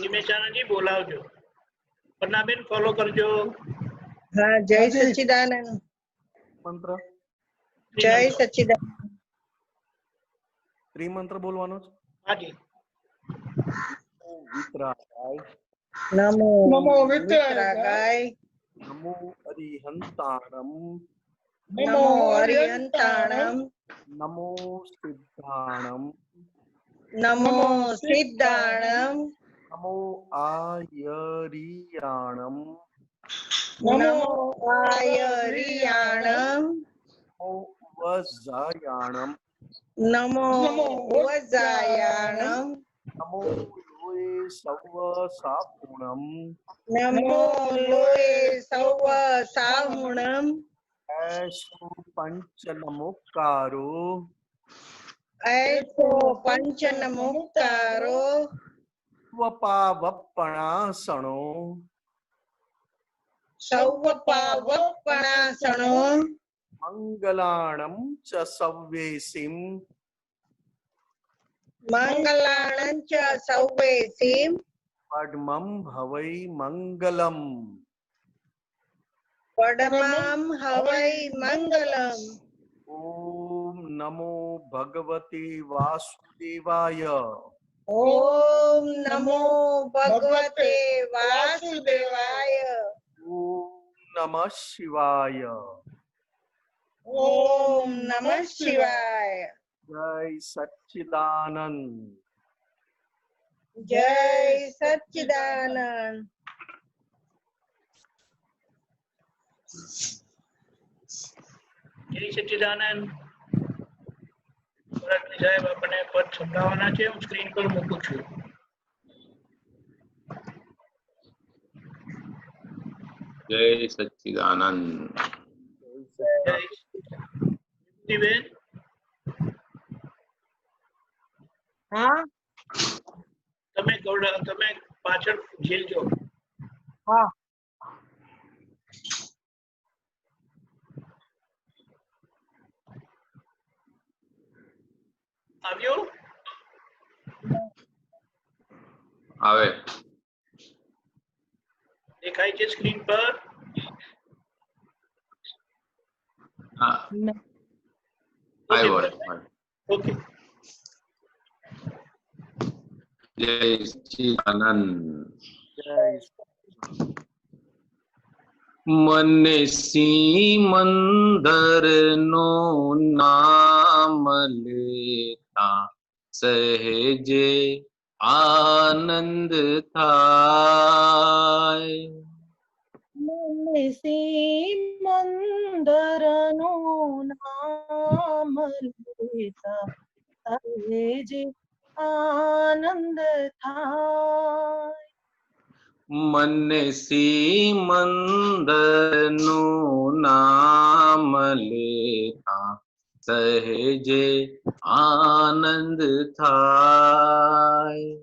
નિમેશાનજી બોલાવજો. Pannaben follow કરજો. હા, જય સચ્ચિદાનંદ. મંત્ર જય સચ્ચિદાનંદ. ત્રિમંત્ર બોલવાનો છે. હાજી. વિતરાગાય નમો નમો વિતરાગાય. નમો અરિહંતાણમ નમો હરિહંતાણમ. નમો સિદ્ધાણમ નમો સિદ્ધાણમ. નમો આયરિયાણમ નમો આયરિયાણમ. નમો વજાયાણમ નમો વજાયાણમ. નમો લોએ સવ સાપુણમ નમો લોએ સૌ સાહુણમ. એસો પંચનમુકારો એસો પંચનમુક્તારો. સ્વપાવપણાસણો સૌવપાવપણાસણો. મંગલાણમ ચ સવ્યેસિમ મંગલાણં ચ સૌવેસીમ. પદ્મં ભવૈ મંગલમ પડમામ હવૈ મંગલમ. ઓમ નમો ભગવતે વાસુદેવાય. ઓમ નમો ભગવતે વાસુદેવાય. ઓમ નમઃ શિવાય. ઓમ નમઃ શિવાય. જય સચ્ચિદાનંદ. જય સચ્ચિદાનંદ. જય સચ્ચિદાનંદ. સાહેબ આપણે પદ સંભળાવવાના છે. હું સ્ક્રીન પર મૂકું છું. જય સચ્ચિદાનંદ. જય બેન. હા તમે પાછળ ઝીલજો. હા. આવ્યું? આવે દેખાય છે સ્ક્રીન પર? હા આવ્યો. ઓકે. જય સચ્ચિદાનંદ. જય મને સિમંદર નો નામ લેતા સહેજે આનંદ થાય. મને સિમંદર નું નામ લેતા સહેજે આનંદ થાય. મને સિમંદર નું નામ લેતા સહેજે આનંદ થાય.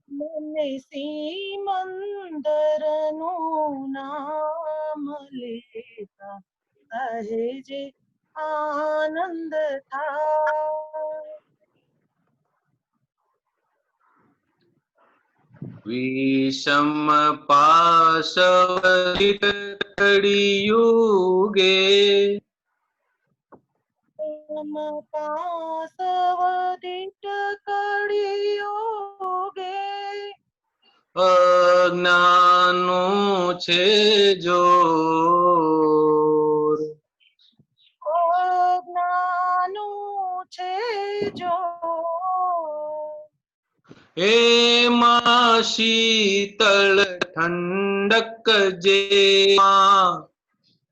મને સિમંદર નું નામ લેતા સહેજે આનંદ થાય. વિષમ પાશવિત કળિયુગે પાસવદિત કળિયુગે અજ્ઞાનું છે જોર. અજ્ઞાનું છે જો એમાં શીતળ ઠંડક જેમાં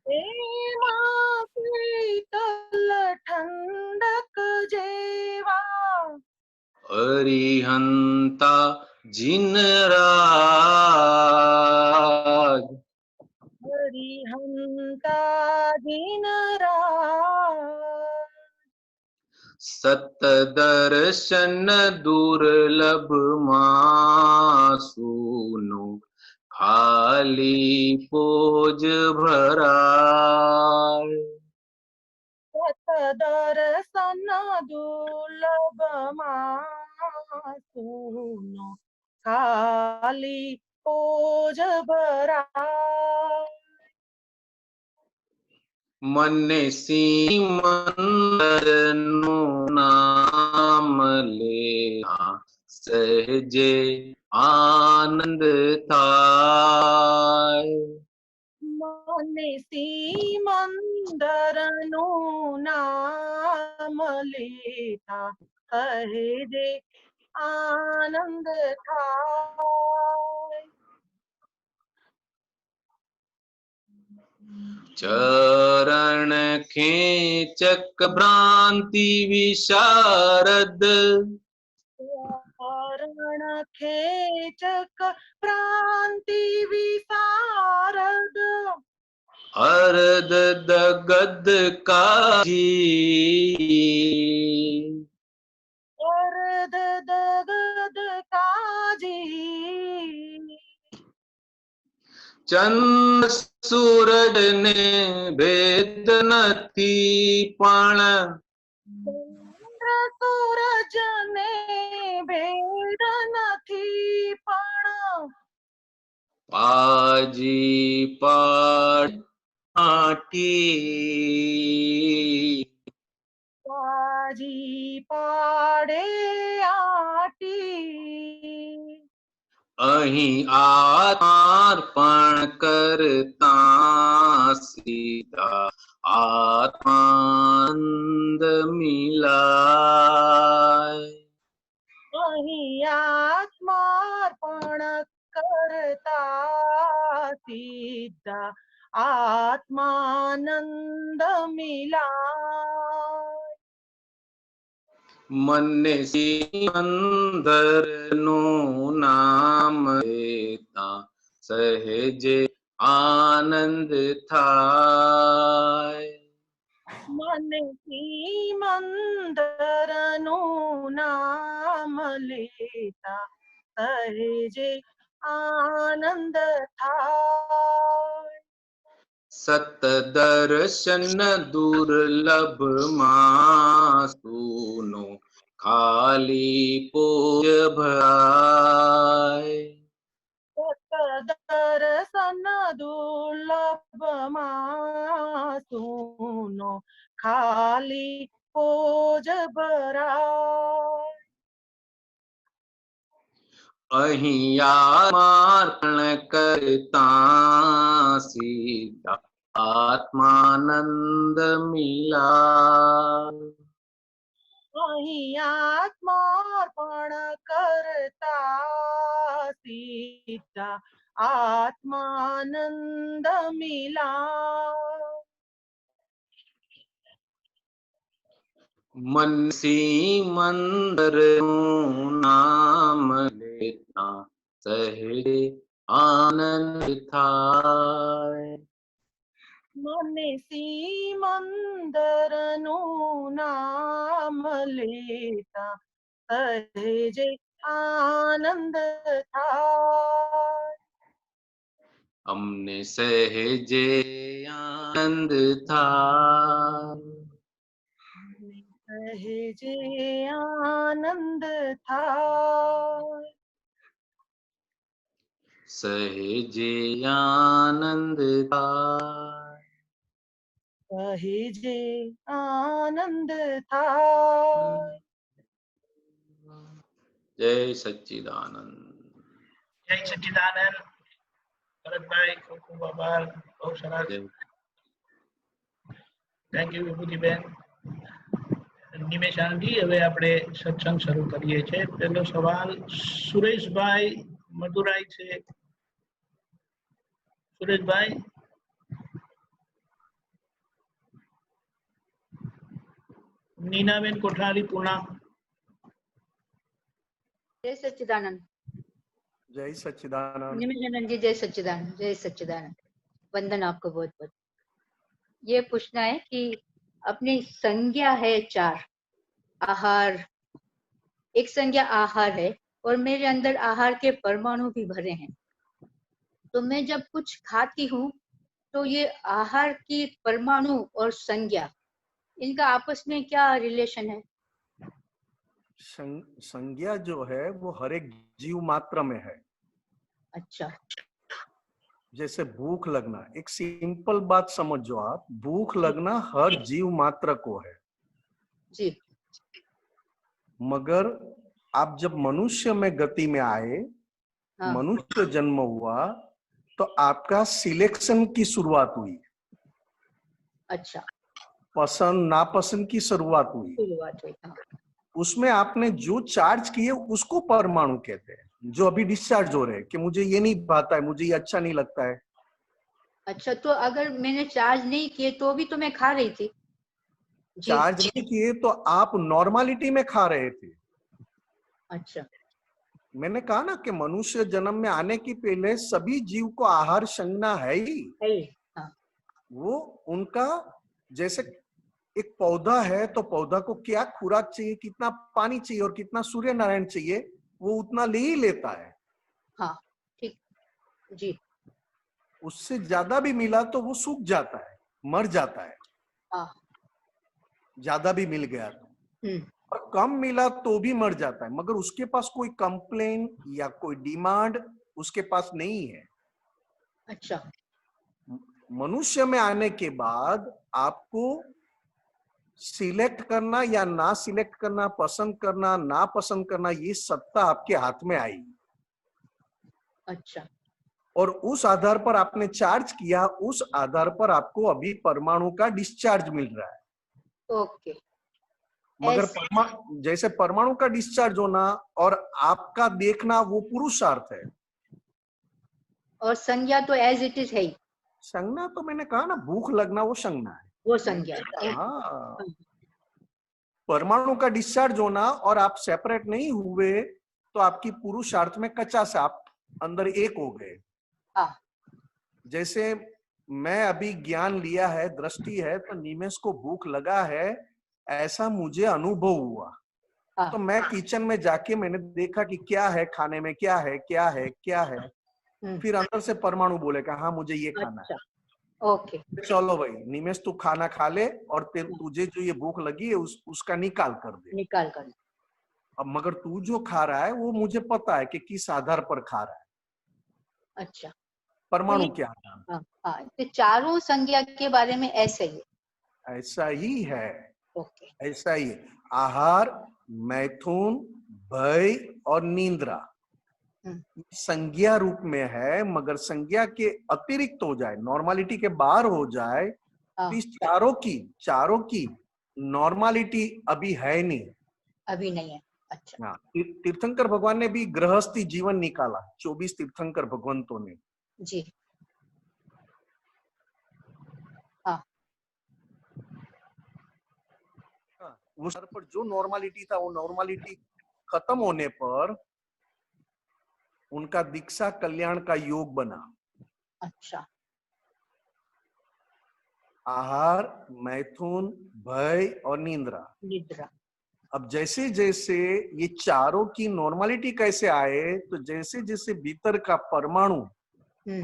એમાં શીતલ ઠંડક જેવા અરિહંતા જીનરાજ. હરિહંતા દિનરાજ સત દર્શન દુર્લભ માસુનો ખાલી પોજ ભરાય. સત દર્શન દુર્લભ सूनो खाली पोज भराय। મને સિમંદરનું નામ લેતા સહેજે આનંદ થાય. મને સિમંદરનું નામ લેતા સહેજે આનંદ થાય. ચરણ ખેંચક ભ્રાંતિ વિશારદ ચરણ ખેચક પ્રાંતિ વિશારદ અર્ધ દગદ કાજી અર્ધ દગદ કાજી. ચંદ્ર સૂરજ ને ભેદ નથી પણ ચંદ્ર સૂરજ ને ભેદ નથી પણ પાજી પાટી બાજી પાડે આટી. અહીં આત્માર્પણ કરતા સીધા આત્માનંદ મિલાય. અહીં આત્માર્પણ કરતા સીધા આત્માનંદ મિલાય. મને સિમંદરનું નામ લેતા સહેજે આનંદ થાય. મને સિમંદરનું નામ લેતા સહેજે આનંદ થાય. સત દર્શન દુર્લભ માસુનો ખાલી પોજ ભરાય. દર્શન દુર્લભ માસુનો ખાલી પોજ ભરાય. અહીં આત્માર્પણ કરતા સીધા આત્માનંદ મિલાય. અહીં આત્માર્પણ કરતા સીધા આત્માનંદ મિલાય. મનસી મંદરનું નામ લેતા સહેજે આનંદ થાય. મને સિમંદરનું નામ લેતા સહેજે આનંદ થાય. અમને સહેજે આનંદ થાય. સહેજે આનંદ થાય. સહેજે આનંદ થાય. સહેજે આનંદ થાય. જય સચ્ચિદાનંદ. જય સચ્ચિદાનંદ. ભરતભાઈ ખૂબ ખૂબ આભાર. બહુ સરસ. થેન્ક યુ વિભૂતિબેન. નિમેશ આનંદજી, હવે આપણે સત્સંગ શરૂ કરીએ છીએ. પહેલો સવાલ સુરેશભાઈ મદુરાઈ છે. સુરેશભાઈ, નીનાબેન કોઠારી પૂર્ણા. जय सच्चिदानंद. जय सच्चिदानंद. निमिषानंद जी जय सच्चिदानंद. जय सच्चिदानंद. वंदन आपको बहुत बहुत. ये पूछना है कि अपनी संज्ञा है 4 आहार, एक संज्ञा आहार है और मेरे अंदर आहार के परमाणु भी भरे हैं. तो मैं जब कुछ खाती हूँ तो ये आहार की परमाणु और संज्ञा, इनका आपस में क्या रिलेशन है? संज्ञा जो है वो हर एक जीव मात्र में है। अच्छा जैसे भूख लगना, एक सिंपल बात समझो आप, भूख लगना हर जीव मात्र को है। जी मगर आप जब मनुष्य में गति में आए, हाँ मनुष्य जन्म हुआ, तो आपका सिलेक्शन की शुरुआत हुई, अच्छा पसंद नापसंद की शुरुआत हुई। शुरुआत हुई हाँ उसमें आपने जो चार्ज किए उसको परमाणु कहते हैं, जो अभी डिस्चार्ज हो रहे हैं कि मुझे ये नहीं भाता है, मुझे ये अच्छा नहीं लगता है। अच्छा तो अगर मैंने चार्ज नहीं किए तो भी तो मैं खा रही थी जी चार्ज नहीं किए तो आप नॉर्मालिटी में खा रहे थे। अच्छा मैंने कहा ना कि मनुष्य जन्म में आने की पहले सभी जीव को आहार संज्ञा है ही। है हाँ वो उनका जैसे एक पौधा है तो पौधा को क्या खुराक चाहिए, कितना पानी चाहिए और कितना सूर्य नारायण चाहिए, वो उतना ले ही लेता है। हाँ ठीक जी उससे ज्यादा भी मिला तो वो सूख जाता है, मर जाता है, हाँ ज्यादा भी मिल गया तो। हम्म और कम मिला तो भी मर जाता है, मगर उसके पास कोई कंप्लेन या कोई डिमांड उसके पास नहीं है। अच्छा मनुष्य में आने के बाद आपको सिलेक्ट करना या ना सिलेक्ट करना, पसंद करना ना पसंद करना, ये सत्ता आपके हाथ में आई अच्छा और उस आधार पर आपने चार्ज किया, उस आधार पर आपको अभी परमाणु का डिस्चार्ज मिल रहा है। ओके मगर ऐसे जैसे परमाणु का डिस्चार्ज होना और आपका देखना वो पुरुषार्थ है। और संज्ञा तो एज इट इज है ही संज्ञा तो मैंने कहा ना, भूख लगना वो संज्ञा है। वो संज्ञा है हाँ, परमाणु का डिस्चार्ज होना और आप सेपरेट नहीं हुए तो आपकी पुरुषार्थ में कच्चा से आप अंदर एक हो गए। हाँ जैसे मैं अभी ज्ञान लिया है, दृष्टि है, तो निमेष को भूख लगा है ऐसा मुझे अनुभव हुआ। हाँ तो मैं किचन में जाके मैंने देखा कि क्या है खाने में, क्या है क्या है क्या है। फिर अंदर से परमाणु बोलेगा हाँ मुझे ये खाना अच्छा है। ओके चलो भाई निमेष तू खाना खा ले और तुझे जो ये भूख लगी है उसका निकाल कर दे। निकाल कर अब मगर तू जो खा रहा है वो मुझे पता है कि किस आधार पर खा रहा है। अच्छा परमाणु तो के आधार हाँ हाँ तो चारों संज्ञा के बारे में ऐसे ही है ऐसा ही है, ओके ऐसा ही है। आहार, मैथुन, भय और निंद्रा संज्ञा रूप में है, मगर संज्ञा के अतिरिक्त हो जाए, नॉर्मालिटी के बाहर हो जाए तो इस चारों की नॉर्मालिटी अभी है नहीं, अभी नहीं है अच्छा हाँ। तीर्थंकर भगवान ने भी गृहस्थी जीवन निकाला, 24 तीर्थंकर भगवंतों ने। जी हाँ उस पर जो नॉर्मालिटी था वो नॉर्मालिटी खत्म होने पर उनका दीक्षा कल्याण का योग बना। अच्छा आहार, मैथुन, भय और निद्रा। निद्रा अब जैसे जैसे ये चारों की नॉर्मालिटी कैसे आए, तो जैसे जैसे भीतर का परमाणु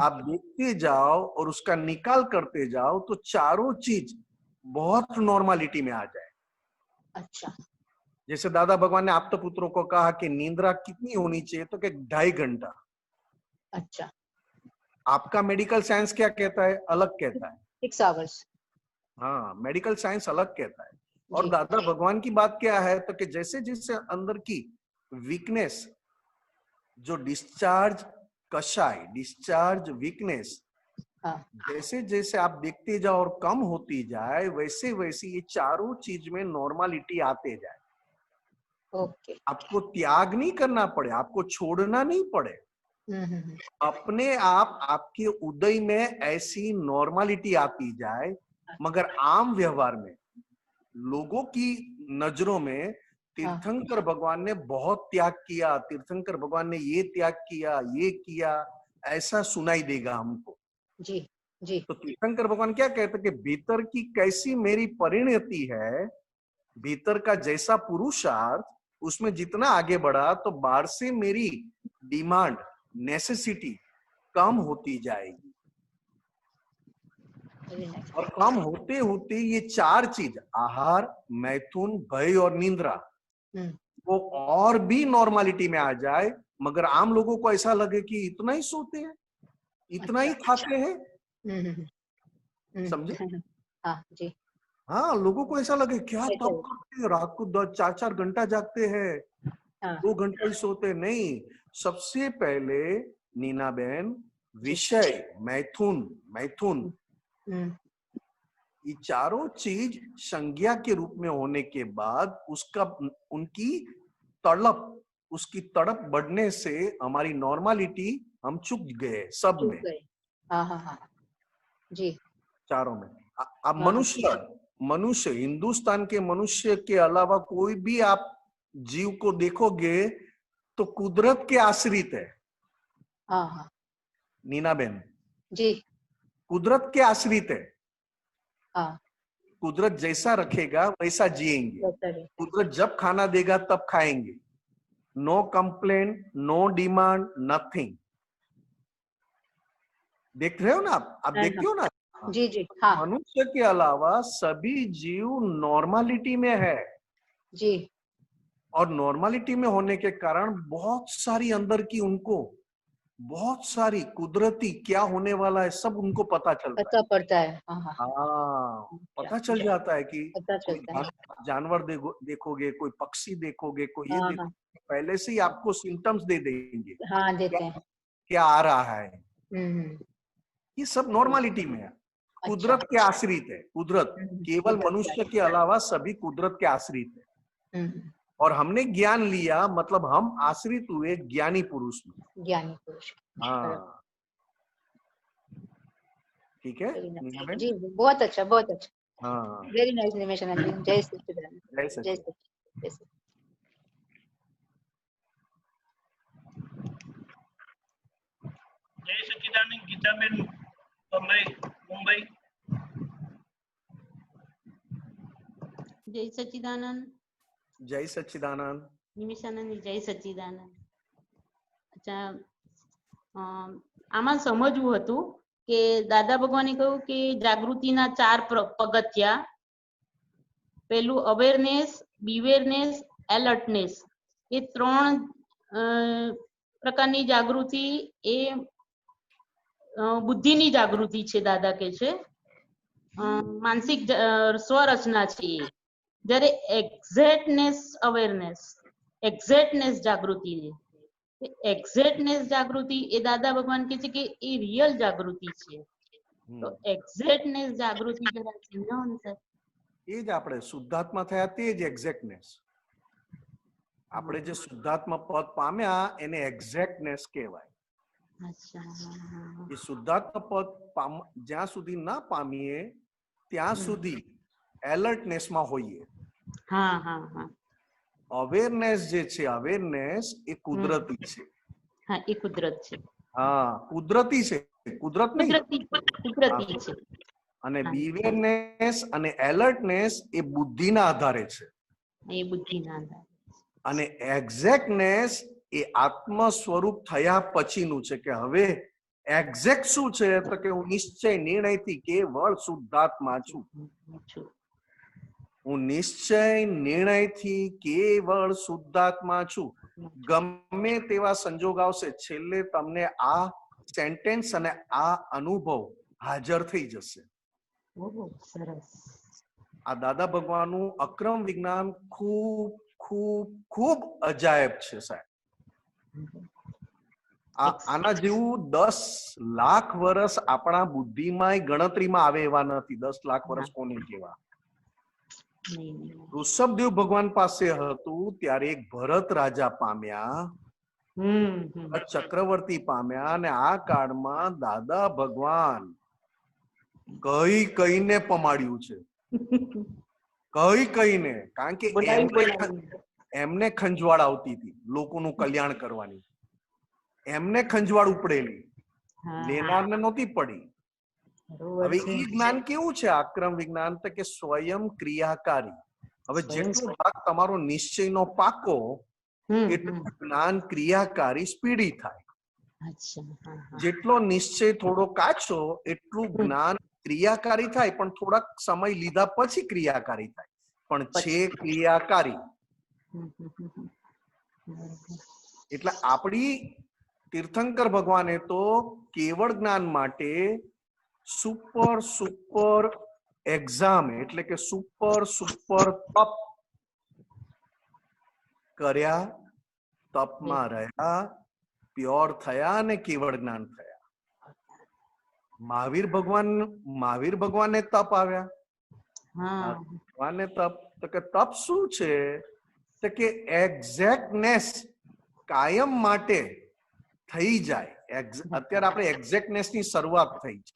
आप देखते जाओ और उसका निकाल करते जाओ तो चारों चीज बहुत नॉर्मालिटी में आ जाए। अच्छा जैसे दादा भगवान ने आप्त पुत्रों को कहा कि निंद्रा कितनी होनी चाहिए, तो कि 2.5 घंटा। अच्छा आपका मेडिकल साइंस क्या कहता है, अलग कहता है। 6 आवर्स हाँ, मेडिकल साइंस अलग कहता है। और जी दादा भगवान की बात क्या है, तो कि जैसे जैसे अंदर की वीकनेस, जो डिस्चार्ज कषाय, डिस्चार्ज वीकनेस, हाँ जैसे जैसे आप देखते जाओ और कम होती जाए, वैसे वैसे ये चारों चीज में नॉर्मालिटी आते जाए। ओके आपको त्याग नहीं करना पड़े, आपको छोड़ना नहीं पड़े, अपने आप आपके उदय में ऐसी नॉर्मालिटी आती जाए। मगर आम व्यवहार में लोगों की नजरों में तीर्थंकर भगवान ने बहुत त्याग किया, तीर्थंकर भगवान ने ये त्याग किया, ये किया, ऐसा सुनाई देगा हमको। जी जी तो तीर्थंकर भगवान क्या कहते कि भीतर की कैसी मेरी परिणति है, भीतर का जैसा पुरुषार्थ, उसमें जितना आगे बढ़ा तो बाहर से मेरी डिमांड, नेसेसिटी कम होती जाएगी। और कम होते होते ये चार चीज, आहार, मैथुन, भय और निंद्रा, वो और भी नॉर्मलिटी में आ जाए, मगर आम लोगों को ऐसा लगे कि इतना ही सोते हैं, इतना ही खाते हैं, समझे? हाँ जी, हाँ, लोगों को ऐसा लगे क्या ऐसा तब है। करते हैं, रात को 4-4 घंटा जागते हैं, हाँ 2 घंटा ही सोते नहीं। सबसे पहले नीना बहन, विषय मैथुन हम्म, ये चारों चीज संज्ञा के रूप में होने के बाद उसका उसकी तड़प बढ़ने से हमारी नॉर्मलिटी हम चुक गए सब चुप में, गए। हाँ हाँ हाँ जी, चारों में। अब हाँ मनुष्य हिंदुस्तान के मनुष्य के अलावा कोई भी आप जीव को देखोगे तो कुदरत के आश्रित है हाँ हाँ नीना बहन, जी, कुदरत के आश्रित है। हाँ कुदरत जैसा रखेगा वैसा जिएंगे, वैसा है। कुदरत जब खाना देगा तब खाएंगे। No complain, no demand, nothing. देख रहे हो ना आप हाँ, देखते हो ना? जी जी, हाँ मनुष्य के अलावा सभी जीव नॉर्मलिटी में है, जी, और नॉर्मलिटी में होने के कारण बहुत सारी अंदर की उनको बहुत सारी कुदरती क्या होने वाला है सब उनको पता चलता पता पड़ता है। हाँ हाँ, है। हाँ, पता चल जाता है कि पता कोई चलता है। जानवर देखोगे, कोई पक्षी देखोगे, कोई ये हाँ हाँ देखोगे, पहले से ही आपको सिम्टम्स दे देंगे हाँ, देते क्या हैं। क्या आ रहा है। हम्म, ये सब नॉर्मलिटी में है, अच्छा, कुदरत के आश्रित है। कुदरत केवल कुदरत मनुष्य के अलावा सभी कुदरत के आश्रित है। हम्म, और हमने ज्ञान लिया मतलब हम आश्रित हुए ज्ञानी पुरुष में। ज्ञानी पुरुष। हाँ, ठीक है Very nice. नीना बहन? जी बहुत अच्छा, बहुत अच्छा, हाँ, वेरी नाइस निमेशन जी। जय सच्चिदानंद, जय जय सच्चिदानंद। सच्चिदानंद, जय सच्चिदानंद। જય સચ્ચિદાનંદ, ગીતાબેન મુંબઈ. જય સચ્ચિદાનંદ, जय सच्चिदानंद। નિમિષાનંદ જય સચ્ચિદાનંદ. અચ્છા, આમાં સમજવું હતું કે દાદા ભગવાને કહ્યું કે જાગૃતિના 4 પગથિયા. પેલું અવેરનેસ, બીવેરનેસ, એલર્ટનેસ. એ 3 પ્રકારની જાગૃતિ એ બુદ્ધિની જાગૃતિ છે દાદા કે છે. માનસિક સ્વરચના છે એ. જ્યારે એક્ઝેક્ટનેસ અવેરનેસ, એક્ઝેક્ટનેસ જાગૃતિ છે. એક્ઝેક્ટનેસ જાગૃતિ એ દાદા ભગવાન કે છે કે એ રિયલ જાગૃતિ છે. તો એક્ઝેક્ટનેસ જાગૃતિ જરા સમજાવો ને સર. એ જ આપણે શુદ્ધાત્મા થયા તે જ એક્ઝેક્ટનેસ. આપણે જે શુદ્ધાત્મા પદ પામ્યા એને એક્ઝેક્ટનેસ કહેવાય. અચ્છા, હા, હા, હા. એ શુદ્ધાત્મા પદ જ્યાં સુધી ના પામીએ ત્યાં સુધી એલર્ટનેસમાં હોઈએ. હા હા હા, અવેરનેસ જે છે અવેરનેસ એ કુદરતી છે. હા, એ કુદરત છે. હા, કુદરતી છે, કુદરત નહીં. કુદરતી છે. અને હા. બીવેરનેસ અને એલર્ટનેસ એ બુદ્ધિના આધારે છે. એ બુદ્ધિના આધારે. અને એક્ઝેક્ટનેસ એ આત્મ સ્વરૂપ થયા પછીનું છે કે હવે એક્ઝેક્ટ શું છે તો કે હું નિશ્ચય નિર્ણયથી કેવળ શુદ્ધાત્મા છું. છું. હું નિશ્ચય નિર્ણયથી કેવળ શુદ્ધાત્મા છું. ગમે તેવા સંજોગ આવશે છેલ્લે તમને આ સેન્ટેન્સ અને આ અનુભવ હાજર થઈ જશે. ઓહો, સરસ. આ દાદા ભગવાનનું અક્રમ વિજ્ઞાન ખૂબ ખૂબ ખૂબ અજાયબ છે સાહેબ. આના જેવું 10 લાખ વર્ષ આપણા બુદ્ધિમાં ગણતરીમાં આવે એવા નથી. 10 લાખ વર્ષ કોને કેવા. ઋષભદેવ ભગવાન પાસે હતું ત્યારે એક ભરત રાજા પામ્યા, ચક્રવર્તી પામ્યા, અને આ કાળમાં દાદા ભગવાન કઈ કઈને પમાડ્યું છે. કઈ કઈને, કારણ કે એમને ખંજવાળ આવતી હતી લોકોનું કલ્યાણ કરવાની. એમને ખંજવાળ ઉપડેલી, લેનારને નહોતી પડી. હવે એ જ્ઞાન કેવું છે આક્રમ વિજ્ઞાન તો કે સ્વયં ક્રિયાકારી. હવે જેટલો ભાગ તમારો નિશ્ચયનો પાકો એટલું જ્ઞાન ક્રિયાકારી સ્પીડી થાય. જેટલો નિશ્ચય થોડો કાચો એટલું જ્ઞાન ક્રિયાકારી થાય, પણ થોડાક સમય લીધા પછી ક્રિયાકારી થાય, પણ છે ક્રિયાકારી. એટલે આપણી તીર્થંકર ભગવાને તો કેવળ જ્ઞાન માટે સુપર એક્ઝામ એટલે કે સુપર તપ કર્યા, તપમાં રહ્યા, પ્યોર થયા અને કેવળ જ્ઞાન થયા. મહાવીર ભગવાનને તપ આવ્યા. ભગવાનને તપ તો કે તપ શું છે? તો કે એક્ઝેક્ટનેસ કાયમ માટે થઈ જાય. અત્યારે આપણે એક્ઝેક્ટનેસ ની શરૂઆત થઈ છે.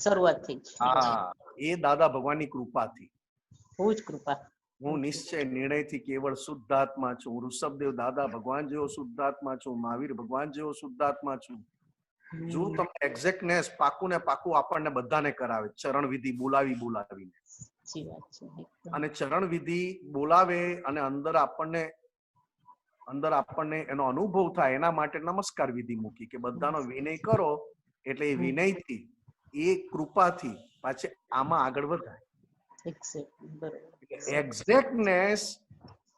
શરૂઆત થઈ છે. હા, એ દાદા ભગવાનની કૃપાથી. બહુ જ કૃપા. હું નિશ્ચય નિર્ણયથી કેવળ શુદ્ધાત્મા છું. ઋષભદેવ દાદા ભગવાન જેવો શુદ્ધાત્મા છું. મહાવીર ભગવાન જેવો શુદ્ધાત્મા છું. જો તમે એક્ઝેક્ટનેસ પાકું ને પાકું આપણને બધાને કરાવે, ચરણ વિધિ બોલાવીને. અને ચરણ વિધિ બોલાવે અને અંદર આપણને એનો અનુભવ થાય, એના માટે નમસ્કાર વિધિ મૂકી કે બધાનો વિનય કરો. એટલે એ વિનયથી, એ કૃપાથી પાછી આમાં આગળ વધાય. એક્ઝેક્ટનેસ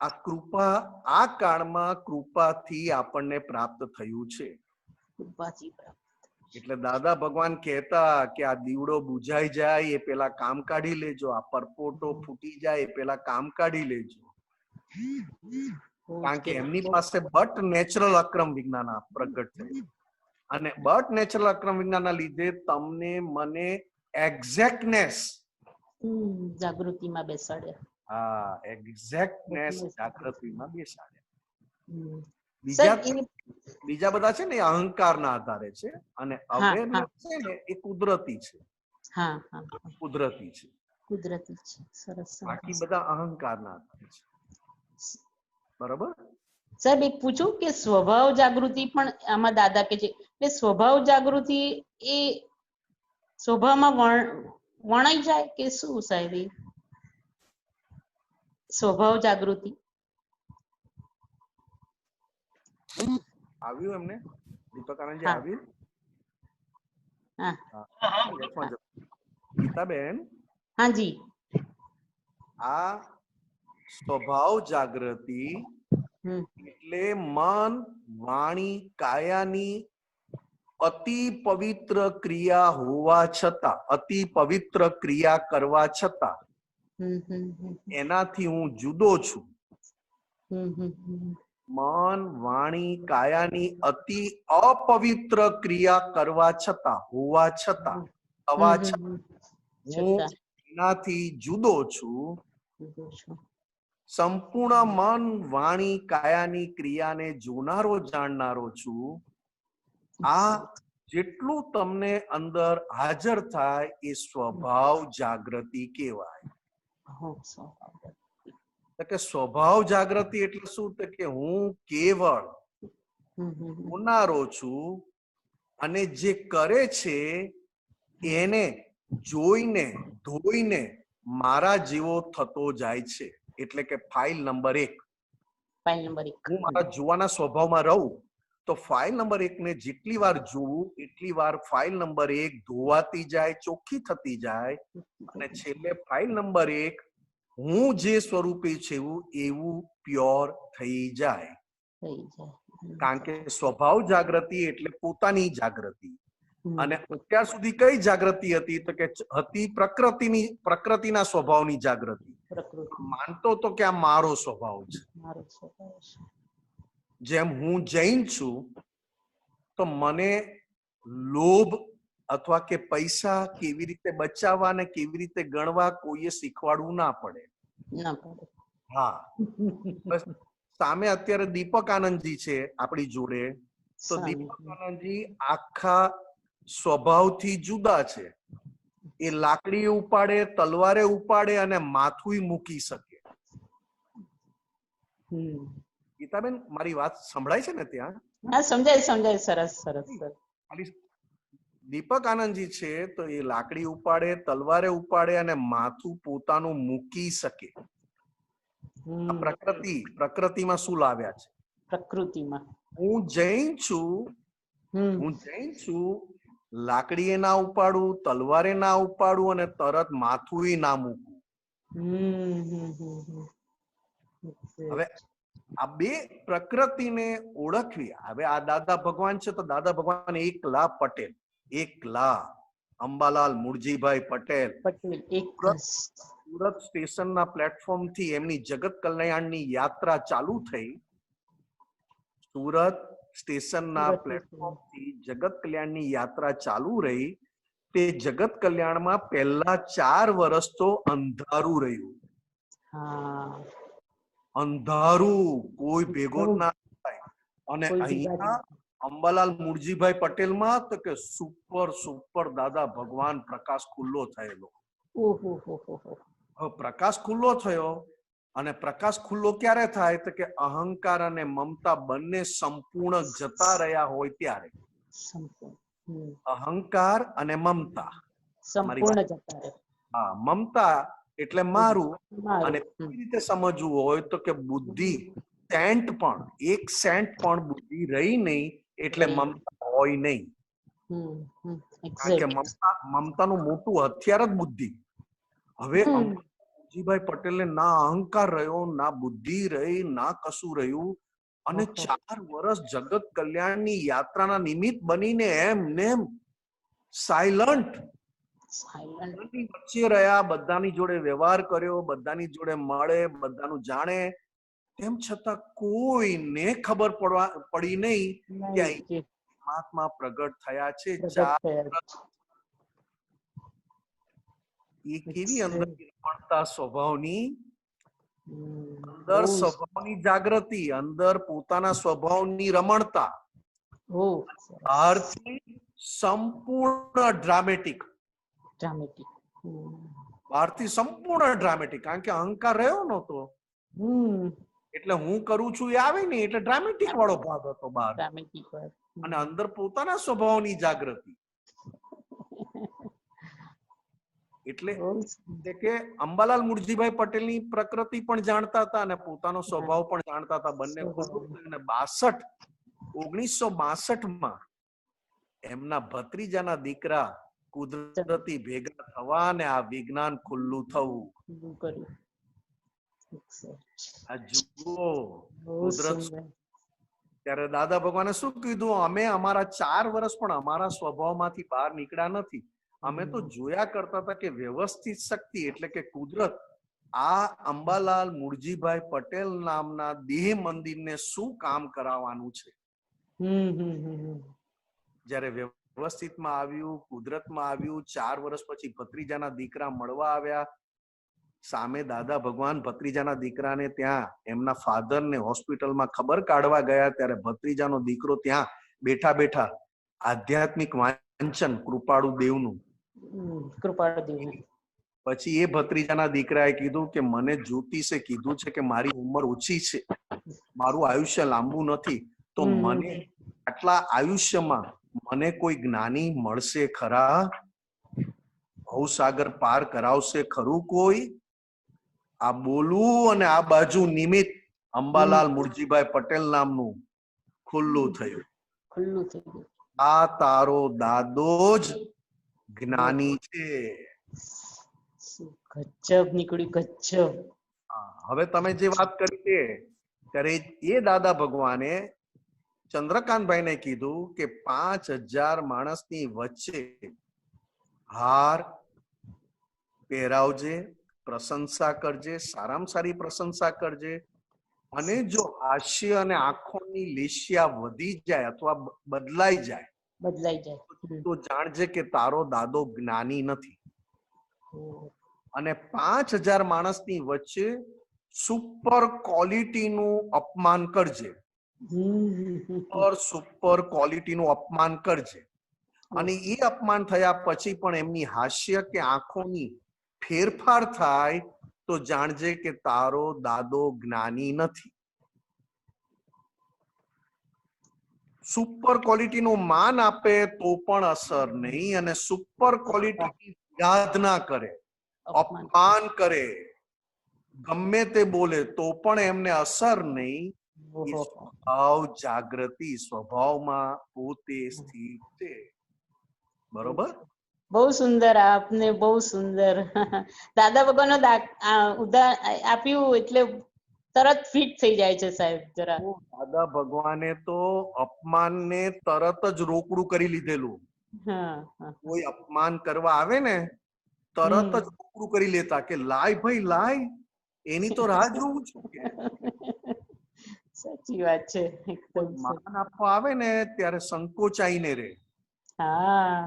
આ કૃપા, આ કાળમાં કૃપાથી આપણને પ્રાપ્ત થયું છે. એટલે દાદા ભગવાન કહેતા કે આ દીવડો બુઝાઈ જાય એ પેલા કામ કાઢી લેજો, આ પરપોટો ફૂટી જાય એ પેલા કામ કાઢી લેજો. કારણ કે એમની પાસે બટ નેચરલ અક્રમ વિજ્ઞાન પ્રગટ થયું. અને બટ નેચરલ અક્રમ વિજ્ઞાનના લીધે તમને મને એક્ઝેક્ટનેસ જાગૃતિમાં બેસાડ્યા. હા, એક્ઝેક્ટનેસ જાગૃતિમાં બેસાડ્યા. બીજા બધા છે ને એ અહંકારના આધારે છે અને અવેરનેસ છે ને એ કુદરતી છે. કુદરતી છે. સરસ. બાકી બધા અહંકારના આધારે છે. બરાબર. સાહેબ, એક પૂછું કે સ્વભાવ જાગૃતિ પણ આમાં દાદા કે છે, એટલે સ્વભાવ જાગૃતિ એ સ્વભાવમાં વણાઈ જાય કે શું સાહેબ? એ સ્વભાવ જાગૃતિ આવ્યું એમને? દીપક આનંદજી આવ્યું? ગીતાબેન, હાજી. આ સ્વભાવ જાગૃતિ એટલે મન, વાણી, કાયાની અતિ પવિત્ર ક્રિયા હોવા છતાં, અતિ પવિત્ર ક્રિયા કરવા છતાં એનાથી હું જુદો છું. મન, વાણી, કાયાની અતિ અપવિત્ર ક્રિયા કરવા છતાં, હોવા છતાં, થવા છતાં હું એનાથી જુદો છું. સંપૂર્ણ મન, વાણી, કાયાની ક્રિયાને જોનારો, જાણનારો છું. આ જેટલું તમને અંદર હાજર થાય એ સ્વભાવ જાગૃતિ કહેવાય. કે સ્વભાવ જાગૃતિ એટલે શું? તો કે હું કેવળ જોનારો છું અને જે કરે છે એને જોઈને, ધોઈને મારા જેવો થતો જાય છે. એટલે કે ફાઇલ નંબર 1. હું મારા જોવાના સ્વભાવમાં રહું તો ફાઇલ નંબર 1 ને જેટલી વાર જોવું એટલી વાર ફાઇલ નંબર 1 ધોવાતી જાય, ચોખ્ખી થતી જાય અને છેલ્લે ફાઇલ નંબર 1 હું જે સ્વરૂપે છે એવું પ્યોર થઈ જાય. કારણ કે સ્વભાવ જાગૃતિ એટલે પોતાની જાગૃતિ. અને અત્યાર સુધી કઈ જાગૃતિ હતી? તો કે હતી પ્રકૃતિના સ્વભાવની જાગૃતિ. માનતો તો કે આ મારો સ્વભાવ છે. જેમ હું જૈન છું તો મને લોભ અથવા કે પૈસા કેવી રીતે બચાવવા અને કેવી રીતે ગણવા કોઈએ શીખવાડવું ના પડે. હા, સામે અત્યારે દીપક આનંદજી છે આપણી જોડે, તો દીપક આનંદજી આખા સ્વભાવથી જુદા છે. એ લાકડી ઉપાડે, તલવારે ઉપાડે અને માથું મૂકી શકે. ગીતાબેન, મારી વાત સંભળાય છે ને ત્યાં? સમજાય. સરસ. દીપક આનંદજી છે તો એ લાકડી ઉપાડે, તલવારે ઉપાડે અને માથું પોતાનું મૂકી શકે. પ્રકૃતિમાં શું લાવ્યા છે? પ્રકૃતિમાં હું જૈન છું, લાકડીએ ના ઉપાડું, તલવારે ના ઉપાડું અને તરત માથું ના મૂકું. હવે આ બે પ્રકૃતિને ઓળખવી. હવે આ દાદા ભગવાન છે તો દાદા ભગવાન એકલા પટેલ, એકલા અંબાલાલ મુરજીભાઈ પટેલ પટેલ એક સુરત સ્ટેશનના પ્લેટફોર્મ થી એમની જગત કલ્યાણની યાત્રા ચાલુ થઈ. સુરત સ્ટેશનના પ્લેટફોર્મ થી જગત કલ્યાણની યાત્રા ચાલુ રહી. તે જગત કલ્યાણમાં પહેલા 4 વર્ષ તો અંધારું રહ્યું. હા, અંધારું, કોઈ ભેગો ના થાય. અને કોઈ અહીંયા અંબાલાલ મુરજીભાઈ પટેલમાં તો કે સુપર દાદા ભગવાન પ્રકાશ ખુલ્લો થયેલો. ઓહો હો હો હો. હવે પ્રકાશ ખુલ્લો થયો, અને પ્રકાશ ખુલ્લો ક્યારે થાય તો કે અહંકાર અને મમતા બંને સંપૂર્ણ જતા રહ્યા હોય ત્યારે. સંપૂર્ણ. હમ. અહંકાર અને મમતા, સંપૂર્ણ જતા રહે. હા, મમતા એટલે મારું. મારું. અને કેવી રીતે સમજવું હોય તો કે બુદ્ધિ સેન્ટ પણ, 1 સેન્ટ પણ બુદ્ધિ રહી નહીં એટલે મમતા હોય નહીં. હમ, હમ. કારણ કે Exact. મમતાનું મોટું હથિયાર જ બુદ્ધિ. હવે મુરજીભાઈ પટેલને ના અહંકાર રહ્યો, ના બુદ્ધિ રહી, ના કશું રહ્યું. અને 4 વર્ષ જગત કલ્યાણની યાત્રાના નિમિત્ત બનીને એમ સાયલન્ટ વચ્ચે રહ્યા, બધાની જોડે વ્યવહાર કર્યો, બધાની જોડે મળે, બધાનું જાણે. તેમ છતાં કોઈને ખબર પડી નહીં કે પરમાત્મા પ્રગટ થયા છે. 4 વર્ષ. એ કેવી અંદર રમણતા સ્વભાવની, અંદર સ્વભાવની જાગૃતિ, અંદર પોતાના સ્વભાવની રમણતા, બહારથી સંપૂર્ણ ડ્રામેટિક. બહારથી સંપૂર્ણ ડ્રામેટિક, કારણ કે અહંકાર રહ્યો નતો એટલે હું કરું છું એ આવે નહીં, એટલે ડ્રામેટિક વાળો ભાગ હતો બહાર. અને અંદર પોતાના સ્વભાવની જાગૃતિ. એટલે કે અંબાલાલ મુરજીભાઈ પટેલની પ્રકૃતિ પણ જાણતા હતા અને પોતાનો સ્વભાવ પણ જાણતા હતા. બંને 1962 એમના ભત્રીજાના દીકરા કુદરતી ભેગા થવા અને આ વિજ્ઞાન ખુલ્લું થવું. આ જુઓ કુદરત. ત્યારે દાદા ભગવાને શું કીધું? અમે અમારા 4 વર્ષ પણ અમારા સ્વભાવમાંથી બહાર નીકળ્યા નથી. અમે તો જોયા કરતા હતા કે વ્યવસ્થિત શક્તિ એટલે કે કુદરત આ અંબાલાલ મુરજીભાઈ પટેલ નામના દેહ મંદિરને શું કામ કરાવવાનું છે. જયારે વ્યવસ્થિતમાં આવ્યું, કુદરતમાં આવ્યું, 4 વર્ષ પછી ભત્રીજાના દીકરા મળવા આવ્યા. સામે દાદા ભગવાન ભત્રીજાના દીકરાને ત્યાં એમના ફાધરને હોસ્પિટલમાં ખબર કાઢવા ગયા, ત્યારે ભત્રીજાનો દીકરો ત્યાં બેઠા બેઠા આધ્યાત્મિક વાંચન કૃપાળુ દેવનું. પછી એ ભત્રીજાના દીકરાએ કીધું કે મને જ્યોતિષે કીધું છે કે મારી ઉંમર ઓછી છે, મારું આયુષ્ય લાંબુ નથી, તો મને આટલા આયુષ્યમાં મને કોઈ જ્ઞાની મળશે ખરા? ભવસાગર પાર કરાવશે ખરું કોઈ? આ બોલું અને આ બાજુ નિમિત્ત અંબાલાલ મુરજીભાઈ પટેલ નામનું ખુલ્લું થયું. આ તારો દાદો જ જ્ઞાની છે. ગજબ નીકળ્યું, ગજબ. હવે તમે જે વાત કરી છે ત્યારે એ દાદા ભગવાને ચંદ્રકાંતભાઈને કીધું કે 5000 માણસની વચ્ચે હાર પહેરાવજે, પ્રશંસા કરજે, સારામાં સારી પ્રશંસા કરજે. અને જો હાસ્ય અને આંખોની લેશિયા વધી જાય અથવા બદલાઈ જાય તો જાણજે કે તારો દાદો જ્ઞાની નથી. અને 5000 માણસની વચ્ચે સુપર ક્વોલિટીનું અપમાન કરજે, સુપર ક્વોલિટીનું અપમાન કરજે. અને એ અપમાન થયા પછી પણ એમની હાસ્ય કે આંખોની ફેરફાર થાય તો જાણજે કે તારો દાદો જ્ઞાની નથી. સુપર ક્વોલિટીનું માન આપે તો પણ અસર નહીં, અને સુપર ક્વોલિટીની યાદ ના કરે, અપમાન કરે, ગમે તે બોલે તો પણ એમને અસર નહીં. સ્વભાવ જાગૃતિ, સ્વભાવમાં પોતે સ્થિત છે. બરોબર? બહુ સુંદર, આપને બહુ સુંદર દાદા ભગવાનનો ઉદાહરણ આપ્યું. એટલે તરત ફિટ થઈ જાય છે સાહેબ જરા. તો દાદા ભગવાને તો અપમાનને તરત જ રોકડું કરી લીધેલું. હા હા કોઈ અપમાન કરવા આવે ને તરત જ રોકડું કરી લેતા કે લાય ભાઈ લાય, એની તો રાહ જોઉં છું કે. સાચી વાત છે એકદમ. માન આપવા આવે ને ત્યારે સંકોચાઈને રે. હા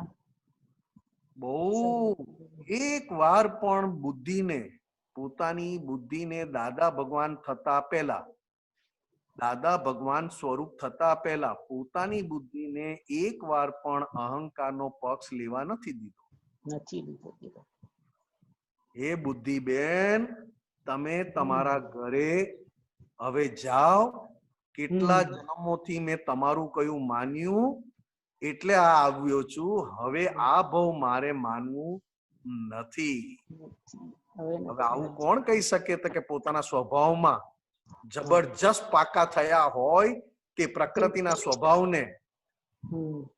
બહુ એક વાર પણ બુદ્ધિને, પોતાની બુદ્ધિને દાદા ભગવાન થતા પહેલા, દાદા ભગવાન સ્વરૂપ થતા પહેલા પોતાની બુદ્ધિને એક વાર પણ અહંકારનો પક્ષ લેવા નથી દીધો. નથી લીધો. હે બુદ્ધિ બેન, તમે તમારા ઘરે હવે જાઓ. કેટલા જન્મોથી મેં તમારું કયું માન્યું એટલે આ આવ્યો છું. હવે આ ભાવ મારે માનવું નથી. હવે આવું કોણ કહી શકે કે પોતાના સ્વભાવમાં જબરજસ્ત પાકા થયા હોય કે પ્રકૃતિના સ્વભાવને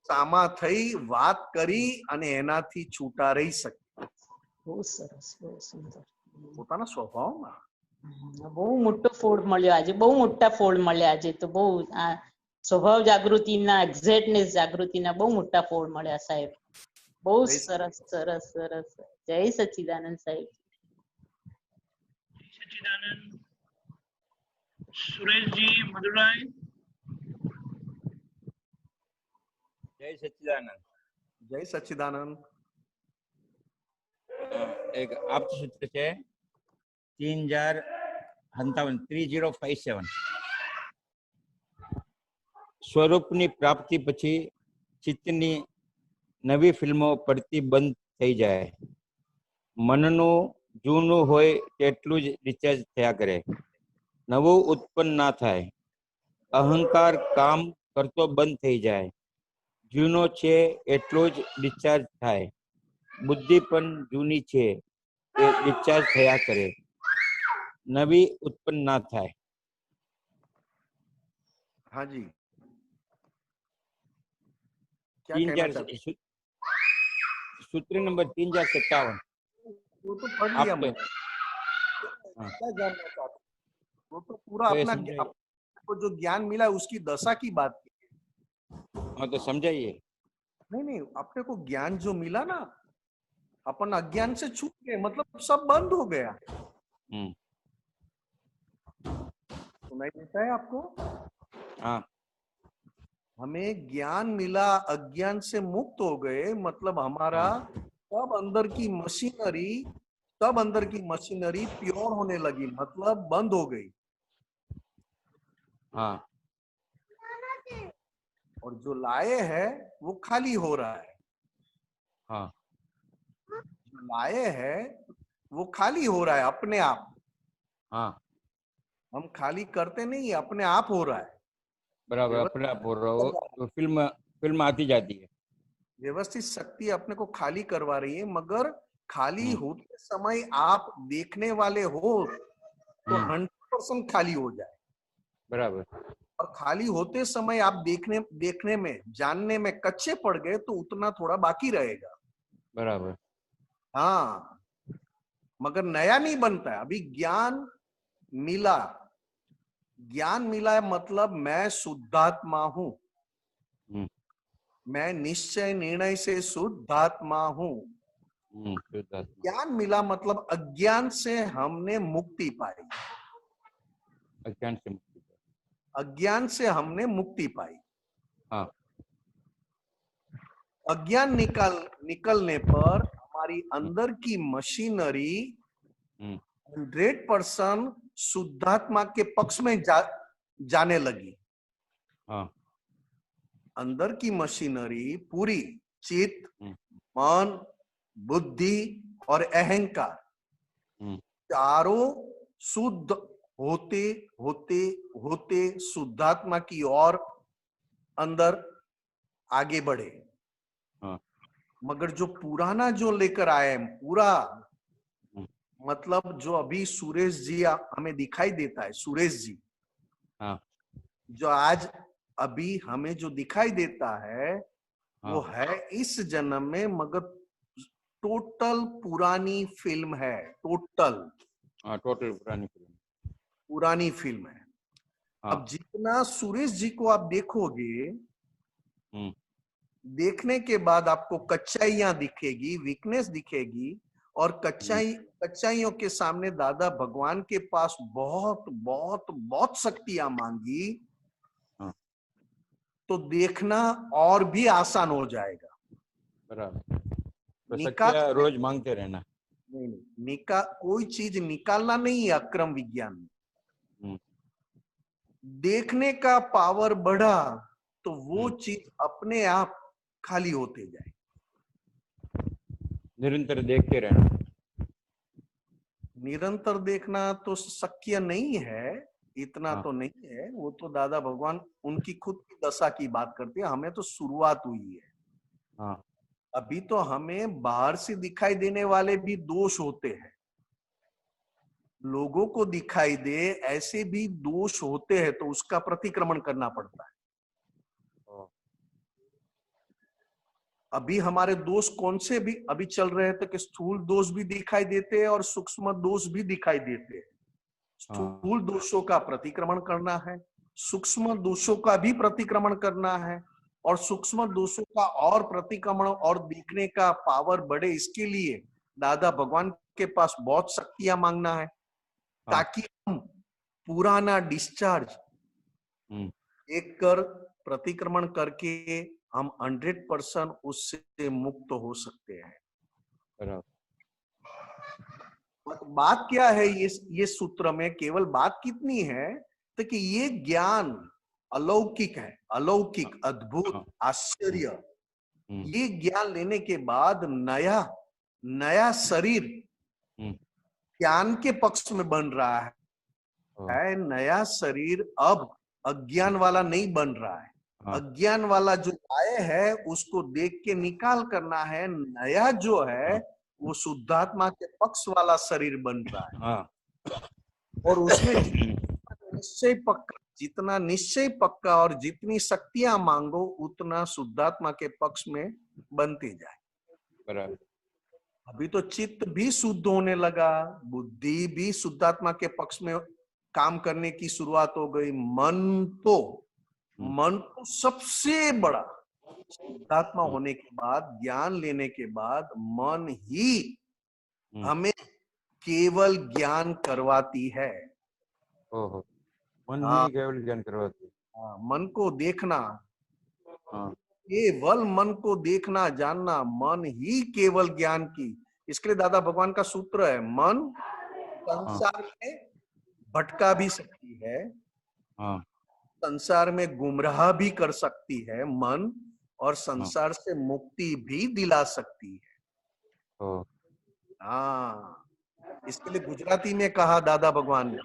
સામા થઈ વાત કરી અને એનાથી છૂટા રહી શકે. બહુ સરસ, બહુ સુંદર. પોતાના સ્વભાવમાં બહુ મોટો ફોડ મળ્યો આજે, બહુ મોટા ફોડ મળ્યા આજે તો. બહુ આ સ્વભાવ જાગૃતિના, એક્ઝેક્ટનેસ જાગૃતિના બહુ મોટા ફોડ મળ્યા સાહેબ. બહુ સરસ સરસ સરસ. જય સચ્ચિદાનંદ સાહેબ. સચ્ચિદાનંદ. સુરેશજી મદુરાઈ. જય સચ્ચિદાનંદ. જય સચ્ચિદાનંદ. એક આપતું સૂત્ર છે 3057. સ્વરૂપની પ્રાપ્તિ પછી ચિત્તની નવી ફિલ્મો પડતી બંધ થઈ જાય. મનનું જૂનું હોય તેટલું જ રિચાર્જ થયા કરે, નવું ઉત્પન્ન ના થાય. અહંકાર કામ કરતો બંધ થઈ જાય, જૂનો છે એટલો જ ડિસ્ચાર્જ થાય. બુદ્ધિ પણ જૂની છે એ ડિસ્ચાર્જ થયા કરે, નવી ઉત્પન્ન ના થાય. હાજી, सूत्र नंबर 3057. वो तो पढ़ लिया मैंने। क्या जानना चाहते? वो तो पूरा अपना आपको जो ज्ञान मिला उसकी दशा की बात की। हाँ तो समझाइए। नहीं, अपने को ज्ञान जो मिला ना, अपन अज्ञान से छूट गए, मतलब सब बंद हो गया। सुनाई देता है आपको? हाँ, हमें ज्ञान मिला, अज्ञान से मुक्त हो गए, मतलब हमारा सब अंदर की मशीनरी प्योर होने लगी, मतलब बंद हो गई। हाँ, और जो लाए है वो खाली हो रहा है। हाँ, जो लाए है वो खाली हो रहा है अपने आप। हाँ, हम खाली करते नहीं, अपने आप हो रहा है। बराबर, अपने आप हो रहा हो तो फिल्म आती जाती है। व्यवस्थित शक्ति अपने को खाली करवा रही है, मगर खाली होते समय आप देखने वाले हो तो 100% खाली हो जाए। बराबर। और खाली होते समय आप देखने में, जानने में कच्चे पड़ गए तो उतना थोड़ा बाकी रहेगा। बराबर। हाँ, मगर नया नहीं बनता है। अभी ज्ञान मिला मतलब मैं शुद्धात्मा हूं, मैं निश्चय निर्णय से शुद्धात्मा हूं। ज्ञान मिला मतलब अज्ञान से हमने मुक्ति पाई, अज्ञान से हमने मुक्ति पाई। हाँ, अज्ञान निकलने पर हमारी अंदर की मशीनरी 100% शुद्धात्मा के पक्ष में जाने लगी। हाँ, अंदर की मशीनरी पूरी चित्त, मन, बुद्धि और अहंकार चारों शुद्ध होते होते होते शुद्धात्मा की ओर अंदर आगे बढ़े। हाँ, मगर जो पुराना जो लेकर आए पूरा, मतलब जो अभी सुरेश जी हमें दिखाई देता है, सुरेश जी हाँ, जो आज अभी हमें जो दिखाई देता है वो है इस जन्म में, मगर टोटल पुरानी फिल्म है। टोटल पुरानी फिल्म, पुरानी फिल्म है। हाँ। अब जितना सुरेश जी को आप देखोगे, देखने के बाद आपको कच्चाइयां दिखेगी, वीकनेस दिखेगी, और कच्चाइयों के सामने दादा भगवान के पास बहुत बहुत बहुत शक्तियां मांगी, तो देखना और भी आसान हो जाएगा। बराबर। तो निकाल सत्य रोज मांगते रहना। नहीं, कोई चीज निकालना नहीं है अक्रम विज्ञान में। देखने का पावर बढ़ा तो वो चीज अपने आप खाली होते जाए। निरंतर देखते रहना। निरंतर देखना तो शक्य नहीं है, इतना तो नहीं है। वो तो दादा भगवान उनकी खुद की दशा की बात करते हैं, हमें तो शुरुआत हुई है। हाँ। अभी तो हमें बाहर से दिखाई देने वाले भी दोष होते हैं, लोगों को दिखाई दे ऐसे भी दोष होते हैं, तो उसका प्रतिक्रमण करना पड़ता है। अभी हमारे दोष कौन से भी अभी चल रहे थे कि स्थूल दोष भी दिखाई देते हैं और सूक्ष्म दोष भी दिखाई देते हैं। स्थूल दोषों का प्रतिक्रमण करना है, सूक्ष्म दोषों का भी प्रतिक्रमण करना है, और सूक्ष्म दोषों का और प्रतिक्रमण और देखने का पावर बढ़े, इसके लिए दादा भगवान के पास बहुत शक्तियां मांगना है, ताकि हम पुराना डिस्चार्ज एक कर प्रतिक्रमण करके हम 100% उससे मुक्त हो सकते हैं। बात क्या है ये सूत्र में? केवल बात कितनी है तो कि ये ज्ञान अलौकिक है, अलौकिक, अद्भुत, आश्चर्य। ये ज्ञान लेने के बाद नया शरीर ज्ञान के पक्ष में बन रहा है। नया शरीर अब अज्ञान वाला नहीं बन रहा है। अज्ञान वाला जो आए है उसको देख के निकाल करना है। नया जो है वो शुद्धात्मा के पक्ष वाला शरीर बन रहा है। और उसमें जितना निश्चय पक्का और जितनी शक्तियां मांगो उतना शुद्धात्मा के पक्ष में बनते जाए। बराबर। अभी तो चित्त भी शुद्ध होने लगा, बुद्धि भी शुद्धात्मा के पक्ष में काम करने की शुरुआत हो गई। मन तो सबसे बड़ा, शुद्धात्मा होने के बाद, ज्ञान लेने के बाद मन ही हमें केवल ज्ञान करवाती है। ओहो, मन ही केवल ज्ञान करवाती है। मन को देखना, केवल मन को देखना जानना, मन ही केवल ज्ञान की। इसके लिए दादा भगवान का सूत्र है, मन संसार में भटका भी सकती है, संसार में गुमराह भी कर सकती है मन, और संसार से मुक्ति भी दिला सकती है। इसके लिए गुजराती में कहा दादा भगवान ने,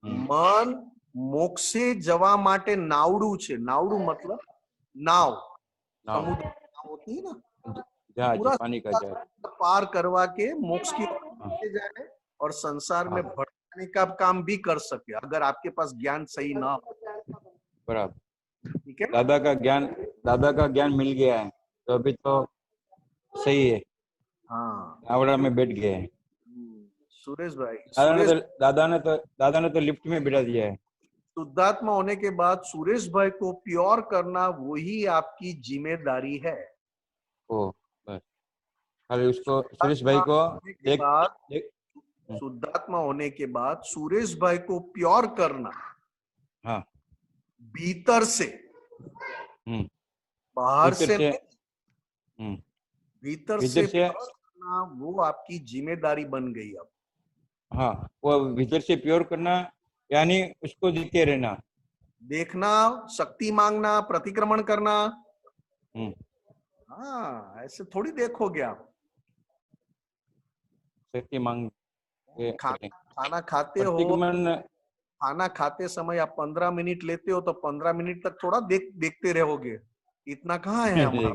मन मोक्षे जवा माटे नावड़ू छे। नावड़ू मतलब नाव, समुद्र होती है ना, पूरा पानी का जहाज पार करवा के मोक्ष की ओर जाए और संसार में भटकने का काम भी कर सके, अगर आपके पास ज्ञान सही ना हो। बराबर, ठीक है। दादा का ज्ञान मिल गया है तो अभी तो सही है। नावड़ा में बैठ गए हैं। सुरेश भाई, दादा ने तो लिफ्ट में बिठा दिया है। शुद्धात्मा होने के बाद सुरेश भाई को प्योर करना वही आपकी जिम्मेदारी है। बस खाली उसको सुरेश भाई को शुद्धात्मा होने के बाद सुरेश भाई को प्योर करना, भीतर से, बाहर से भीतर से करना, वो आपकी जिम्मेदारी बन गई अब। वो भीतर से प्योर करना यानी उसको देखते रहना, देखना, शक्ति मांगना, प्रतिक्रमण करना। ऐसे थोड़ी देखोगे आप। शक्ति मांग खाना खाते हो, खाना खाते समय आप 15 मिनट लेते हो तो 15 मिनट तक थोड़ा देखते रहोगे, इतना कहाँ है हमारा।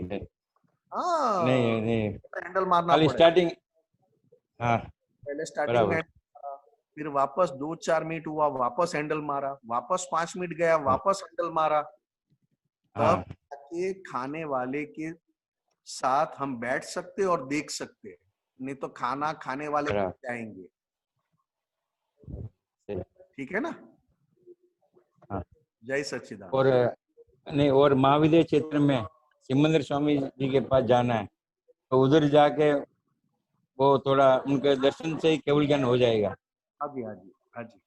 नहीं हैंडल मारना पड़ेगा। स्टार्टिंग पहले स्टार्टिंग में, फिर वापस 2-4 मिनट हुआ, वापस हैंडल मारा, वापस 5 मिनट गया, वापस हैंडल मारा। तब के खाने वाले के साथ हम बैठ सकते और देख सकते, नहीं तो खाना खाने वाले जाएंगे। ठीक है ना? हाँ। जय सच्चिदानंद। और नहीं, और महाविद्य क्षेत्र में सिमंदर स्वामी जी के पास जाना है, तो उधर जाके वो थोड़ा उनके दर्शन से ही केवल ज्ञान हो जाएगा। हाँ जी, हाँ जी, हाँ जी।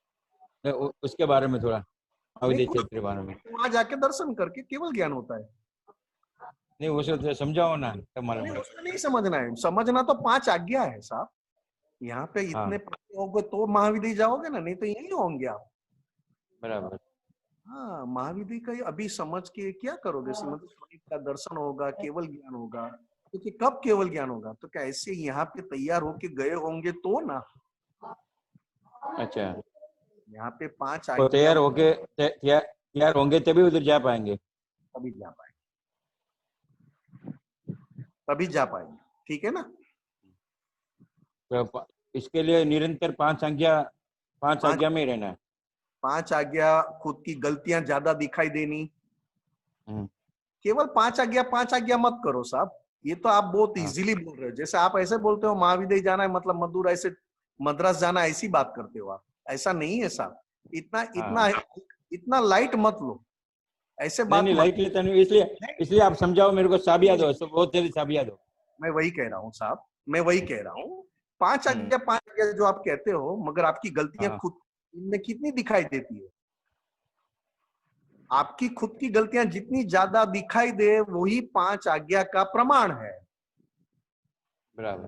तो उसके बारे में थोड़ा महाविद्य नहीं, क्षेत्र के बारे में वहां जाके दर्शन करके केवल ज्ञान होता है। नहीं, उसे तो समझाओ ना तुम्हारे नहीं, में। उसमें नहीं समझना है। समझना तो 5 आज्ञा है साहब। यहाँ पे इतने होगे तो महाविद्य जाओगे ना, नहीं तो यही होंगे आप। बराबर। हाँ, महाविद्य का अभी समझ के क्या करोगे? श्रीमती स्वामी का दर्शन होगा, केवल ज्ञान होगा। क्योंकि कब केवल ज्ञान होगा? तो क्या ऐसे यहाँ पे तैयार होके गए होंगे तो ना। अच्छा, यहाँ पे 5 तो आज्ञा तैयार होंगे तभी उधर जा पाएंगे। तभी जा पाएंगे, तभी जा पाएंगे। ठीक है ना? तो इसके लिए निरंतर 5 आज्ञा में ही रहना है। 5 आज्ञा, खुद की गलतियां ज्यादा दिखाई देनी। केवल 5 आज्ञा मत करो साहब। ये तो आप बहुत इजीली बोल रहे हो। जैसे आप ऐसे बोलते हो महाविद्य जाना है मतलब मदुराई से मद्रास जाना, ऐसी बात करते हो आप। ऐसा नहीं है साहब। इतना लाइट मत लो। ऐसे बात नहीं, लाइट लेता नहीं, इसलिए आप समझाओ मेरे को, साबिया दो, बहुत जल्दी साबिया दो। मैं वही कह रहा हूँ साहब, मैं वही कह रहा हूँ। 5 आज्ञा जो आप कहते हो, मगर आपकी गलतियां खुद इनमें कितनी दिखाई देती है? आपकी खुद की गलतियां जितनी ज्यादा दिखाई दे, वही 5 आज्ञा का प्रमाण है। बराबर।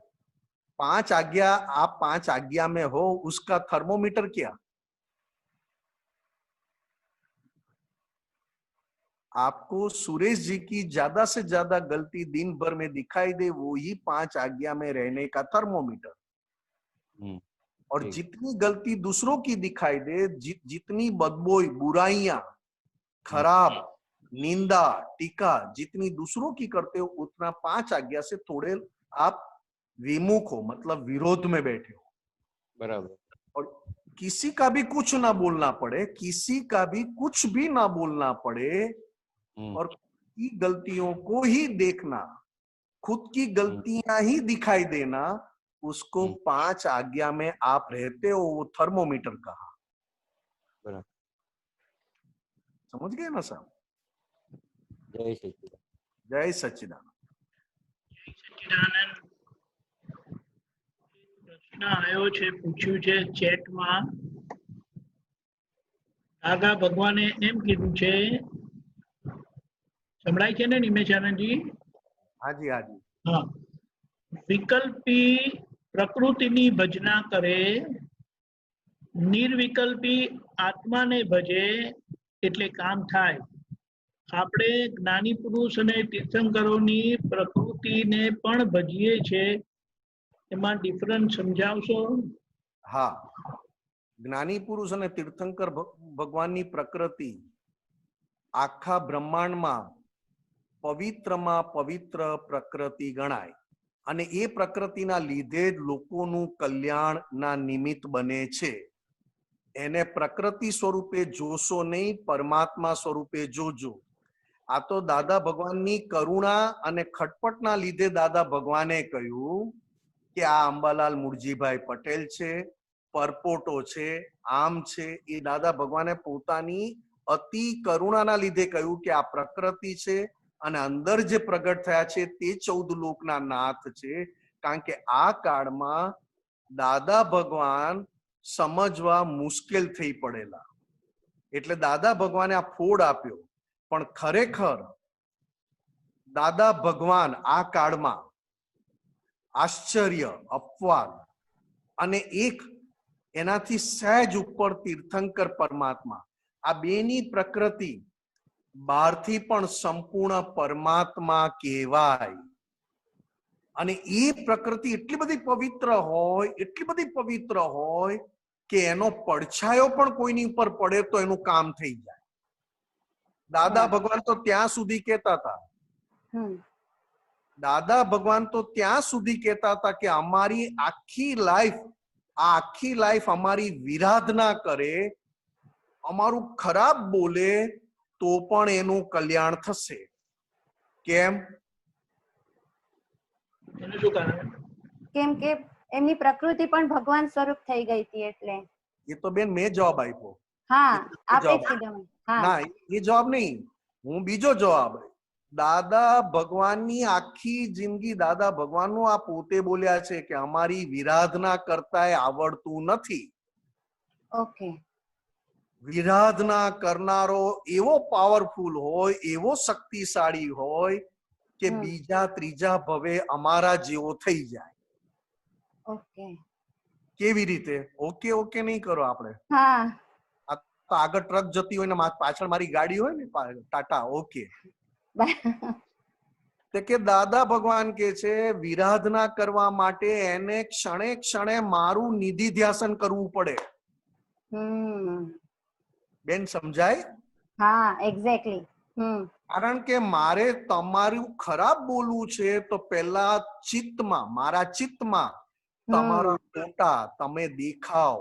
5 आज्ञा, आप 5 आज्ञा में हो, उसका थर्मोमीटर क्या? आपको सुरेश जी की ज्यादा से ज्यादा गलती दिन भर में दिखाई दे, वो ही 5 आज्ञा में रहने का थर्मोमीटर। और जितनी गलती दूसरों की दिखाई दे, जितनी बदबोई, बुराइयां, खराब, निंदा, टीका जितनी दूसरों की करते हो, उतना 5 आज्ञा से थोड़े आप विमुख हो, मतलब विरोध में बैठे हो। बराबर। और किसी का भी कुछ ना बोलना पड़े, किसी का भी कुछ भी ना बोलना पड़े, और की गलतियों को ही देखना, खुद की गलतियां ही दिखाई देना, उसको 5 आज्ञा में आप रहते हो। वो थर्मोमीटर कहा। बराबर। समझ गए ना साहब? जय सच्चिदानंद। जय सच्चिदानंद। સચ્ચિદાનંદ પ્રશ્ન આવ્યો છે, પૂછ્યું છે ચેટમાં। દાદા ભગવાને એમ કીધું છે, સંભળાય છે ને નિમેશાનંદજી? हाँ जी, हाँ जी। हाँ, વિકલ્પી પ્રકૃતિની ભજના કરે, નિર્વિકલ્પી આત્માને ભજે એટલે કામ થાય। આપણે જ્ઞાની પુરુષ અને તીર્થંકરોની પ્રકૃતિને પણ ભજીએ છે, એમાં ડિફરન્સ સમજાવશો? હા, જ્ઞાની પુરુષ અને તીર્થંકર ભગવાનની પ્રકૃતિ આખા બ્રહ્માંડમાં પવિત્રમાં પવિત્ર પ્રકૃતિ ગણાય, અને એ પ્રકૃતિના લીધે જ લોકોનું કલ્યાણના નિમિત્ત બને છે। એને પ્રકૃતિ સ્વરૂપે જોશો નહીં, પરમાત્મા સ્વરૂપે જોજો। આ તો દાદા ભગવાનની કરુણા અને ખટપટના લીધે દાદા ભગવાને કહ્યું કે આ અંબાલાલ મુરજીભાઈ પટેલ છે, પરપોટો છે, આમ છે। એ દાદા ભગવાને પોતાની અતિ કરુણાના લીધે કહ્યું કે આ પ્રકૃતિ છે, અને અંદર જે પ્રગટ થયા છે તે 14 લોકના નાથ છે। કારણ કે આ કાળમાં દાદા ભગવાન સમજવા મુશ્કેલ થઈ પડેલા, એટલે દાદા ભગવાને આ ફોડ આપ્યો। પણ ખરેખર દાદા ભગવાન આ કાળમાં આશ્ચર્ય, અપવાદ અને એક એનાથી સહેજ ઉપર તીર્થંકર પરમાત્મા, આ બેની પ્રકૃતિ બહારથી પણ સંપૂર્ણ પરમાત્મા કહેવાય। અને એ પ્રકૃતિ એટલી બધી પવિત્ર હોય કે એનો પડછાયો પણ કોઈની ઉપર પડે તો એનું કામ થઈ જાય। દાદા ભગવાન તો ત્યાં સુધી કહેતા હતા, દાદા ભગવાન તો ત્યાં સુધી કહેતા હતા કે અમારી આખી લાઈફ અમારી વિરાધના કરે, અમારું ખરાબ બોલે તો પણ એનું કલ્યાણ થશે। કેમ? એનું શું કારણ? કેમ કે એમની પ્રકૃતિ પણ ભગવાન સ્વરૂપ થઈ ગઈ હતી એટલે એ તો બેન મેં જવાબ આપ્યો. હા આપે જ જવાબ કીધું. હા ના, એ જવાબ નહીં, હું બીજો જવાબ. દાદા ભગવાનની આખી જિંદગી દાદા ભગવાનનું આ પોતે બોલ્યા છે કે અમારી વિરાધના કરતા આવડતું નથી. ઓકે. વિરાધના કરનારો એવો પાવરફુલ હોય, એવો શક્તિશાળી હોય કે બીજા ત્રીજા ભવે અમારા જેવો થઈ જાય. ઓકે. કેવી રીતે? ઓકે ઓકે નહીં કરો આપણે. હા આગળ ટ્રક જતી હોય ને પાછળ મારી ગાડી હોય ને ટાટા, ઓકે. કે દાદા ભગવાન કે છે વિરાધના કરવા માટે એને ક્ષણે ક્ષણે મારું નિધિ ધ્યાસન કરવું પડે. બેન સમજાય? હા એક્ઝેક્ટલી. કારણ કે મારે તમારું ખરાબ બોલવું છે તો પેલા ચિત્તમાં, મારા ચિત્તમાં તમારા ફોટા તમે દેખાવ.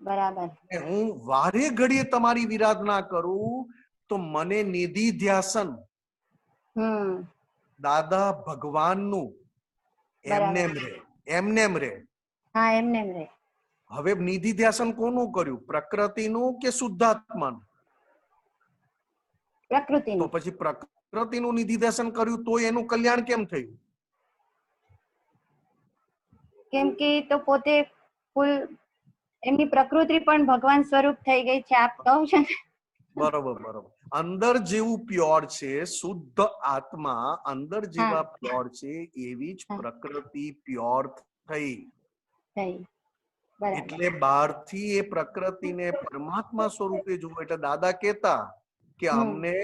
બરાબર. હું વારે ઘડીએ તમારી વિરાધના કરું તો મને નિધિ ધ્યાસન દાદા ભગવાનનું એમનેમ રે, એમનેમ રે. હા એમનેમ રે. હવે નિધિ ધ્યાસન કોનું કર્યું? પ્રકૃતિનું કે શુદ્ધાત્માનું? પ્રકૃતિનું. તો પછી પ્રકૃતિનું નિધિ ધ્યાસન કર્યું તો એનું કલ્યાણ કેમ થયું? કેમ કે તો પોતે ફૂલ એમની પ્રકૃતિ પણ ભગવાન સ્વરૂપ થઈ ગઈ છે. આપ કહો છો ને? બરોબર બરોબર. અંદર જેવું પ્યોર છે શુદ્ધ આત્મા, અંદર જેવા પ્યોર છે એવી જ પ્રકૃતિ પ્યોર થઈ. એટલે બહારથી એ પ્રકૃતિને પરમાત્મા સ્વરૂપે જુઓ. એટલે દાદા કહેતા કે અમને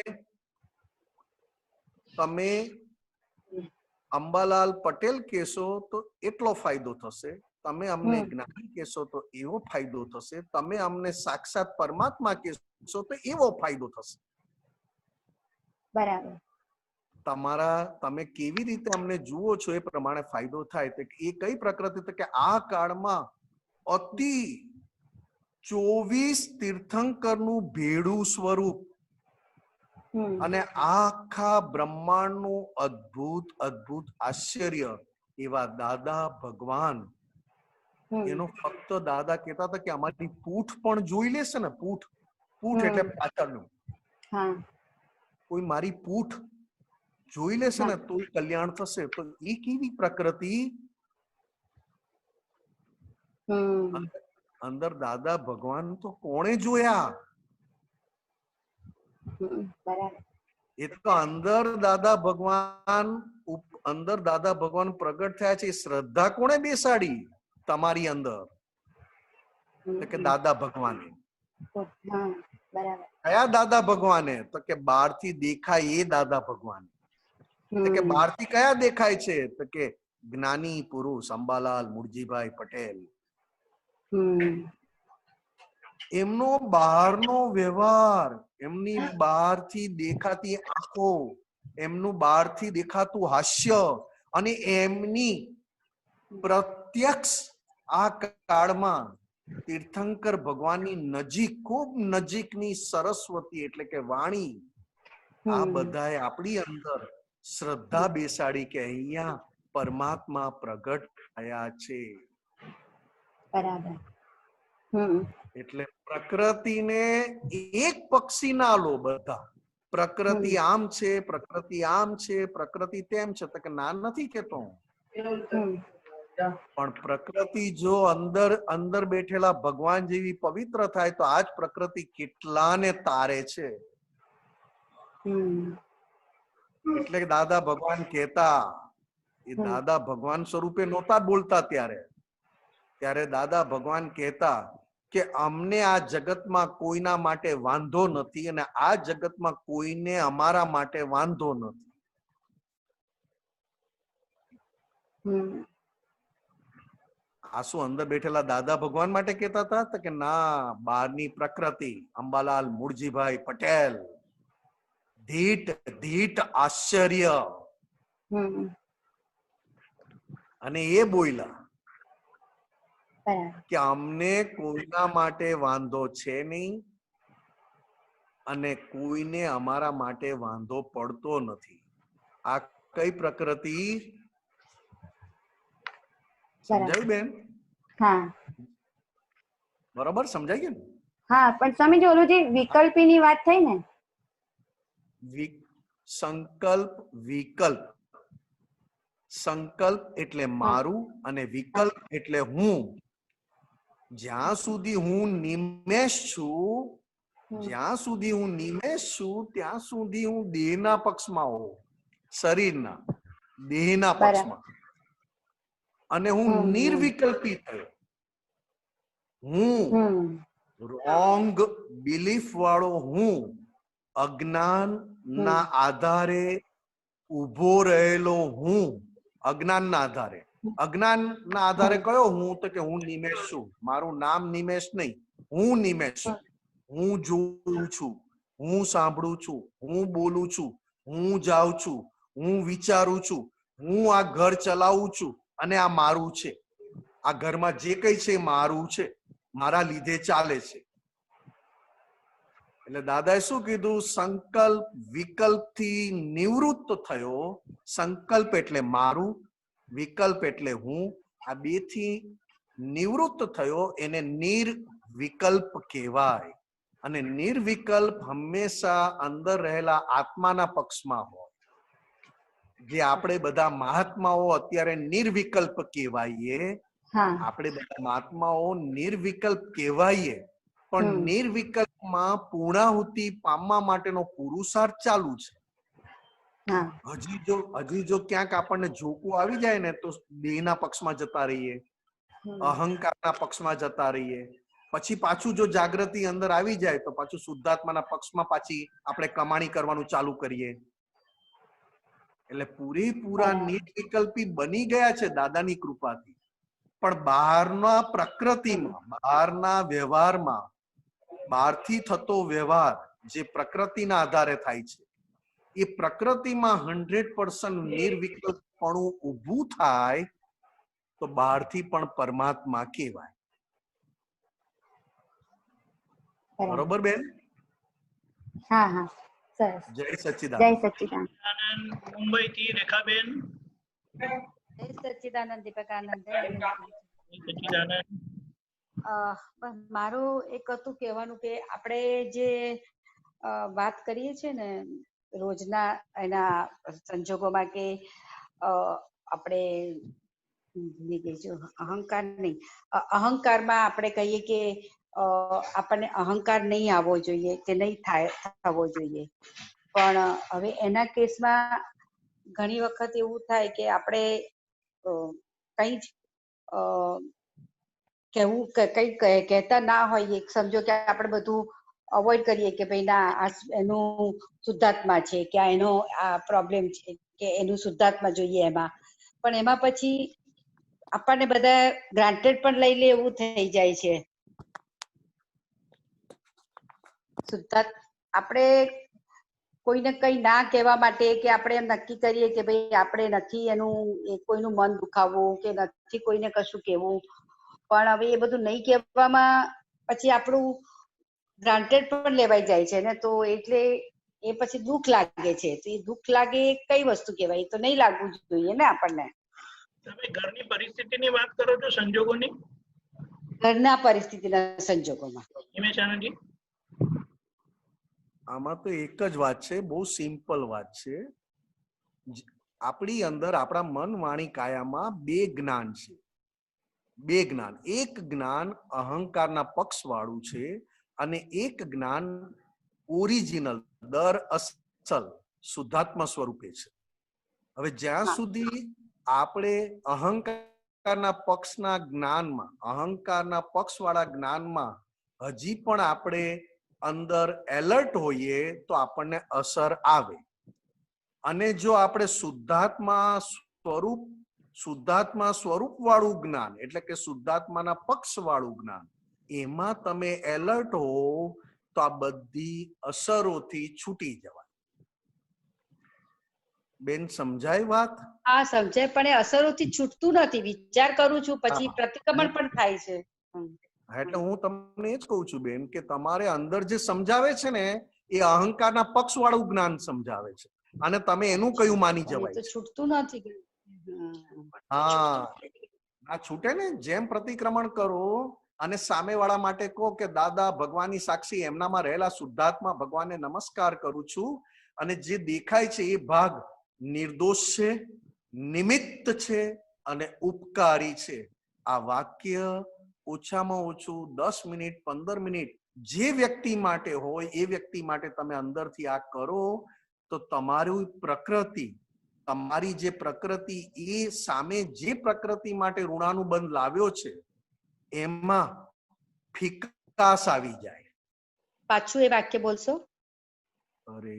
તમે અંબાલાલ પટેલ કહેશો તો એટલો ફાયદો થશે, તમે અમને જ્ઞાની કહેશો તો એવો ફાયદો થશે, તમે અમને સાક્ષાત પરમાત્મા કહેશો તો એવો ફાયદો થશે. બરાબર. તમે કેવી રીતે અમને જુઓ છો એ પ્રમાણે ફાયદો થાય. એ કઈ પ્રકૃતિ? તો કે આ કાળમાં અતિ 24 તીર્થંકરનું ભેડું સ્વરૂપ અને આખા બ્રહ્માંડનું અદ્ભુત અદ્ભુત આશ્ચર્ય એવા દાદા ભગવાન. એનો ફક્ત દાદા કહેતા હતા કે અમારી પૂઠ પણ જોઈ લેશે ને, પૂઠ, પૂઠ એટલે પાછળનું, કોઈ મારી પૂઠ જોઈ લેશે ને તો કલ્યાણ થશે. તો એ કેવી પ્રકૃતિ? અંદર દાદા ભગવાન તો કોણે જોયા? એ તો અંદર દાદા ભગવાન પ્રગટ થયા છે. શ્રદ્ધા કોણે બેસાડી તમારી અંદર? કે દાદા ભગવાને. કયા દાદા ભગવાને? તો કે બહારથી દેખાય એ દાદા ભગવાને. કે બહારથી કયા દેખાય છે? તો કે જ્ઞાની પુરુષ અંબાલાલ મુરજીભાઈ પટેલ. એમનો બહારનો વ્યવહાર, એમની બહારથી દેખાતી આંખો, એમનું બહારથી દેખાતું હાસ્ય અને એમની પ્રત્યક્ષ આ કાળમાં તીર્થંકર ભગવાનની નજીક, ખૂબ નજીકની સરસ્વતી એટલે કે વાણી, આ બધાએ આપણી અંદર શ્રદ્ધા બેસાડી કે અહીંયા પરમાત્મા પ્રગટ થયા છે. બરાબર. એટલે પ્રકૃતિને એક પક્ષી ના લો. બધા પ્રકૃતિ આમ છે, પ્રકૃતિ આમ છે, પ્રકૃતિ તેમ છે, તો કે ના નથી કેતો. પણ પ્રકૃતિ જો અંદર બેઠેલા ભગવાન જેવી પવિત્ર થાય તો આજ પ્રકૃતિ કેટલાને તારે છે. એટલે દાદા ભગવાન કહેતા, એ દાદા ભગવાન સ્વરૂપે નહોતા બોલતા ત્યારે દાદા ભગવાન કહેતા કે અમને આ જગતમાં કોઈના માટે વાંધો નથી અને આ જગતમાં કોઈને અમારા માટે વાંધો નથી. આ શું અંદર બેઠેલા દાદા ભગવાન માટે કહેતા હતા? તો કે ના, બહારની પ્રકૃતિ અંબાલાલ મુરજીભાઈ પટેલ ધીટ આશ્ચર્ય. અને એ બોલ્યા કે અમને કોઈના માટે વાંધો છે નહીં અને કોઈને અમારા માટે વાંધો પડતો નથી. આ કઈ પ્રકૃતિ? સમજાયું બેન? બરોબર સમજાય ગયું ને? હા પણ સ્વામીજી ઓલું જે વિકલ્પીની વાત થઈ ને, સંકલ્પ વિકલ્પ, સંકલ્પ એટલે મારું અને વિકલ્પ એટલે હું. જ્યાં સુધી હું નિમેષ છું, જ્યાં સુધી હું નિમેષ છું ત્યાં સુધી હું દેહના પક્ષમાં હોઉં, શરીરના દેહના પક્ષમાં. અને હું નિર્વિકલ્પી થયો, હું રોંગ બિલીફ વાળો હું, અજ્ઞાન ના આધારે ઉભો રહેલો હું, અજ્ઞાન ના આધારે. અજ્ઞાન ના આધારે કયો હું? તો કે હું નિમેષ છું, મારું નામ નિમેષ નહીં, હું નિમેષ છું. હું જોઉં છું, હું સાંભળું છું, હું બોલું છું, હું જાઉં છું, હું વિચારું છું, હું આ ઘર ચલાવું છું અને આ મારું છે. આ ઘરમાં જે કઈ છે મારું છે, મારા લીધે ચાલે છે. એટલે દાદાએ શું કીધું? સંકલ્પ વિકલ્પ થી નિવૃત્ત થયો. સંકલ્પ એટલે મારું, વિકલ્પ એટલે હું. આ બે થી નિવૃત્ત થયો, એને નિર્વિકલ્પ કહેવાય. અને નિર્વિકલ્પ હંમેશા અંદર રહેલા આત્માના પક્ષમાં હોય. જે આપણે બધા મહાત્માઓ અત્યારે નિર્વિકલ્પ કહેવાઈએ, આપણે બધા મહાત્માઓ નિર્વિકલ્પ કહેવાઈએ, પણ નિર્વિકલ્પમાં પૂર્ણાહુતિ પામવા માટેનો પુરુષાર્થ ચાલુ છે. હજી જો ક્યાંક આપણને જોકું આવી જાય ને તો દેહના પક્ષમાં જતા રહીએ, અહંકારના પક્ષમાં જતા રહીએ. પછી પાછું જો જાગૃતિ અંદર આવી જાય તો પાછું શુદ્ધાત્માના પક્ષમાં પાછી આપણે કમાણી કરવાનું ચાલુ કરીએ. એટલે પૂરેપૂરા નિર્વિકલ્પી બની ગયા છે દાદાની કૃપાથી. પણ બહારના પ્રકૃતિમાં, બહારના વ્યવહારમાં, બહારથી થતો વ્યવહાર જે પ્રકૃતિના આધારે થાય છે, એ પ્રકૃતિમાં 100% નિર્વિકલ્પપણું ઊભું થાય તો બહારથી પણ પરમાત્મા કહેવાય. બરોબર બેન? હા હા સરસ. જય સચ્ચિદાનંદ. જય સચ્ચિદાનંદ. મુંબઈ થી રેખાબેન. જય સચ્ચિદાનંદ દીપકાનંદ. સચ્ચિદાનંદ. મારું એક હતું કહેવાનું કે આપણે જે વાત કરીએ છીએ ને રોજના એના સંજોગોમાં કે આપણે અહંકાર નહીં, અહંકારમાં આપણે કહીએ કે આપણને અહંકાર નહીં આવવો જોઈએ કે નહીં થવો જોઈએ. પણ હવે એના કેસમાં ઘણી વખત એવું થાય કે આપણે કંઈ જ કઈ કહેતા ના હોઈએ. સમજો કે આપણે બધું અવોઇડ કરીએ કે ભાઈ ના એનું શુદ્ધાત્મા છે કે એનો આ પ્રોબ્લેમ છે કે એનું શુદ્ધાત્મા જોઈએ એમાં. પણ એમાં પછી આપણને બધા ગ્રાન્ટેડ પણ લઈ લે એવું થઈ જાય છે. આપણે કોઈને કઈ ના કહેવા માટે કે આપણે એમ નક્કી કરીએ કે ભાઈ આપણે નથી એનું કોઈનું મન દુખાવવું કે નથી કોઈને કશું કહેવું. પણ હવે એ બધું નહીં કહેવામાં પછી આપણું ગ્રાન્ટેડ પણ લેવાઈ જાય છે ને, તો એટલે એ પછી દુઃખ લાગે છે. તો એ દુઃખ લાગે કઈ વસ્તુ કહેવાય? તો નહીં લાગવું જોઈએ ને આપણને. તમે ઘરની પરિસ્થિતિની વાત કરો છો, સંજોગોની? ઘરના પરિસ્થિતિના સંજોગોમાં. હિમેશાનંદજી, આમાં તો એક જ વાત છે, બહુ સિમ્પલ વાત છે. આપણી અંદર આપણા મન વાણી કાયામાં બે જ્ઞાન છે. બે જ્ઞાન. એક જ્ઞાન અહંકારના પક્ષ વાળું છે અને એક જ્ઞાન ઓરિજિનલ દર અસલ શુદ્ધાત્મા સ્વરૂપે છે. હવે જ્યાં સુધી આપણે અહંકારના પક્ષના જ્ઞાનમાં, અહંકારના પક્ષ વાળા જ્ઞાનમાં હજી પણ આપણે અંદર એલર્ટ હોઈએ તો આપણને અસર આવે. અને જો આપણે શુદ્ધાત્મા સ્વરૂપ વાળું જ્ઞાન એટલે કે શુદ્ધાત્માના પક્ષ વાળું જ્ઞાન, એમાં તમે એલર્ટ હો તો આ બધી અસરોથી છૂટી જવાય. બેન સમજાય વાત? હા સમજાય, પણ એ અસરોથી છૂટતું નથી. વિચાર કરું છું પછી પ્રતિક્રમણ પણ થાય છે. એટલે હું તમને એ જ કહું છું બેન કે તમારે અંદર જે સમજાવે છે ને એ અહંકારના પક્ષ વાળું જ્ઞાન સમજાવે છે અને તમે એનું કયું માની જવાય છે. છૂટતું નથી. હા, આ છૂટે ને. જેમ પ્રતિક્રમણ કરો અને સામેવાળા માટે કહો કે દાદા ભગવાનની સાક્ષી એમનામાં રહેલા શુદ્ધાત્મા ભગવાનને નમસ્કાર કરું છું, અને જે દેખાય છે એ ભાગ નિર્દોષ છે, નિમિત્ત છે અને ઉપકારી છે. આ વાક્ય ઓછામાં ઓછું 10 મિનિટ 15 મિનિટ જે વ્યક્તિ માટે હોય એ વ્યક્તિ માટે તમે અંદરથી આ કરો તો તમારી પ્રકૃતિ, તમારી જે પ્રકૃતિ એ સામે જે પ્રકૃતિ માટે ઋણાનુબંધ લાવ્યો છે એમાં ફિકાસ આવી જાય. પાછું એ વાક્ય બોલશો? અરે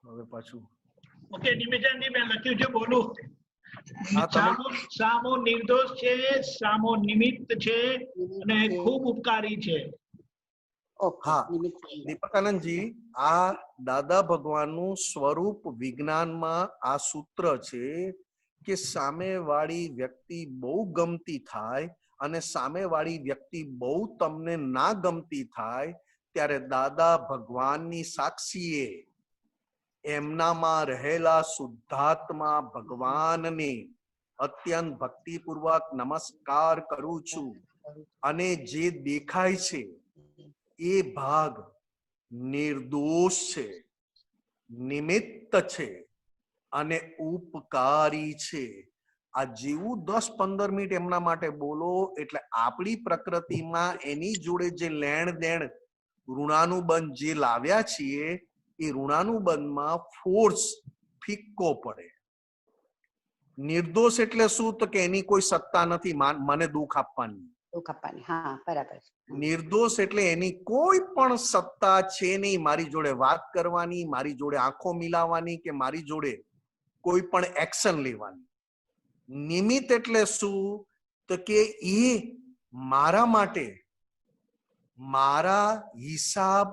હવે પાછું ઓકે નિમેશાનજી, મેં લખ્યું છે, બોલું. હા, તમે સામો નિર્દોષ છે, સામો નિમિત્ત છે અને ખૂબ ઉપકારી છે. હા દીપકાનંદજી, આ દાદા ભગવાનનું સ્વરૂપ વિજ્ઞાનમાં આ સૂત્ર છે કે સામેવાળી વ્યક્તિ બહુ ગમતી થાય અને સામેવાળી વ્યક્તિ બહુ તમને ના ગમતી થાય ત્યારે દાદા ભગવાનની સાક્ષીએ એમનામાં રહેલા શુદ્ધાત્મા ભગવાનને અત્યંત ભક્તિપૂર્વક નમસ્કાર કરું છું, અને જે દેખાય છે એ ભાગ નિર્દોષ છે, નિમિત્ત છે અને ઉપકારી છે. આ જેવું 10-15 મિનિટ એમના માટે બોલો એટલે આપણી પ્રકૃતિમાં એની જોડે જે લેણ દેણ ઋણાનુબંધ જે લાવ્યા છીએ એ ઋણાનુબંધમાં ફોર્સ ફિક્કો પડે. નિર્દોષ એટલે શું? તો કે એની કોઈ સત્તા નથી મને દુઃખ આપવાની. હા, બરાબર. નિર્દોષ એટલે એની કોઈ પણ સત્તા છે નહીં મારી જોડે વાત કરવાની, મારી જોડે આંખો મિલાવવાની કે મારી જોડે કોઈ પણ એક્શન લેવાની. નિમિત્ત એટલે શું? તો કે એ મારા માટે મારા હિસાબ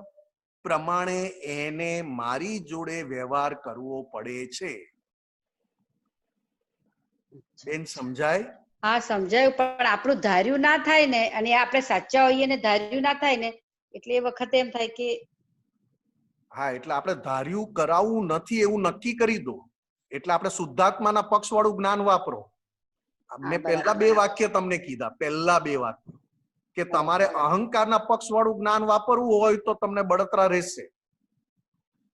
પ્રમાણે એને મારી જોડે વ્યવહાર કરવો પડે છે. બેન સમજાય? હા, સમજાયું. પણ આપણું ધાર્યું ના થાય ને, અને આપણે સાચા હોઈએ ને ધાર્યું ના થાય ને, એટલે એ વખતે એમ થાય કે હા, એટલે આપણે ધાર્યું કરાવવું નથી એવું નક્કી કરી દો. એટલે આપણે શુદ્ધાત્માના પક્ષ વાળું જ્ઞાન વાપરો. મેં પહેલા 2 વાક્ય તમને કીધા, પહેલા 2 વાક્ય કે તમારે અહંકારના પક્ષ વાળું જ્ઞાન વાપરવું હોય તો તમને બળતરા રહેશે.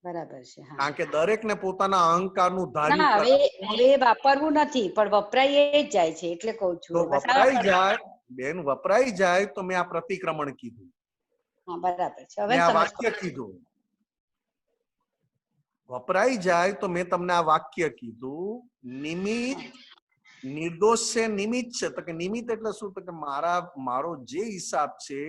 બરાબર છે. કારણ કે દરેકને પોતાના અહંકારનું ધાર્યું હવે વાપરવું નથી, પણ વપરાય એ જ જાય છે, એટલે કહું છું. વપરાઈ જાય બેન, વપરાઈ જાય તો મેં આ પ્રતિક્રમણ કીધું. હા, બરાબર છે. હવે આ વાક્ય કીધું. વપરાઈ જાય તો મેં તમને આ વાક્ય કીધું. નિમિત્ત નિર્દોષ છે, નિમિત્ત છે. તો કે નિમિત્ત એટલે શું? તો કે મારો જે હિસાબ છે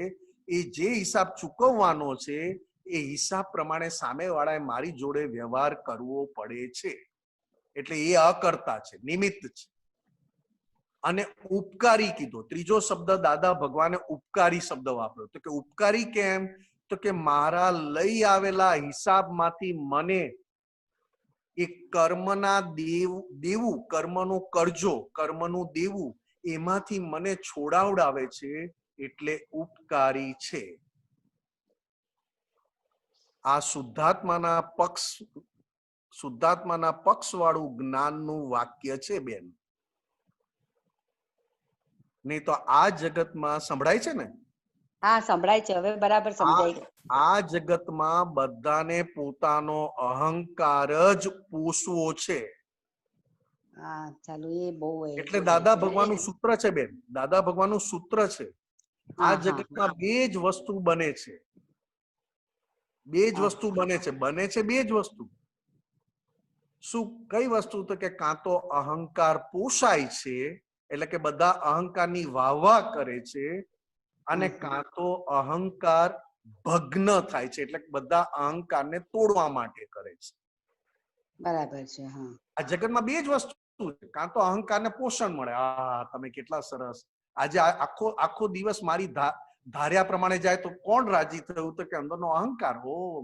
એ જે હિસાબ ચૂકવવાનો છે એ હિસાબ પ્રમાણે સામેવાળાએ મારી જોડે વ્યવહાર કરવો પડે છે. એટલે એ અકર્તા છે, નિમિત્ત છે. અને ઉપકારી કીધો. ત્રીજો શબ્દ દાદા ભગવાને ઉપકારી શબ્દ વાપર્યો. તો કે ઉપકારી કેમ? તો કે મારા લઈ આવેલા હિસાબમાંથી મને એ કર્મના દેવું, કર્મનો કરજો, કર્મનું દેવું એમાંથી મને છોડાવડાવે છે, એટલે ઉપકારી છે. આ શુદ્ધાત્માના પક્ષ વાળું જ્ઞાનનું વાક્ય છે બેન. નહીં તો આ જગતમાં સંભળાય છે ને? હા, સંભળાય છે. હવે બરાબર સમજાય. આ જગતમાં બધાને પોતાનો અહંકાર જ પોષવો છે. હા, ચાલો, એ બહુ. એટલે દાદા ભગવાનનું સૂત્ર છે બેન, દાદા ભગવાનનું સૂત્ર છે. આ જગતમાં 2 જ વસ્તુ બને છે. 2 જ વસ્તુ બને છે. બને છે 2 જ વસ્તુ. શું? કઈ વસ્તુ? તો કે કાં તો અહંકાર પોષાય છે, એટલે કે બધા અહંકારની વાહવા કરે છે, અને કાં તો અહંકાર ભગ્ન થાય છે, એટલે બધા અહંકારને તોડવા માટે કરે છે. બરાબર છે. હા, આ જગતમાં 2 જ વસ્તુ છે. કાં તો અહંકારને પોષણ મળે, તમે કેટલા સરસ, આજે આખો દિવસ મારી ધાર્યા પ્રમાણે જાય તો કોણ રાજી થયું? તો કે અંદરનો અહંકાર.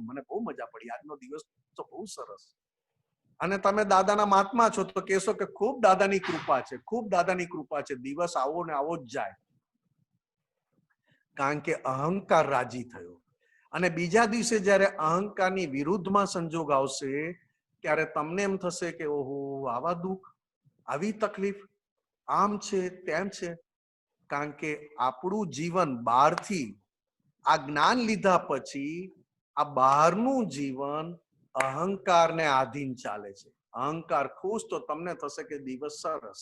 મને બહુ મજા પડી, આજનો દિવસ તો બહુ સરસ. અને તમે દાદાના મહાત્મા છો તો કહેશો કે ખૂબ દાદાની કૃપા છે, ખૂબ દાદાની કૃપા છે, દિવસ આવો ને આવો જ જાય. કારણ કે અહંકાર રાજી થયો. અને બીજા દિવસે જયારે અહંકારની વિરુદ્ધમાં સંજોગ આવશે ત્યારે તમને એમ થશે કે ઓહો, આવા દુઃખ, આવી તકલીફ, આમ છે તેમ છે. કારણ કે આપણું જીવન બહારથી આ જ્ઞાન લીધા પછી આ બહારનું જીવન અહંકારને આધીન ચાલે છે. અહંકાર ખુશ તો તમને થશે કે દિવસ સરસ,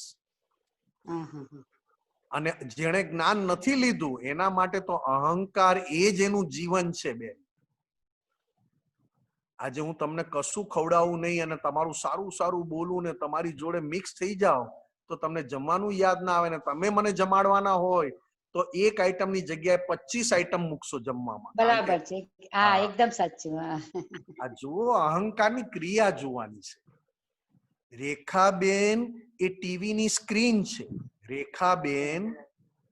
અને જેણે જ્ઞાન નથી લીધું એના માટે તો અહંકાર એ જ એનું જીવન છે બેન. આજે હું તમને કશું ખવડાવું નહીં અને તમારું સારું સારું બોલું ને તમારી જોડે મિક્સ થઈ જાઓ તો તમને જમવાનું યાદ ના આવે, ને તમે મને જમાડવાના હોય તો એક આઈટમ ની જગ્યાએ 25 આઈટમ મૂકશો જમવામાં. બરાબર છે. હા, એકદમ સાચું. આ જુઓ, અહંકારની ક્રિયા જોવાની છે. રેખાબેન એ ટીવી ની સ્ક્રીન છે. રેખાબેન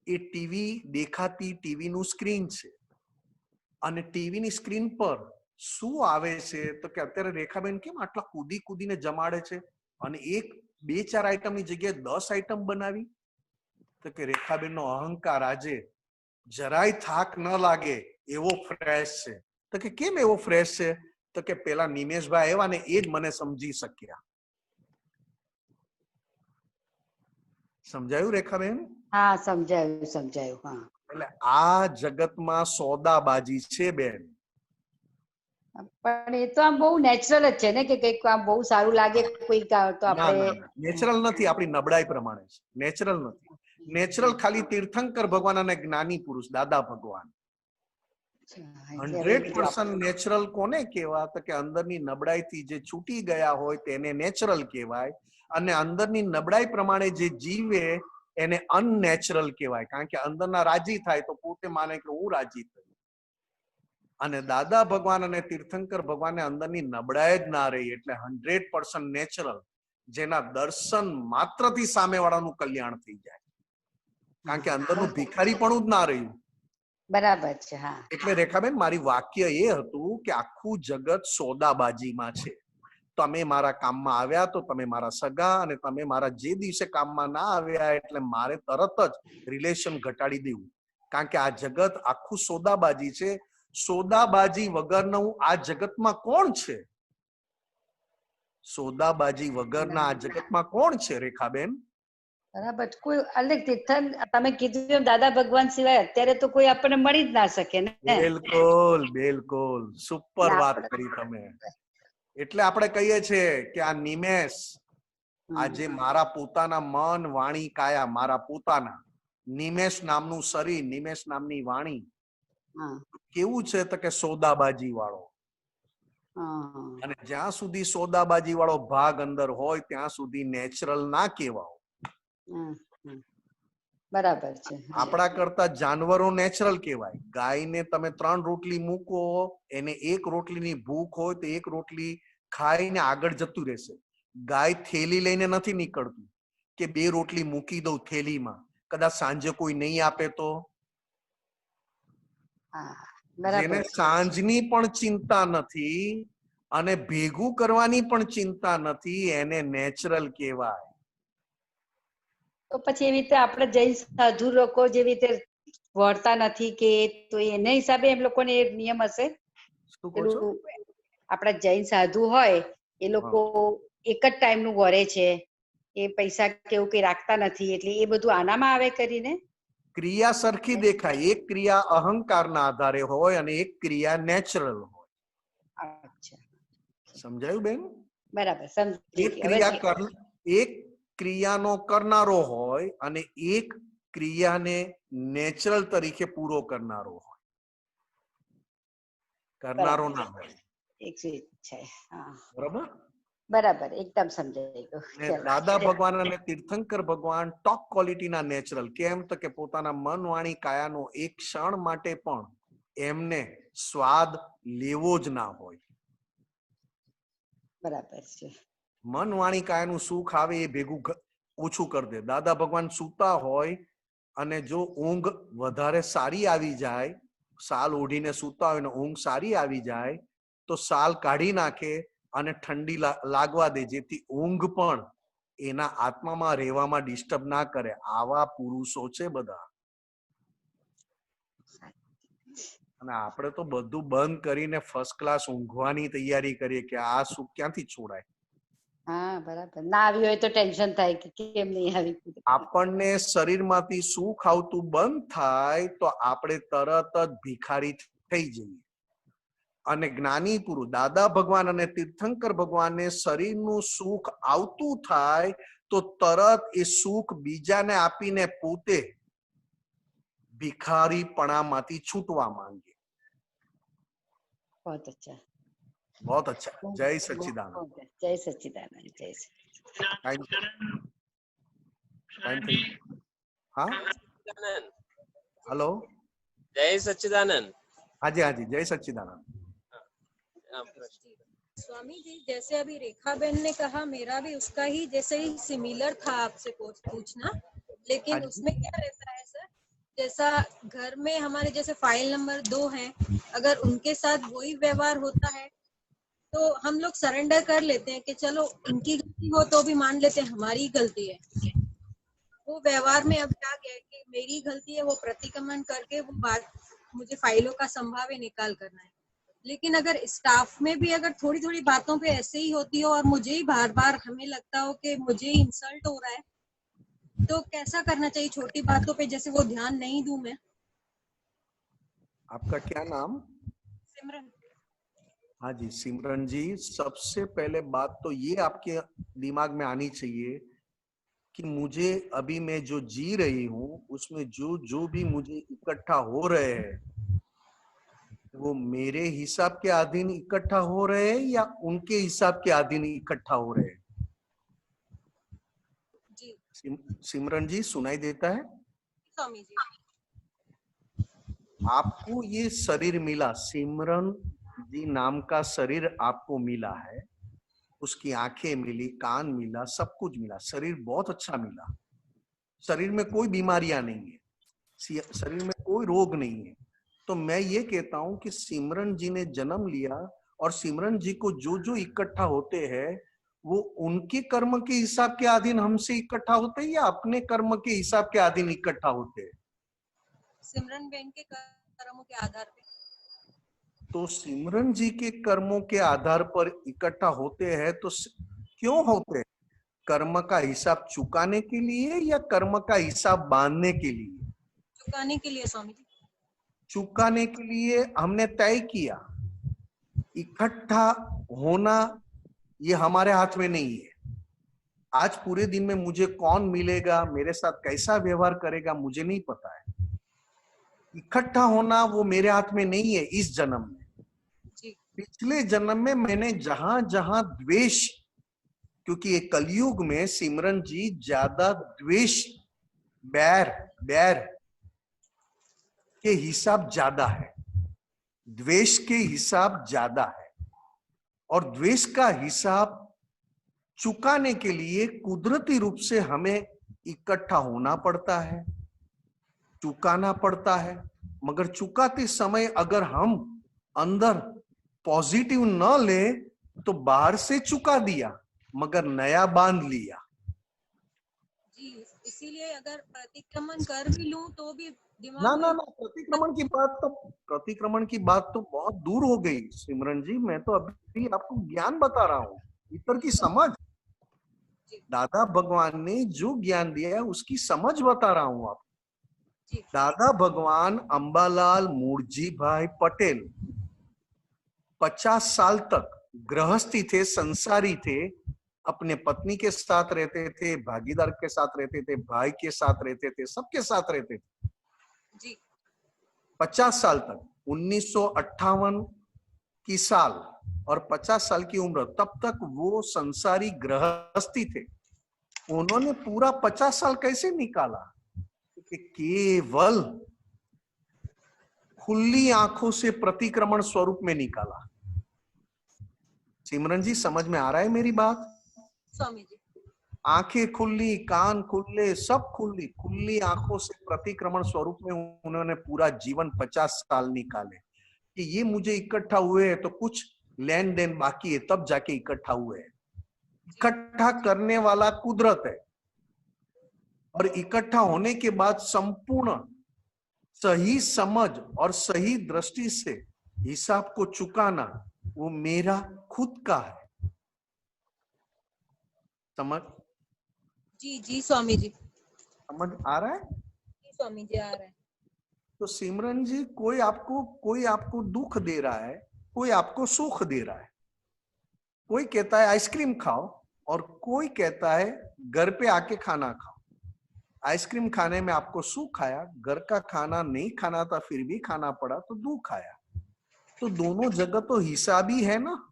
એ ટીવી દેખાતી ટીવી નું સ્ક્રીન છે, અને ટીવી ની સ્ક્રીન પર શું આવે છે તો કે અત્યારે રેખાબેન કેમ આટલા કૂદી કૂદીને જમાડે છે અને 1-2-4 આઈટમ ની જગ્યાએ 10 આઈટમ બનાવી? તો કે રેખાબેન નો અહંકાર આજે જરાય થાક ન લાગે એવો ફ્રેશ છે. તો કે કેમ એવો ફ્રેશ છે? તો કે પેલા નિમેશભાઈ આવ્યા ને એ જ મને સમજી શક્યા. સમજાયું રેખાબેન? હા, સમજાયું. હા, એટલે આ જગતમાં સોદાબાજી છે બેન. પણ એ તો આમ બહુ નેચરલ જ છે ને, કે કંઈક આમ બહુ સારું લાગે કોઈક તો આપણે. નેચરલ નથી, આપણી નબળાઈ પ્રમાણે છે. નેચરલ નથી. નેચરલ ખાલી તીર્થંકર ભગવાન અને જ્ઞાની પુરુષ દાદા ભગવાન. 100% નેચરલ કોને કહેવાય? તો કે અંદરની નબળાઈથી જે છૂટી ગયા હોય તેને નેચરલ કહેવાય, અને અંદરની નબળાઈ પ્રમાણે જે જીવે એને અનનેચરલ કહેવાય. કારણ કે અંદરના રાજી થાય તો પોતે માને કે હું રાજી થયો. અને દાદા ભગવાન અને તીર્થંકર ભગવાનને અંદરની નબળાઈ જ ના રહી, એટલે 100% નેચરલ, જેના દર્શન માત્રથી સામેવાળાનું કલ્યાણ થઈ જાય. કારણ કે અંદરનું ભિખારીપણું જ ના રહ્યું. બરાબર છે. હા, એટલે રેખાબેન, મારી વાક્ય એ હતું કે આખું જગત સોદાબાજીમાં છે. તમે મારા કામમાં આવ્યા તો તમે મારા સગા, અને તમે મારા જે દિવસે કામમાં ના આવ્યા એટલે મારે તરત જ રિલેશન ઘટાડી દેવું. કારણ કે આ જગત આખું સોદાબાજી છે. સોદાબાજી વગરનું આ જગતમાં કોણ છે? સોદાબાજી વગરના આ જગતમાં કોણ છે રેખાબેન? બરાબર. કોઈ અલગ તીર્થન તમે કીધું એમ દાદા ભગવાન સિવાય અત્યારે તો કોઈ આપણને મળી જ ના શકે ને. બિલકુલ સુપર વાત કરી તમે. એટલે આપણે કહીએ છીએ કે આ નિમેશ, આજે મારા પોતાના મન, વાણી, કાયા, મારા પોતાના નિમેશ નામનું શરીર, નિમેશ નામની વાણી કેવું છે તો કે સોદાબાજી વાળો. અને જ્યાં સુધી સોદાબાજી વાળો ભાગ અંદર હોય ત્યાં સુધી નેચરલ ના કહેવાય. બરાબર છે. આપણા કરતા જાનવરો નેચરલ કહેવાય. ગાયને તમે 3 રોટલી મૂકો, એને 1 રોટલીની ભૂખ હોય તો 1 રોટલી ખાઈને આગળ જતું રહેશે. ગાય થેલી લઈને નથી નીકળતું કે 2 રોટલી મૂકી દઉં થેલીમાં, કદાચ સાંજે કોઈ નહીં આપે તો. જેને સાંજની પણ ચિંતા નથી અને ભેગું કરવાની પણ ચિંતા નથી એને નેચરલ કહેવાય. તો પછી એવી રીતે આપણે જૈન સાધુ લોકો જેવી રીતે વર્તા નથી કે, તો એના હિસાબે એમ લોકોને નિયમ હશે. આપણા જૈન સાધુ હોય એ લોકો એક જ ટાઈમ નું વરે છે, એ પૈસા કેવું કઈ રાખતા નથી, એટલે એ બધું આનામાં આવે કરીને. ક્રિયા સરખી દેખાય. એક ક્રિયા અહંકારના આધારે હોય અને એક ક્રિયા નેચરલ હોય. અચ્છા, સમજાયું બેન? બરાબર, સમજી. એક ક્રિયાનો કરનારો હોય અને એક ક્રિયાને નેચરલ તરીકે પૂરો કરનારો હોય. કરનારો ના હોય. બરાબર? બરાબર, એકદમ સમજાઈ ગયું. દાદા ભગવાન અને તીર્થંકર ભગવાન ટોપ ક્વોલિટીના નેચરલ. કેમ તો કે પોતાના મન, વાણી, કાયાનો એક ક્ષણ માટે પણ એમને સ્વાદ લેવો જ ના હોય. બરાબર છે. મન, વાણી, કાયાનું સુખ આવે એ ભેગું ઓછું કરી દે. દાદા ભગવાન સૂતા હોય અને જો ઊંઘ વધારે સારી આવી જાય, સાલ ઓઢીને સૂતા હોય ને ઊંઘ સારી આવી જાય તો સાલ કાઢી નાખે અને ઠંડી લાગવા દે, જેથી ઊંઘ પણ એના આત્મામાં રહેવામાં ડિસ્ટર્બ ના કરે. આવા પુરુષો છે બધા. અને આપણે તો બધું બંધ કરીને ફર્સ્ટ ક્લાસ ઊંઘવાની તૈયારી કરીએ કે આ સુખ ક્યાંથી છોડાય. હા બરાબર ના આવી હોય તો ટેન્શન થાય કે કેમ નહીં આવી. આપણને શરીરમાંથી સુખ આવતું બંધ થાય તો આપણે તરત જ ભિખારી થઈ જઈએ. અને જ્ઞાની પુરુષ દાદા ભગવાન અને તીર્થંકર ભગવાનને શરીરનું સુખ આવતું થાય તો તરત એ સુખ બીજાને આપીને પોતે ભિખારીપણામાંથી છૂટવા માંગે. बहुत अच्छा. बहुत अच्छा. जय सच्चिदानंद. जय सच्चिदानंद. जय सच्चिदानंद. हाँ हेलो. जय सच्चिदानंद. हाँ जी, हाँ जी, जय सच्चिदानंद. स्वामी जी जैसे अभी रेखा बहन ने कहा मेरा भी उसका ही जैसे ही सिमिलर था आपसे पूछना, लेकिन उसमें क्या रहता है सर, जैसा घर में हमारे जैसे फाइल नंबर 2 है, अगर उनके साथ वही व्यवहार होता है तो हम लोग सरेंडर कर लेते हैं कि चलो इनकी गलती हो तो भी मान लेते हैं हमारी गलती है. वो व्यवहार में अब क्या गया कि मेरी गलती है, वो प्रतिक्रमण करके वो बात मुझे फाइलों का संभाव्य निकाल करना है. लेकिन अगर स्टाफ में भी अगर थोड़ी थोड़ी बातों पे ऐसे ही होती हो और मुझे ही बार बार हमें लगता हो कि मुझे ही इंसल्ट हो रहा है, तो कैसा करना चाहिए छोटी बातों पे, जैसे वो ध्यान नहीं दूं मैं. आपका क्या नाम? सिमरन. हाँ जी सिमरन जी, सबसे पहले बात तो ये आपके दिमाग में आनी चाहिए कि मुझे अभी मैं जो जी रही हूँ उसमें जो भी मुझे इकट्ठा हो रहे हैं वो मेरे हिसाब के अधीन इकट्ठा हो रहे हैं या उनके हिसाब के अधीन इकट्ठा हो रहे हैं? जी. सिमरन जी सुनाई देता है? स्वामी जी. आपको ये शरीर मिला, सिमरन जी नाम का शरीर आपको मिला है, उसकी आंखें मिली, कान मिला, सब कुछ मिला, शरीर बहुत अच्छा मिला. शरीर में कोई बीमारियां नहीं है, शरीर में कोई रोग नहीं है. तो मैं ये कहता हूं कि सिमरन जी ने जन्म लिया और सिमरन जी को जो जो इकट्ठा होते हैं वो उनके कर्म के हिसाब के अधीन हमसे इकट्ठा होते हैं या अपने कर्म के हिसाब के अधीन इकट्ठा होते हैं? सिमरन बहन के कर्मों के आधार पे. तो सिमरन जी के कर्मों के आधार पर इकट्ठा होते हैं तो क्यों होते हैं? कर्म का हिसाब चुकाने के लिए या कर्म का हिसाब बांधने के लिए? चुकाने के लिए स्वामी जी. चुकाने के लिए हमने तय किया. इकट्ठा होना ये हमारे हाथ में नहीं है. आज पूरे दिन में मुझे कौन मिलेगा, मेरे साथ कैसा व्यवहार करेगा मुझे नहीं पता है. इकट्ठा होना वो मेरे हाथ में नहीं है इस जन्म में. पिछले जन्म में मैंने जहां जहां द्वेष, क्योंकि ये कलयुग में सिमरन जी ज्यादा द्वेष, बैर के हिसाब ज्यादा है, द्वेष के हिसाब ज्यादा है. और द्वेष का हिसाब चुकाने के लिए कुदरती रूप से हमें इकट्ठा होना पड़ता है, चुकाना पड़ता है. मगर चुकाते समय अगर हम अंदर पॉजिटिव न ले तो बाहर से चुका दिया मगर नया बांध लिया. जी इसीलिए अगर प्रतिक्रमण कर भी लूं तो भी दिमाग ना प्रतिक्रमण की बात तो बहुत दूर हो गई सिमरन जी. मैं तो अभी आपको ज्ञान बता रहा हूँ, ईश्वर की समझ. दादा भगवान ने जो ज्ञान दिया है उसकी समझ बता रहा हूँ आपको. दादा भगवान अंबालाल मूर्जी भाई पटेल 50 साल तक गृहस्थी थे, संसारी थे, अपने पत्नी के साथ रहते थे, भागीदार के साथ रहते थे, भाई के साथ रहते थे, सबके साथ रहते थे जी. 50 साल तक. 1958 की साल और 50 साल की उम्र तब तक वो संसारी गृहस्थी थे. उन्होंने पूरा 50 साल कैसे निकाला? कि केवल खुली आंखों से प्रतिक्रमण स्वरूप में निकाला. सिमरन जी समझ में आ रहा है मेरी बात? स्वामी जी. आंखें खुली, कान खुले, सब खुली आंखों से प्रतिक्रमण स्वरूप में उन्होंने पूरा जीवन 50 साल निकाले कि ये मुझे इकट्ठा हुए हैं तो कुछ लेन देन बाकी है तब जाके इकट्ठा हुए हैं. इकट्ठा करने वाला कुदरत है और इकट्ठा होने के बाद संपूर्ण सही समझ और सही दृष्टि से हिसाब को चुकाना वो मेरा खुद का है. समझ जी जी स्वामी जी। समझ आ रहा है? जी स्वामी जी आ रहा है। तो सिमरन जी, कोई आपको दुख दे रहा है, कोई आपको सुख दे रहा है। कोई कहता है आइसक्रीम खाओ और कोई कहता है घर पे आके खाना खाओ। आइसक्रीम खाने में आपको सुख आया, घर का खाना नहीं खाना था फिर भी खाना पड़ा तो दुख आया। तो दोनों जगह तो हिसाब ही है ना।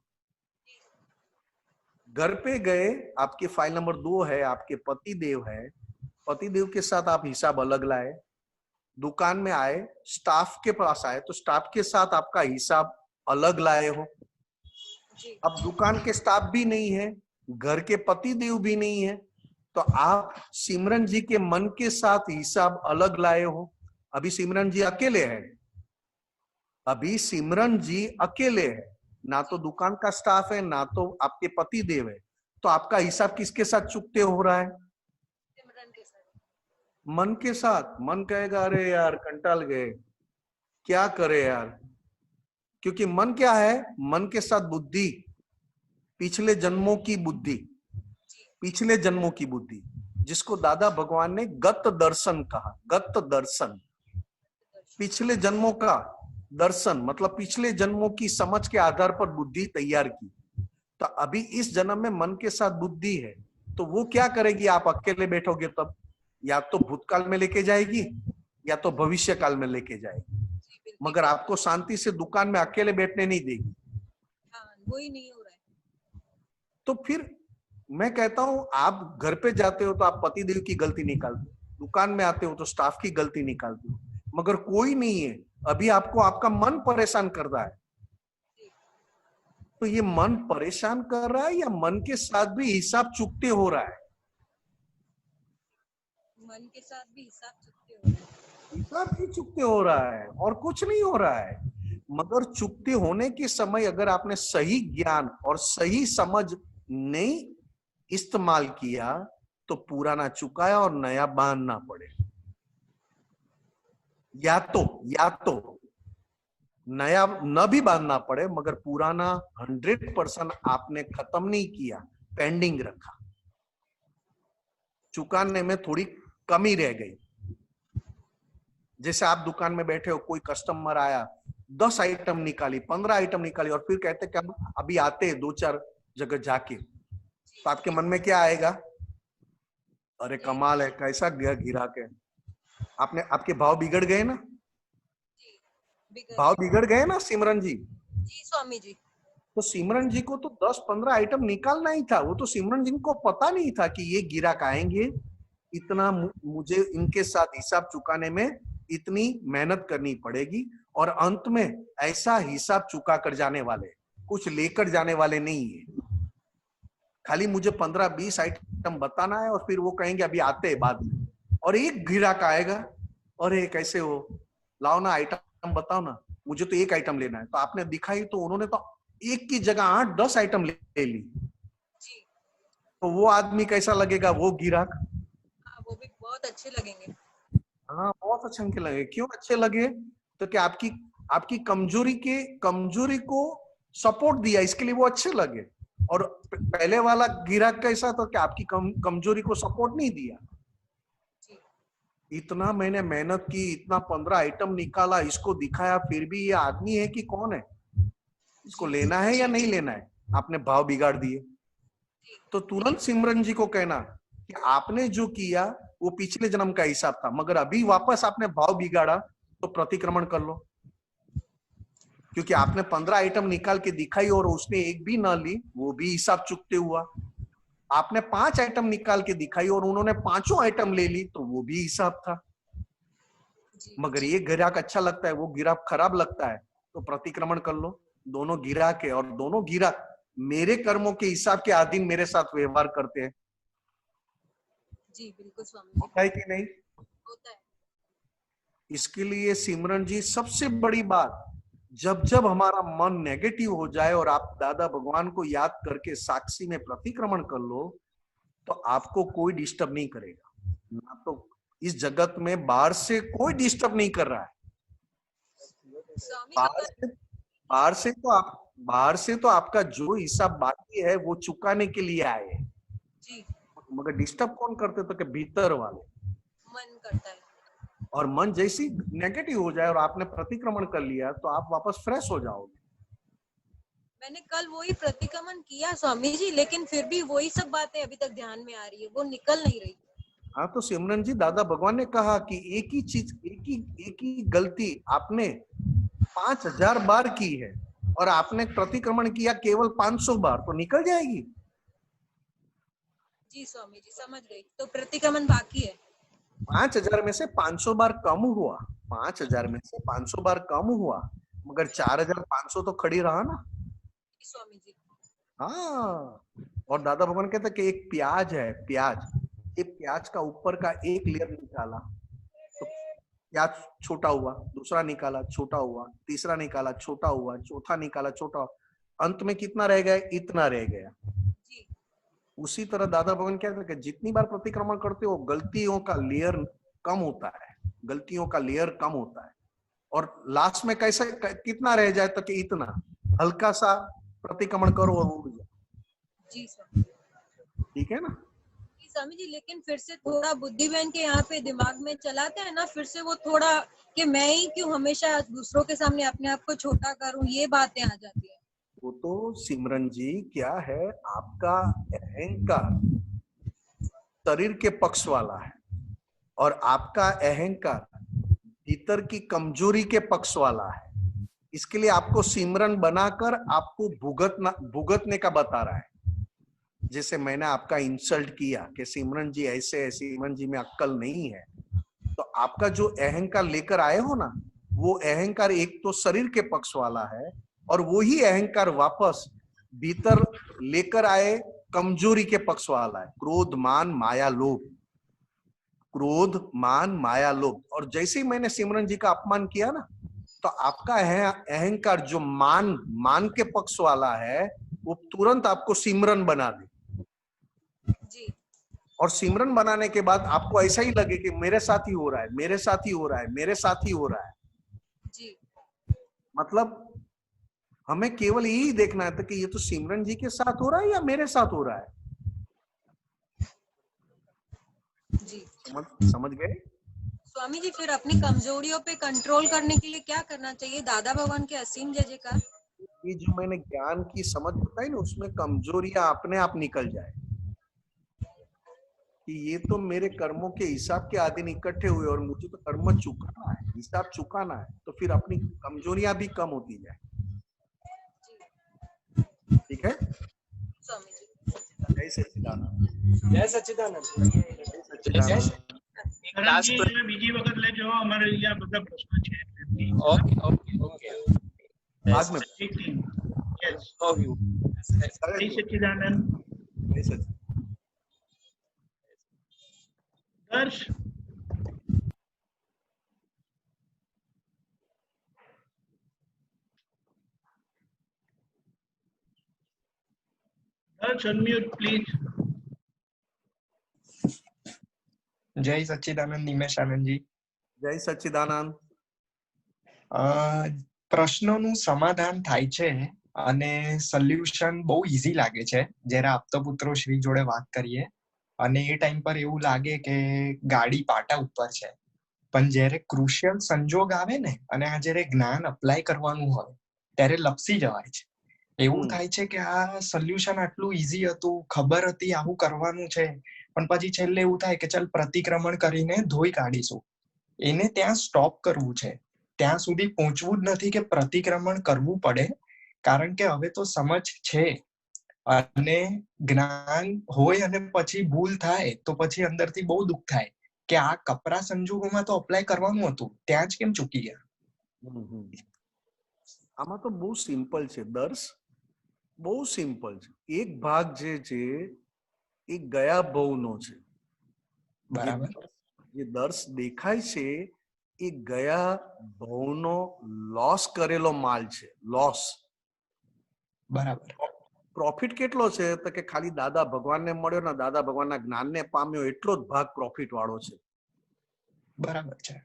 घर पे गए, आपके फाइल नंबर 2 है, आपके पति देव है, पति देव के साथ आप हिसाब अलग लाए। दुकान में आए, स्टाफ के पास आए तो स्टाफ के साथ आपका हिसाब अलग लाए हो। अब दुकान के स्टाफ भी नहीं है, घर के पति देव भी नहीं है, तो आप सिमरन जी के मन के साथ हिसाब अलग लाए हो। अभी सिमरन जी अकेले हैं, अभी सिमरन जी अकेले है, ना तो दुकान का स्टाफ है ना तो आपके पति देव है। तो आपका हिसाब किसके साथ चुकते हो रहा है? मन के साथ। मन कहेगा अरे यार कंटाल गए, क्या करे यार। क्योंकि मन क्या है? मन के साथ बुद्धि, पिछले जन्मों की बुद्धि, पिछले जन्मों की बुद्धि, जिसको दादा भगवान ने गत दर्शन कहा। गत दर्शन, पिछले जन्मों का दर्शन, मतलब पिछले जन्मों की समझ के आधार पर बुद्धि तैयार की। तो अभी इस जन्म में मन के साथ बुद्धि है, तो वो क्या करेगी? आप अकेले बैठोगे तब या तो भूतकाल में लेके जाएगी या तो भविष्य काल में लेके जाएगी, मगर आपको शांति से दुकान में अकेले बैठने नहीं देगी। वही नहीं हो रहा है। तो फिर मैं कहता हूं, आप घर पे जाते हो तो आप पति देव की गलती निकालते हो, दुकान में आते हो तो स्टाफ की गलती निकालते हो, मगर कोई नहीं है। अभी आपको आपका मन परेशान कर रहा है। तो ये मन परेशान कर रहा है या मन के साथ भी हिसाब चुकते हो रहा है? मन के साथ भी हिसाब चुकते हो रहा है। हिसाब ही चुकते हो रहा है और कुछ नहीं हो रहा है। मगर चुकते होने के समय अगर आपने सही ज्ञान और सही समझ नहीं इस्तेमाल किया तो पुराना चुकाया और नया बांधना पड़े। या तो नया न भी बांधना पड़े मगर पुराना 100% आपने खत्म नहीं किया, पेंडिंग रखा, चुकाने में थोड़ी कमी रह गई। जैसे आप दुकान में बैठे हो, कोई कस्टमर आया, 10 आइटम निकाली, 15 आइटम निकाली और फिर कहते कि अभी आते 2-4 जगह जाके, तो आपके मन में क्या आएगा? अरे कमाल है, कैसा गिरा के। आपके भाव बिगड़ गए ना? भाव बिगड़ गए ना सिमरन जी? जी स्वामी जी। तो सिमरन जी को तो 10-15 आइटम निकालना ही था। वो तो सिमरन जी को पता नहीं था कि ये गिराक आएंगे, इतना मुझे इनके साथ हिसाब चुकाने में इतनी मेहनत करनी पड़ेगी और अंत में ऐसा हिसाब चुका कर जाने वाले, कुछ लेकर जाने वाले नहीं है। खाली मुझे 15-20 आइटम बताना है और फिर वो कहेंगे अभी आते हैं बाद में। और एक ग्राहक आएगा, अरे कैसे हो, लाओ ना आइटम बताओ ना, मुझे तो एक आइटम लेना है। तो आपने दिखाई तो उन्होंने तो एक की जगह 8-10 आइटम ले ली। तो वो आदमी कैसा लगेगा? वो ग्राहक वो भी बहुत अच्छे लगेंगे। हाँ, बहुत अच्छे लगे। क्यों अच्छे लगे? तो क्या आपकी कमजोरी को सपोर्ट दिया, इसके लिए वो अच्छे लगे। और पहले वाला ग्राहक कैसा था कि आपकी कमजोरी को सपोर्ट नहीं दिया। इतना मैंने मेहनत की, इतना 15 आइटम निकाला, इसको दिखाया, फिर भी ये आदमी है कि कौन है, इसको लेना है या नहीं लेना है, आपने भाव बिगाड़ दिए। तो तुरंत सिमरन जी को कहना कि आपने जो किया वो पिछले जन्म का हिसाब था, मगर अभी वापस आपने भाव बिगाड़ा तो प्रतिक्रमण कर लो। क्योंकि आपने 15 आइटम निकाल के दिखाई और उसने एक भी ना ली, वो भी हिसाब चुकते हुआ। आपने 5 आइटम निकाल के दिखाई और उन्होंने 5 आइटम ले ली, तो वो भी हिसाब था। मगर ये गिराक अच्छा लगता है, वो गिराक खराब लगता है, तो प्रतिक्रमण कर लो। दोनों गिराक है और दोनों गिराक मेरे कर्मों के हिसाब के अधीन मेरे साथ व्यवहार करते हैं। जी बिल्कुल स्वामी। होता है कि नहीं? होता है। इसके लिए सिमरन जी, सबसे बड़ी बात, जब हमारा मन नेगेटिव हो जाए और आप दादा भगवान को याद करके साक्षी में प्रतिक्रमण कर लो, तो आपको कोई डिस्टर्ब नहीं करेगा। ना तो इस जगत में बाहर से कोई डिस्टर्ब नहीं कर रहा है। बाहर से तो आपका जो हिसाब बाकी है वो चुकाने के लिए आए हैं। मगर डिस्टर्ब कौन करते? तो कि भीतर वाले मन करता है। और मन जैसी नेगेटिव हो जाए और आपने प्रतिक्रमण कर लिया तो आप वापस फ्रेश हो जाओगे। मैंने कल वही प्रतिक्रमण किया स्वामी जी, लेकिन फिर भी वही सब बातें अभी तक ध्यान में आ रही है, वो निकल नहीं रही। हाँ तो सिमरन जी, दादा भगवान ने कहा कि एक ही चीज, एक ही गलती आपने 5000 बार की है और आपने प्रतिक्रमण किया केवल 500 बार, तो निकल जाएगी। जी स्वामी जी समझ गई। तो प्रतिक्रमण बाकी है। 5000 में से 500 बार कम हुआ, 5000 में से 500 बार कम हुआ, मगर 4500 तो खड़ी रहा ना। स्वामी जी हाँ, और दादा भगवान कहते कि एक प्याज है, प्याज, ये प्याज का ऊपर का एक लेयर निकाला तो प्याज छोटा हुआ, दूसरा निकाला छोटा हुआ, तीसरा निकाला छोटा हुआ, चौथा निकाला छोटा हुआ, अंत में कितना रह गया? इतना रह गया। उसी तरह दादा भगवान कहते हैं कि जितनी बार प्रतिक्रमण करते हो गलतियों का लेयर कम होता है, गलतियों का लेयर कम होता है, और लास्ट में कैसे कितना रह जाए? तो कि इतना हल्का सा प्रतिक्रमण करो और उड़ जाओ। जी स्वामी। ठीक है ना? जी स्वामी जी, लेकिन फिर से थोड़ा बुद्धि बहन के यहाँ पे दिमाग में चलाते हैं ना, फिर से वो थोड़ा कि मैं ही क्यों हमेशा दूसरों के सामने अपने आप को छोटा करूं, ये बातें आ जाती है। वो तो सिमरन जी क्या है, आपका अहंकार शरीर के पक्ष वाला है और आपका अहंकार भीतर की कमजोरी के पक्ष वाला है। इसके लिए आपको सिमरन बनाकर आपको भुगतने का बता रहा है। जैसे मैंने आपका इंसल्ट किया कि सिमरन जी ऐसे है, सिमरन जी में अक्कल नहीं है, तो आपका जो अहंकार लेकर आए हो ना, वो अहंकार एक तो शरीर के पक्ष वाला है और वही अहंकार वापस भीतर लेकर आए कमजोरी के पक्ष वाला है। क्रोध, मान, माया, लोभ, क्रोध, मान, माया, लोभ। और जैसे ही मैंने सिमरन जी का अपमान किया ना, तो आपका अहंकार जो मान के पक्ष वाला है, वो तुरंत आपको सिमरन बना दे। जी। और सिमरन बनाने के बाद आपको ऐसा ही लगे कि मेरे साथ ही हो रहा है, मेरे साथ ही हो रहा है, मेरे साथ ही हो रहा है। जी। मतलब हमें केवल यही देखना है कि ये तो सिमरन जी के साथ हो रहा है या मेरे साथ हो रहा है। जी। समझ गए स्वामी जी? फिर अपनी कमजोरियों पे कंट्रोल करने के लिए क्या करना चाहिए? दादा भगवान के असीम जय जयकार। ये जो मैंने ज्ञान की समझ बताई ना, उसमें कमजोरियां अपने आप निकल जाए कि ये तो मेरे कर्मों के हिसाब के आदि इकट्ठे हुए और मुझे तो कर्म चुकाना है, हिसाब चुकाना है, तो फिर अपनी कमजोरियां भी कम होती जाए। ठीक है स्वामी जी? जय सच्चिदानंद। जय सच्चिदानंद। બીજી વખત લેજો, અમારે અહીંયા બધા પ્રશ્ન છે। ઓકે ઓકે ઓકે बाद में Yes. ઓકે જય સચ્ચિદાનંદ। जय सच्चिदानंद। દર્શ દર્શ unmute please। જય સચ્ચિદાનંદ નિમેશ આનંદજી। જય સચ્ચિદાનંદ। પ્રશ્નોનું સમાધાન થાય છે અને સોલ્યુશન બહુ ઈઝી લાગે છે જ્યારે આપતો પુત્રો શ્રી જોડે વાત કરીએ, અને એ ટાઈમ પર એવું લાગે કે ગાડી પાટા ઉપર છે, પણ જ્યારે ક્રુશિયલ સંજોગ આવે ને અને આ જ્યારે જ્ઞાન અપ્લાય કરવાનું હોય ત્યારે લપસી જવાય છે। એવું થાય છે કે આ સોલ્યુશન આટલું ઈઝી હતું, ખબર હતી આવું કરવાનું છે, પણ પછી છેલ્લે એવું થાય કે ચાલ પ્રતિક્રમણ કરીને ધોઈ કાઢીશું। એને ત્યાં સ્ટોપ કરવું છે, ત્યાં સુધી પહોંચવું જ નથી કે પ્રતિક્રમણ કરવું પડે, કારણ કે હવે તો સમજ છે અને જ્ઞાન હોય અને પછી ભૂલ થાય તો પછી અંદરથી બહુ દુઃખ થાય કે આ કપરા સંજોગોમાં તો અપ્લાય કરવાનું હતું, ત્યાં જ કેમ ચૂકી ગયા। આમાં તો બહુ સિમ્પલ છે દર્શ, બહુ સિમ્પલ છે। એક ભાગ જે છે એ ગયા ભવનો છે। બરાબર। જે દર્શ દેખાય છે એ ગયા ભવનો લોસ કરેલો માલ છે, લોસ। બરાબર। પ્રોફિટ કેટલો છે? તો કે ખાલી દાદા ભગવાનને મળ્યો ને દાદા ભગવાનના જ્ઞાનને પામ્યો એટલો જ ભાગ પ્રોફિટ વાળો છે। બરાબર છે।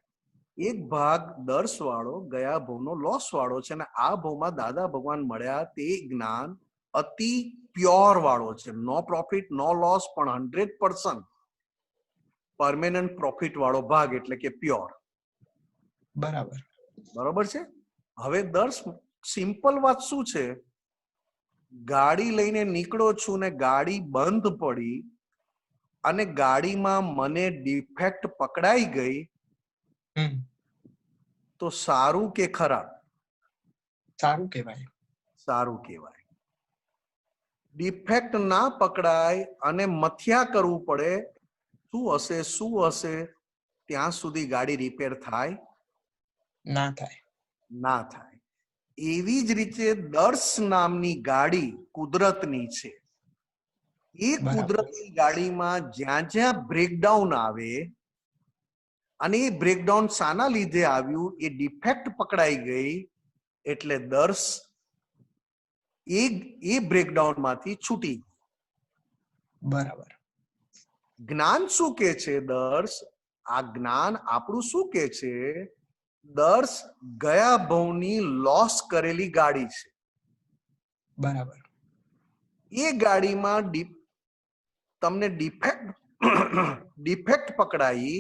એક ભાગ દર્શ વાળો ગયા ભવનો લોસ વાળો છે, અને આ ભવમાં દાદા ભગવાન મળ્યા તે જ્ઞાન અતિ પ્યોર વાળો છે, નો પ્રોફિટ નો લોસ, પણ 100% પરમેનન્ટ પ્રોફિટ વાળો ભાગ એટલે કે પ્યોર. બરાબર. બરોબર છે. હવે દર્શ સિમ્પલ વાત શું છે, ગાડી લઈને નીકળો છું ને ગાડી બંધ પડી અને ગાડીમાં મને ડિફેક્ટ પકડાઈ ગઈ, તો સારું કે ખરાબ? સારું કહેવાય. સારું કહેવાય. ડિફેક્ટ ના પકડાય અને મથ્યા કરવું પડે, શું હશે શું હશે, ત્યાં સુધી ગાડી રિપેર થાય? ના થાય. ના થાય. એવી જ રીતે દર્શ નામની ગાડી કુદરતની છે. એ કુદરતની ગાડીમાં જ્યાં જ્યાં બ્રેકડાઉન આવે, અને એ બ્રેકડાઉન શાના લીધે આવ્યું, એ ડિફેક્ટ પકડાઈ ગઈ, એટલે દર્શ એ બ્રેકડાઉન માંથી છૂટી. બરાબર. જ્ઞાન શું કે છે? દર્શ આ જ્ઞાન આપણું શું કે છે? દર્શ ગયા ભવની લોસ કરેલી ગાડી છે. બરાબર. એ ગાડીમાં તમને ડિફેક્ટ પકડાઈ,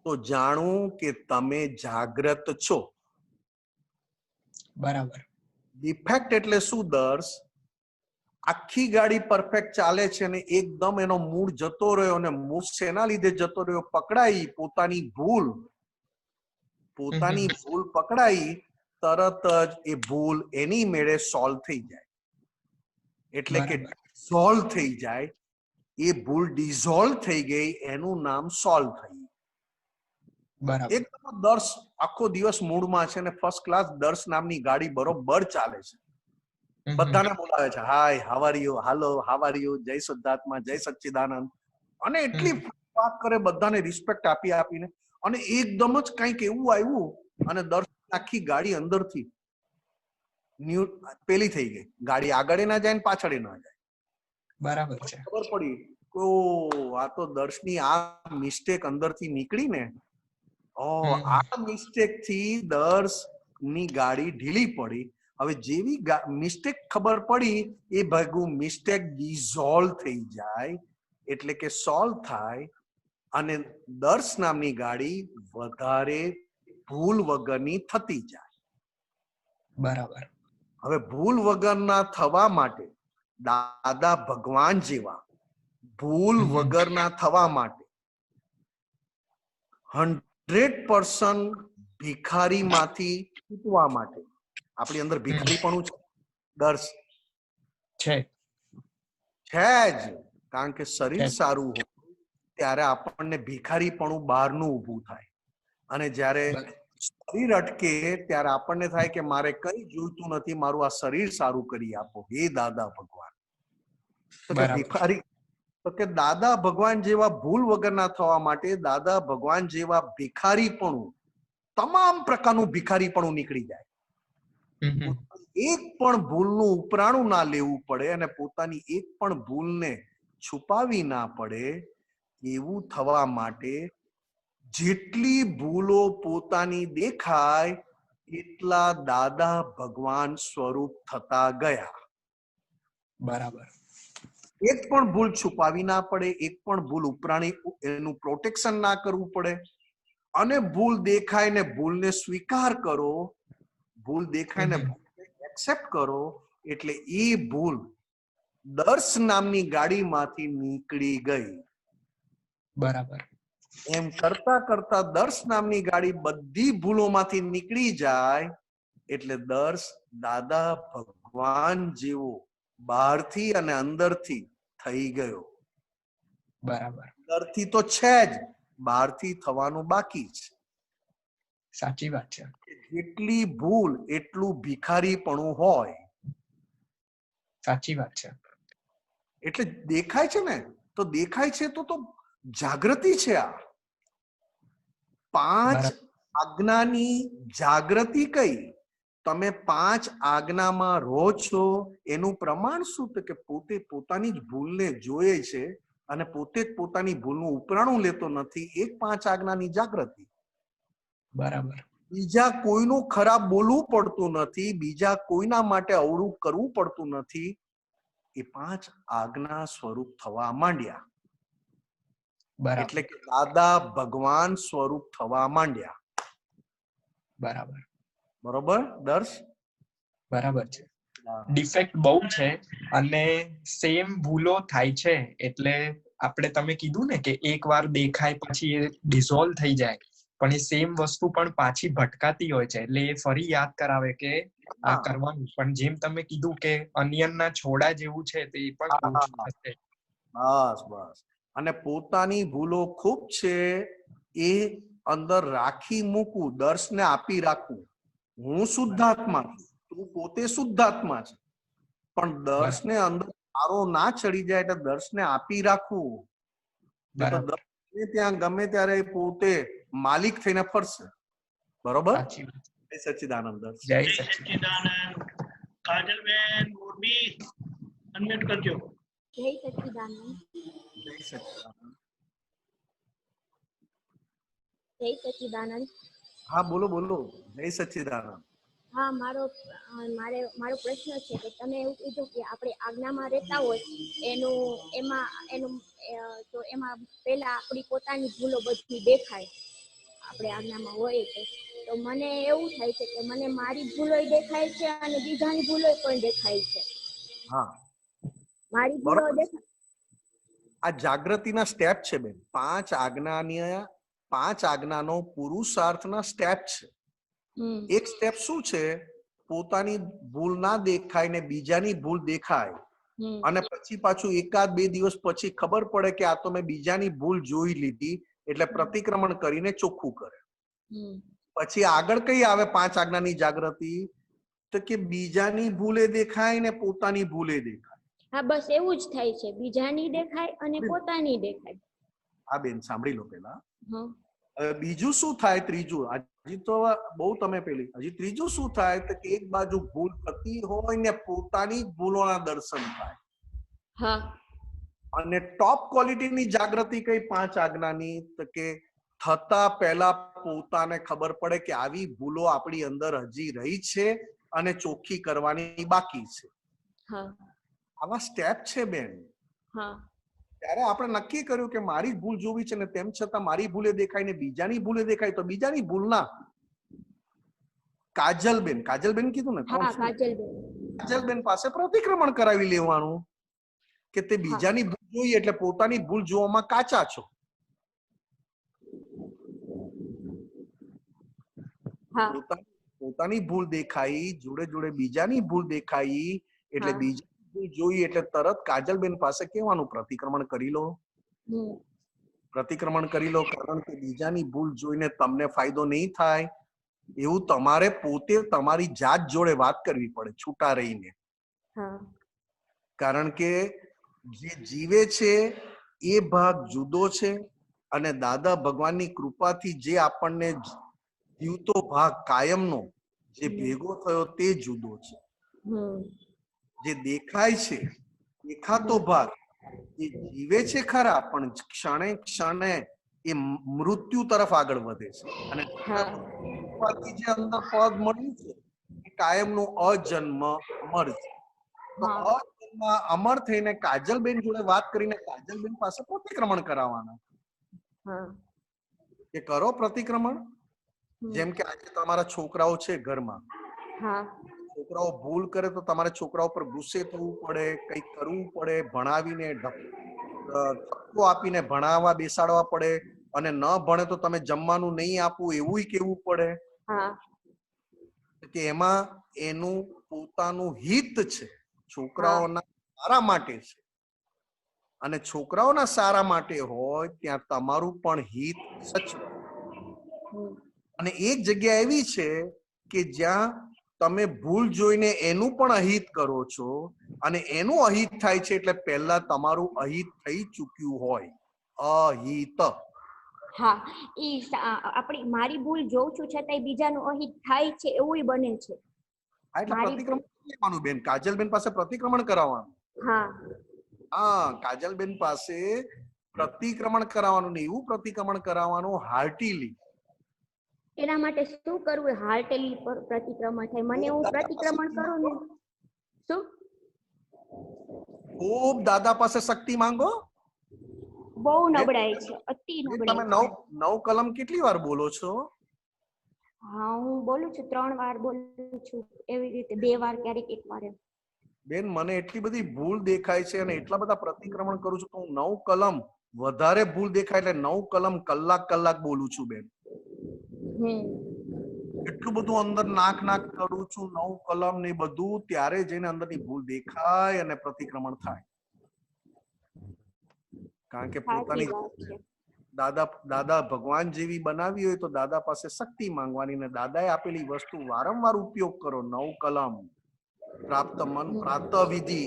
તો જાણવું કે તમે જાગ્રત છો. બરાબર. ડિફેક્ટ એટલે શું દર્શ? આખી ગાડી પરફેક્ટ ચાલે છે ને એકદમ એનો મૂળ જતો રહ્યો, અને મૂળ શેના લીધે જતો રહ્યો? પકડાઈ, પોતાની ભૂલ પકડાઈ, તરત જ એ ભૂલ એની મેળે સોલ્વ થઈ જાય. એટલે કે સોલ્વ થઈ જાય, એ ભૂલ ડિઝોલ્વ થઈ ગઈ, એનું નામ સોલ્વ થઈ. એકદમ દર્શ આખો દિવસ મૂડમાં છે ને ફર્સ્ટ ક્લાસ દર્શ નામની ગાડી બરોબર ચાલે છે, બધાને બોલાવે છે, hi how are you, hello how are you, જય શુદ્ધાત્મા, જય સચ્ચિદાનંદ, અને એટલી વાત કરે, બધાને રિસ્પેક્ટ આપીને, અને એકદમ જ કંઈક એવું આવ્યું અને દર્શ આખી ગાડી અંદરથી પેલી થઈ ગઈ, ગાડી આગળ ના જાય ને પાછળ ના જાય. બરાબર છે. ખબર પડી ઓ આ તો દર્શની આ મિસ્ટેક અંદરથી નીકળી ને, આ મિસ્ટેક થી દર્શ ની ગાડી ઢીલી પડી. હવે જેવી મિસ્ટેક ખબર પડી, એ ભેગું મિસ્ટેક ડિઝોલ્વ થઈ જાય, એટલે કે સોલ્વ થાય, અને દર્શ નામની ગાડી વધારે ભૂલ વગરની થતી જાય. બરાબર. હવે ભૂલ વગરના થવા માટે દાદા ભગવાન જેવા ભૂલ વગરના થવા માટે 100% ભિખારી માંથી છૂટવા માટે, આપણી અંદર ભિખારીપણું છે દર્શ? છે જ. કારણ કે શરીર સારું હોય ત્યારે આપણને ભિખારીપણું બહારનું ઊભું થાય, અને જ્યારે શરીર અટકે ત્યારે આપણને થાય કે મારે કઈ જોઈતું નથી, મારું આ શરીર સારું કરી આપો હે દાદા ભગવાન. તો કે ભિખારી, તો કે દાદા ભગવાન જેવા ભૂલ વગરના થવા માટે દાદા ભગવાન જેવા ભિખારીપણું, તમામ પ્રકારનું ભિખારીપણું નીકળી જાય. એક પણ ભૂલનું ઉપરાણું ના લેવું પડે અને પોતાની એક પણ ભૂલને છુપાવી ના પડે, એવું થવા માટે જેટલી ભૂલો પોતાની દેખાય એટલા દાદા ભગવાન સ્વરૂપ થતા ગયા. બરાબર. એક પણ ભૂલ છુપાવી ના પડે, એક પણ ભૂલ ઉપરાણી એનું પ્રોટેક્શન ના કરવું પડે, અને ભૂલ દેખાય ને ભૂલને સ્વીકાર કરો, ભૂલ દેખાય ને ભૂલને એક્સેપ્ટ કરો, એટલે એ ભૂલ દર્શ નામની ગાડીમાંથી નીકળી ગઈ. બરાબર. એમ કરતા કરતા દર્શ નામની ગાડી બધી ભૂલોમાંથી નીકળી જાય, એટલે દર્શ દાદા ભગવાન જેવો બહારથી અને અંદરથી થઈ ગયો. બરાબર. અંદરથી તો છે જ, બહારથી થવાનું બાકી છે. સાચી વાત છે. જેટલી ભૂલ એટલું ભિખારીપણું હોય. સાચી વાત છે. એટલે દેખાય છે ને, તો દેખાય છે તો જાગૃતિ છે. આ 5 આજ્ઞાની જાગૃતિ કઈ? તમે 5 આજ્ઞામાં રહો છો, એનું પ્રમાણ શું? તો કે પોતે પોતાની જ ભૂલને જોયે છે અને પોતે જ પોતાની ભૂલનું ઉપરાણું લેતો નથી. 5 આજ્ઞાની જાગૃતિ. બરાબર. બીજા કોઈનું ખરાબ બોલવું પડતું નથી, બીજા કોઈના માટે અવળું કરવું પડતું નથી. એ 5 આજ્ઞા સ્વરૂપ થવા માંડ્યા. એટલે કે દાદા ભગવાન સ્વરૂપ થવા માંડ્યા. બરાબર બરોબર દર્શ? બરાબર છે. ડિફેક્ટ બહુ છે અને સેમ ભૂલો થાય છે. એટલે આપણે તમે કીધું ને કે એકવાર દેખાય પછી એ ડિઝોલ્વ થઈ જાય, પણ એ સેમ વસ્તુ પણ પાછી ભટકાતી હોય છે. એટલે એ ફરી યાદ કરાવે કે આ કરવાનું. પણ જેમ તમે કીધું કે અનિયનના છોડા જેવું છે, તો એ પણ ઓછું થશે. બસ બસ. અને પોતાની ભૂલો ખૂબ છે એ અંદર રાખી મૂકવું, દર્શને આપી રાખવું. હું શુદ્ધાત્મા છું, તું પોતે શુદ્ધાત્મા છે, પણ દર્શને અંદર તારો ના ચડી જાય એટલે દર્શને આપી રાખવું. ત્યાં ગમે ત્યારે પોતે માલિક થઈને ફરશે. બરોબર? જય સચ્ચિદાનંદ. જય સચ્ચિદાનંદ. કાજલબેન મોરબી અનમ્યુટ કરજો. જય સચ્ચિદાનંદ. જય સચ્ચિદાનંદ. જય સચ્ચિદાનંદ. હા બોલો બોલો. જય સચ્ચિદાનંદ. હા, મારો પ્રશ્ન છે કે તમે એવું કીધું કે આપણે આજ્ઞામાં રહેતા હોય એમાં પહેલા આપણી પોતાની ભૂલો બધી દેખાય. આપણે આજ્ઞામાં હોય તો મને એવું થાય છે કે મને મારી ભૂલો દેખાય છે અને બીજાની ભૂલો પણ દેખાય છે. હા, મારી ભૂલો દેખાય. આ જાગૃતિના સ્ટેપ છે બેન. 5 આજ્ઞાનો પુરુષાર્થના સ્ટેપ છે. એક સ્ટેપ શું છે? પોતાની ભૂલ ના દેખાય ને બીજાની ભૂલ દેખાય, અને પછી પાછું 1-2 દિવસ પછી ખબર પડે કે આ તો મેં બીજાની ભૂલ જોઈ લીધી, એટલે પ્રતિક્રમણ કરીને ચોખ્ખું કરે. પછી આગળ કઈ આવે 5 આજ્ઞાની જાગૃતિ? તો કે બીજાની ભૂલે દેખાય ને પોતાની ભૂલે દેખાય. હા, બસ એવું જ થાય છે. બીજાની દેખાય અને પોતાની દેખાય. હા બેન, સાંભળી લો પેલા. બીજું શું થાય? ત્રીજું, હજી તો બહુ તમે પેલી, હજી ત્રીજું શું થાય? તો કે એક બાજુ ભૂલ થતી હોય ને પોતાની જ ભૂલોના દર્શન થાય. હા. અને ટોપ ક્વોલિટીની જાગૃતિ કઈ 5 આજ્ઞાની? તો કે થતા પહેલા પોતાને ખબર પડે કે આવી ભૂલો આપણી અંદર હજી રહી છે અને ચોખ્ખી કરવાની બાકી છે. આવા સ્ટેપ છે બેન. ત્યારે આપણે નક્કી કર્યું કે મારી જ ભૂલ જોવી છે, ને તેમ છતાં મારી ભૂલે દેખાય ને બીજાની ભૂલે દેખાય, તો બીજાની ભૂલ ના. કાજલબેન કીધું ને? કાજલબેન પાસે પ્રતિક્રમણ કરાવી લેવાનું કે તે બીજાની ભૂલ જોઈ એટલે પોતાની ભૂલ જોવામાં કાચા છો. પોતાની ભૂલ દેખાઈ, જોડે જોડે બીજાની ભૂલ દેખાઈ, એટલે બીજા જોઈ એટલે તરત કાજલબેન પાસે કહેવાનું પ્રતિક્રમણ કરી લો. પ્રતિક્રમણ કરી લો, કારણ કે બીજાની ભૂલ જોઈને તમને ફાયદો નહીં થાય. એવું તમારે પોતે તમારી જાત જોડે વાત કરવી પડે, છૂટા રહીને. કારણ કે જે જીવે છે એ ભાગ જુદો છે, અને દાદા ભગવાનની કૃપાથી જે આપણને જીવતો ભાગ કાયમનો જે ભેગો થયો તે જુદો છે. જે દેખાય છે, દેખાતો ભાગ એ જીવે છે ખરા, પણ ક્ષણે ક્ષણે એ મૃત્યુ તરફ આગળ વધે છે. અને જે અંદર પદ મળ્યું છે એ કાયમનું અજન્મ અમર છે. તો અજન્મ અમર થઈને કાજલબેન જોડે વાત કરીને કાજલબેન પાસે પ્રતિક્રમણ કરાવવાના કે કરો પ્રતિક્રમણ. જેમ કે આજે તમારા છોકરાઓ છે ઘરમાં, છોકરાઓ ભૂલ કરે તો તમારે છોકરાઓ પર ગુસ્સે થવું પડે, કંઈક કરવું પડે, ભણાવીને ધક્કો આપીને ભણાવવા બેસાડવા પડે, અને ન ભણે તો તમે જમવાનું નહીં આપવું એવું કેવું પડે. કે એમાં એનું પોતાનું હિત છે, છોકરાઓના સારા માટે છે. અને છોકરાઓના સારા માટે હોય ત્યાં તમારું પણ હિત સચવાય. અને એક જગ્યા એવી છે કે જ્યાં તમે ભૂલ જોઈને એનું પણ અહિત કરો છો, અને એનું અહિત થાય છે એટલે પહેલા તમારું અહિત થઈ ચૂક્યું હોય. અહિત. હા, ઈ આપણી મારી ભૂલ જોઉં છું છતાંય બીજાનું અહિત થાય છે એવું બને છે. એટલે પ્રતિક્રમણ લેવાનું બેન, કાજલબેન પાસે પ્રતિક્રમણ કરાવવાનું. હા, કાજલબેન પાસે પ્રતિક્રમણ કરાવવાનું ને એવું પ્રતિક્રમણ કરાવવાનું હાર્ટીલી. એના માટે શું કરવું? હાર્ટેલી પ્રતિક્રમણ થાય. મને હું પ્રતિક્રમણ કરું ને શું ખૂબ દાદા પાસે શક્તિ માંગો. બહુ નબળાઈ છે, અતિ તમે નબળાઈ નવ છે. નવ કલમ કેટલી વાર બોલો છો? હા, હું બોલું છું, 3 વાર બોલું છું, એવી રીતે 2 વાર, ક્યારેક 1 વાર એમ. બેન, મને એટલી બધી ભૂલ દેખાય છે અને એટલા બધા પ્રતિક્રમણ કરું છું તો હું 9 કલમ વધારે ભૂલ દેખાય એટલે 9 કલમ કલાક બોલું છું બેન. એટલું બધું અંદર નાક કરું છું 9 કલમ ને બધું, ત્યારે જઈને અંદરની ભૂલ દેખાય અને પ્રતિક્રમણ થાય. કારણ કે પોતાની દાદા ભગવાન જેવી બનાવી હોય તો દાદા પાસે શક્તિ માંગવાની, ને દાદાએ આપેલી વસ્તુ વારંવાર ઉપયોગ કરો. 9 કલમ, પ્રાપ્ત મન, પ્રાત વિધિ,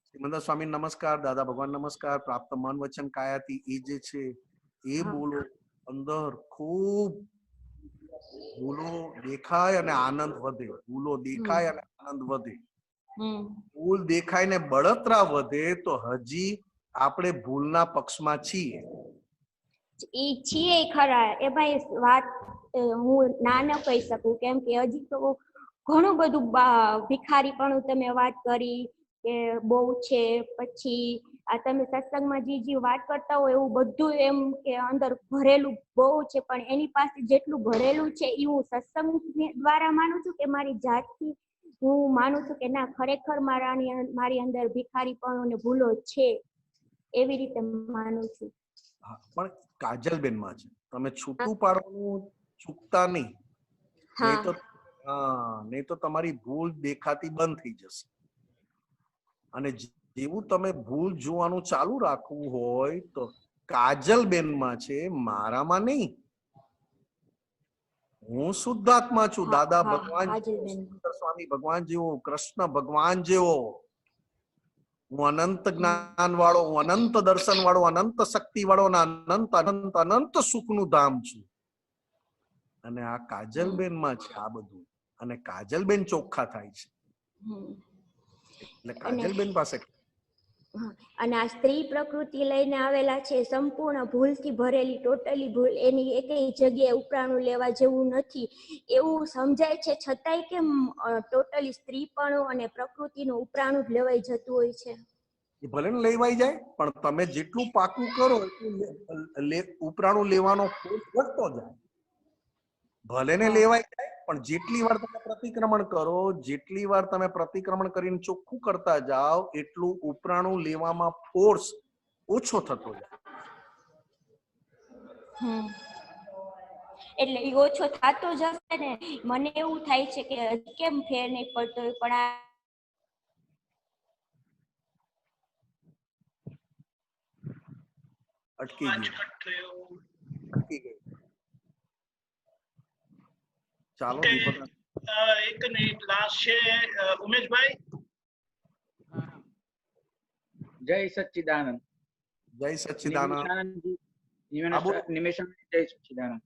શ્રીમંદર સ્વામી નમસ્કાર, દાદા ભગવાન નમસ્કાર, પ્રાપ્ત મન વચન કાયાથી એ જે છે એ બોલો. અંદર ખૂબ ભૂલો દેખાય અને આનંદ વધે, ભૂલો દેખાય અને આનંદ વધે. ભૂલ દેખાય ને બળતરા વધે તો હજી આપણે ભૂલના પક્ષમાં છીએ. એ છીએ ખરા એ ભાઈ, વાત હું ના ન કહી શકું, કેમ કે હજી તો ઘણું બધું ભિખારી પણ તમે વાત કરી કે બહુ છે. પછી આ તમે સત્સંગમાં જે વાત કરતા હોય એવું બધું એમ કે અંદર ભરેલું બહુ છે, પણ એની પાસે જેટલું ભરેલું છે એ હું સત્સંગ દ્વારા માનું છું કે મારી જાતથી હું માનું છું કે ના, ખરેખર મારી અંદર ભિખારીપણું અને ભૂલો છે, એવી રીતે માનું છું. પણ કાજલબેન માં છે, તમે છૂટું પાડવાનું ચૂકતા નહીં, નહીં તો તમારી ભૂલ દેખાતી બંધ થઈ જશે. અને જેવું તમે ભૂલ જોવાનું ચાલુ રાખવું હોય તો કાજલબેન માં છે, મારામાં નહીં. હું શુદ્ધાત્મા છું, દાદા ભગવાન, સ્વામી ભગવાન જેવો, કૃષ્ણ ભગવાન જેવો. હું અનંત જ્ઞાન વાળો, હું અનંત દર્શન વાળો, અનંત શક્તિ વાળો, અનંત અનંત અનંત સુખનું ધામ છું. અને આ કાજલબેન માં છે આ બધું, અને કાજલબેન ચોખ્ખા થાય છે. એટલે કાજલબેન પાસે અને આ સ્ત્રી પ્રકૃતિ લઈને આવેલા છે, સંપૂર્ણ ભૂલથી ભરેલી, ટોટલી ભૂલ, એની એકેય જગ્યાએ ઉપરાણું લેવા જેવું નથી એવું સમજાય છે, છતાંય કેમ ટોટલી સ્ત્રીપણું અને પ્રકૃતિનું ઉપરાણું જ લેવાઈ જતું હોય છે. ભલે ને લેવાઈ જાય, પણ તમે જેટલું પાકું કરો ઉપરાણું લેવાનો ફોર્સ વધતો જાય. ભલે ને લેવાઈ જાય, પણ જેટલી વાર તમે પ્રતિક્રમણ કરો, જેટલી વાર તમે પ્રતિક્રમણ કરીને ચોખ્ખું કરતા જાઓ, એટલું ઉપરાણું લેવામાં ફોર્સ ઓછો થતો જાય. એટલે એ ઓછો થતો જશે ને. મને એવું થાય છે કે કેમ ફેર નહીં પડતો, પણ આ અટકી ગઈ. ચાલો એક મિનિટ લાસ્ટ છે ઉમેશભાઈ. જય સચ્ચિદાનંદ. જય સચ્ચિદાનંદ. નિમેશાનંદ જય સચ્ચિદાનંદ.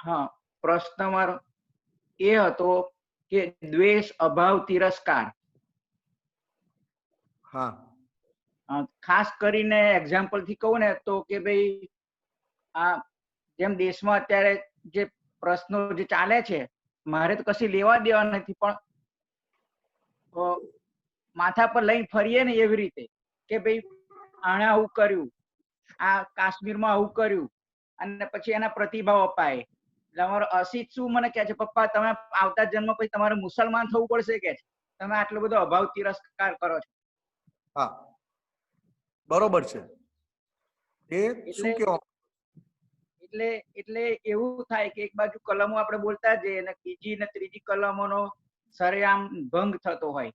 હા, પ્રશ્ન મારો એ હતો કે દ્વેષ, અભાવ, તિરસ્કાર. હા, ખાસ કરીને એક્ઝામ્પલ થી કહું ને તો કે ભાઈ, આ જેમ દેશમાં અત્યારે જે પ્રશ્નો જે ચાલે છે, મારે તો કશી લેવા દેવા નથી, પણ માથા પર લઈને ફરીએ ને એવી રીતે કે ભાઈ આણે આવું કર્યું, આ કાશ્મીરમાં આવું કર્યું, અને પછી એના પ્રતિભાવ અપાય. તમારો અસિત શું મને કહે છે, પપ્પા તમે આવતા જન્મ પછી તમારે મુસલમાન થવું પડશે કે તમે આટલો બધો અભાવ તિરસ્કાર કરો છો. હા, બરોબર છે. એટલે એવું થાય કે એક બાજુ કલમો આપણે બોલતા જઈએ અને બીજી ને ત્રીજી કલમોનો સરેઆમ ભંગ થતો હોય.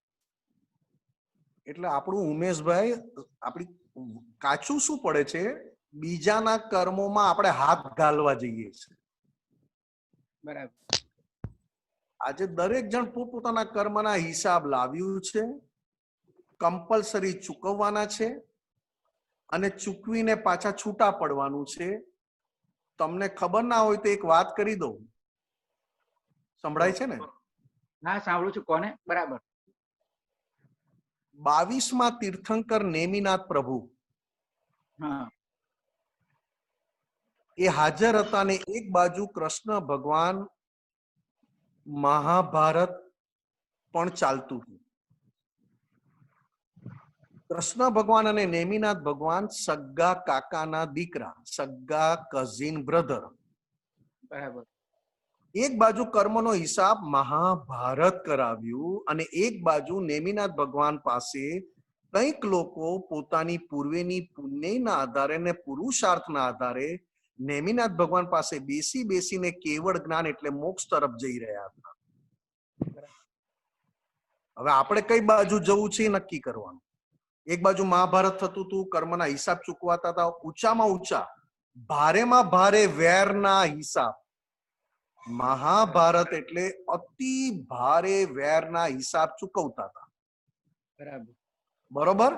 એટલે આપણું ઉમેશભાઈ, આપણી કાચું શું પડે છે, બીજાના કર્મોમાં આપણે હાથ ઘાલવા જઈએ છીએ. બરાબર. આજે દરેક જણ પોતપોતાના કર્મના હિસાબ લાવ્યું છે, કમ્પલસરી ચૂકવવાના છે, અને ચૂકવીને પાછા છૂટા પડવાનું છે. તમને ખબર ના હોય તો એક વાત કરી દઉં. સંભળાય છે ને? હા, સાંભળું છું. કોને? બરાબર. 22માં તીર્થંકર નેમિનાથ પ્રભુ એ હાજર હતા ને એક બાજુ કૃષ્ણ ભગવાન મહાભારત પણ ચાલતું હતું. કૃષ્ણ ભગવાન અને નેમિનાથ ભગવાન સગ્ગા કાકાના દીકરા, સગ્ગા કઝિન બ્રધર. બરાબર. એક બાજુ કર્મનો હિસાબ મહાભારત કરાવ્યું અને એક બાજુ નેમિનાથ ભગવાન પાસે કંઈક લોકો પોતાની પૂર્વેની પુણ્યના આધારે ને પુરુષાર્થના આધારે નેમિનાથ ભગવાન પાસે બેસીને કેવળ જ્ઞાન એટલે મોક્ષ તરફ જઈ રહ્યા હતા. હવે આપણે કઈ બાજુ જવું છે નક્કી કરવાનું. એક બાજુ મહાભારત થતું હતું, કર્મના હિસાબ ચૂકવાતા હતા, ઊંચામાં ઊંચા ભારેમાં ભારે વેરના હિસાબ. મહાભારત એટલે અતિ ભારે વેરના હિસાબ ચૂકવતા હતા. બરોબર.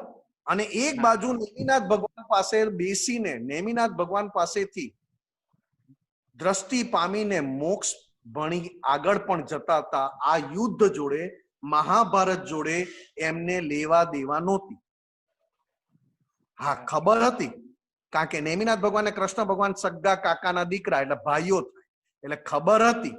અને એક બાજુ નેમિનાથ ભગવાન પાસે બેસીને નેમિનાથ ભગવાન પાસેથી દ્રષ્ટિ પામીને મોક્ષ ભણી આગળ પણ જતા હતા. આ યુદ્ધ જોડે, મહાભારત જોડે એમને લેવા દેવા નહોતી. હા, ખબર હતી, કારણ કે નેમિનાથ ભગવાન અને કૃષ્ણ ભગવાન સગ્ગા કાકાના દીકરા એટલે ભાઈઓ થાય, એટલે ખબર હતી.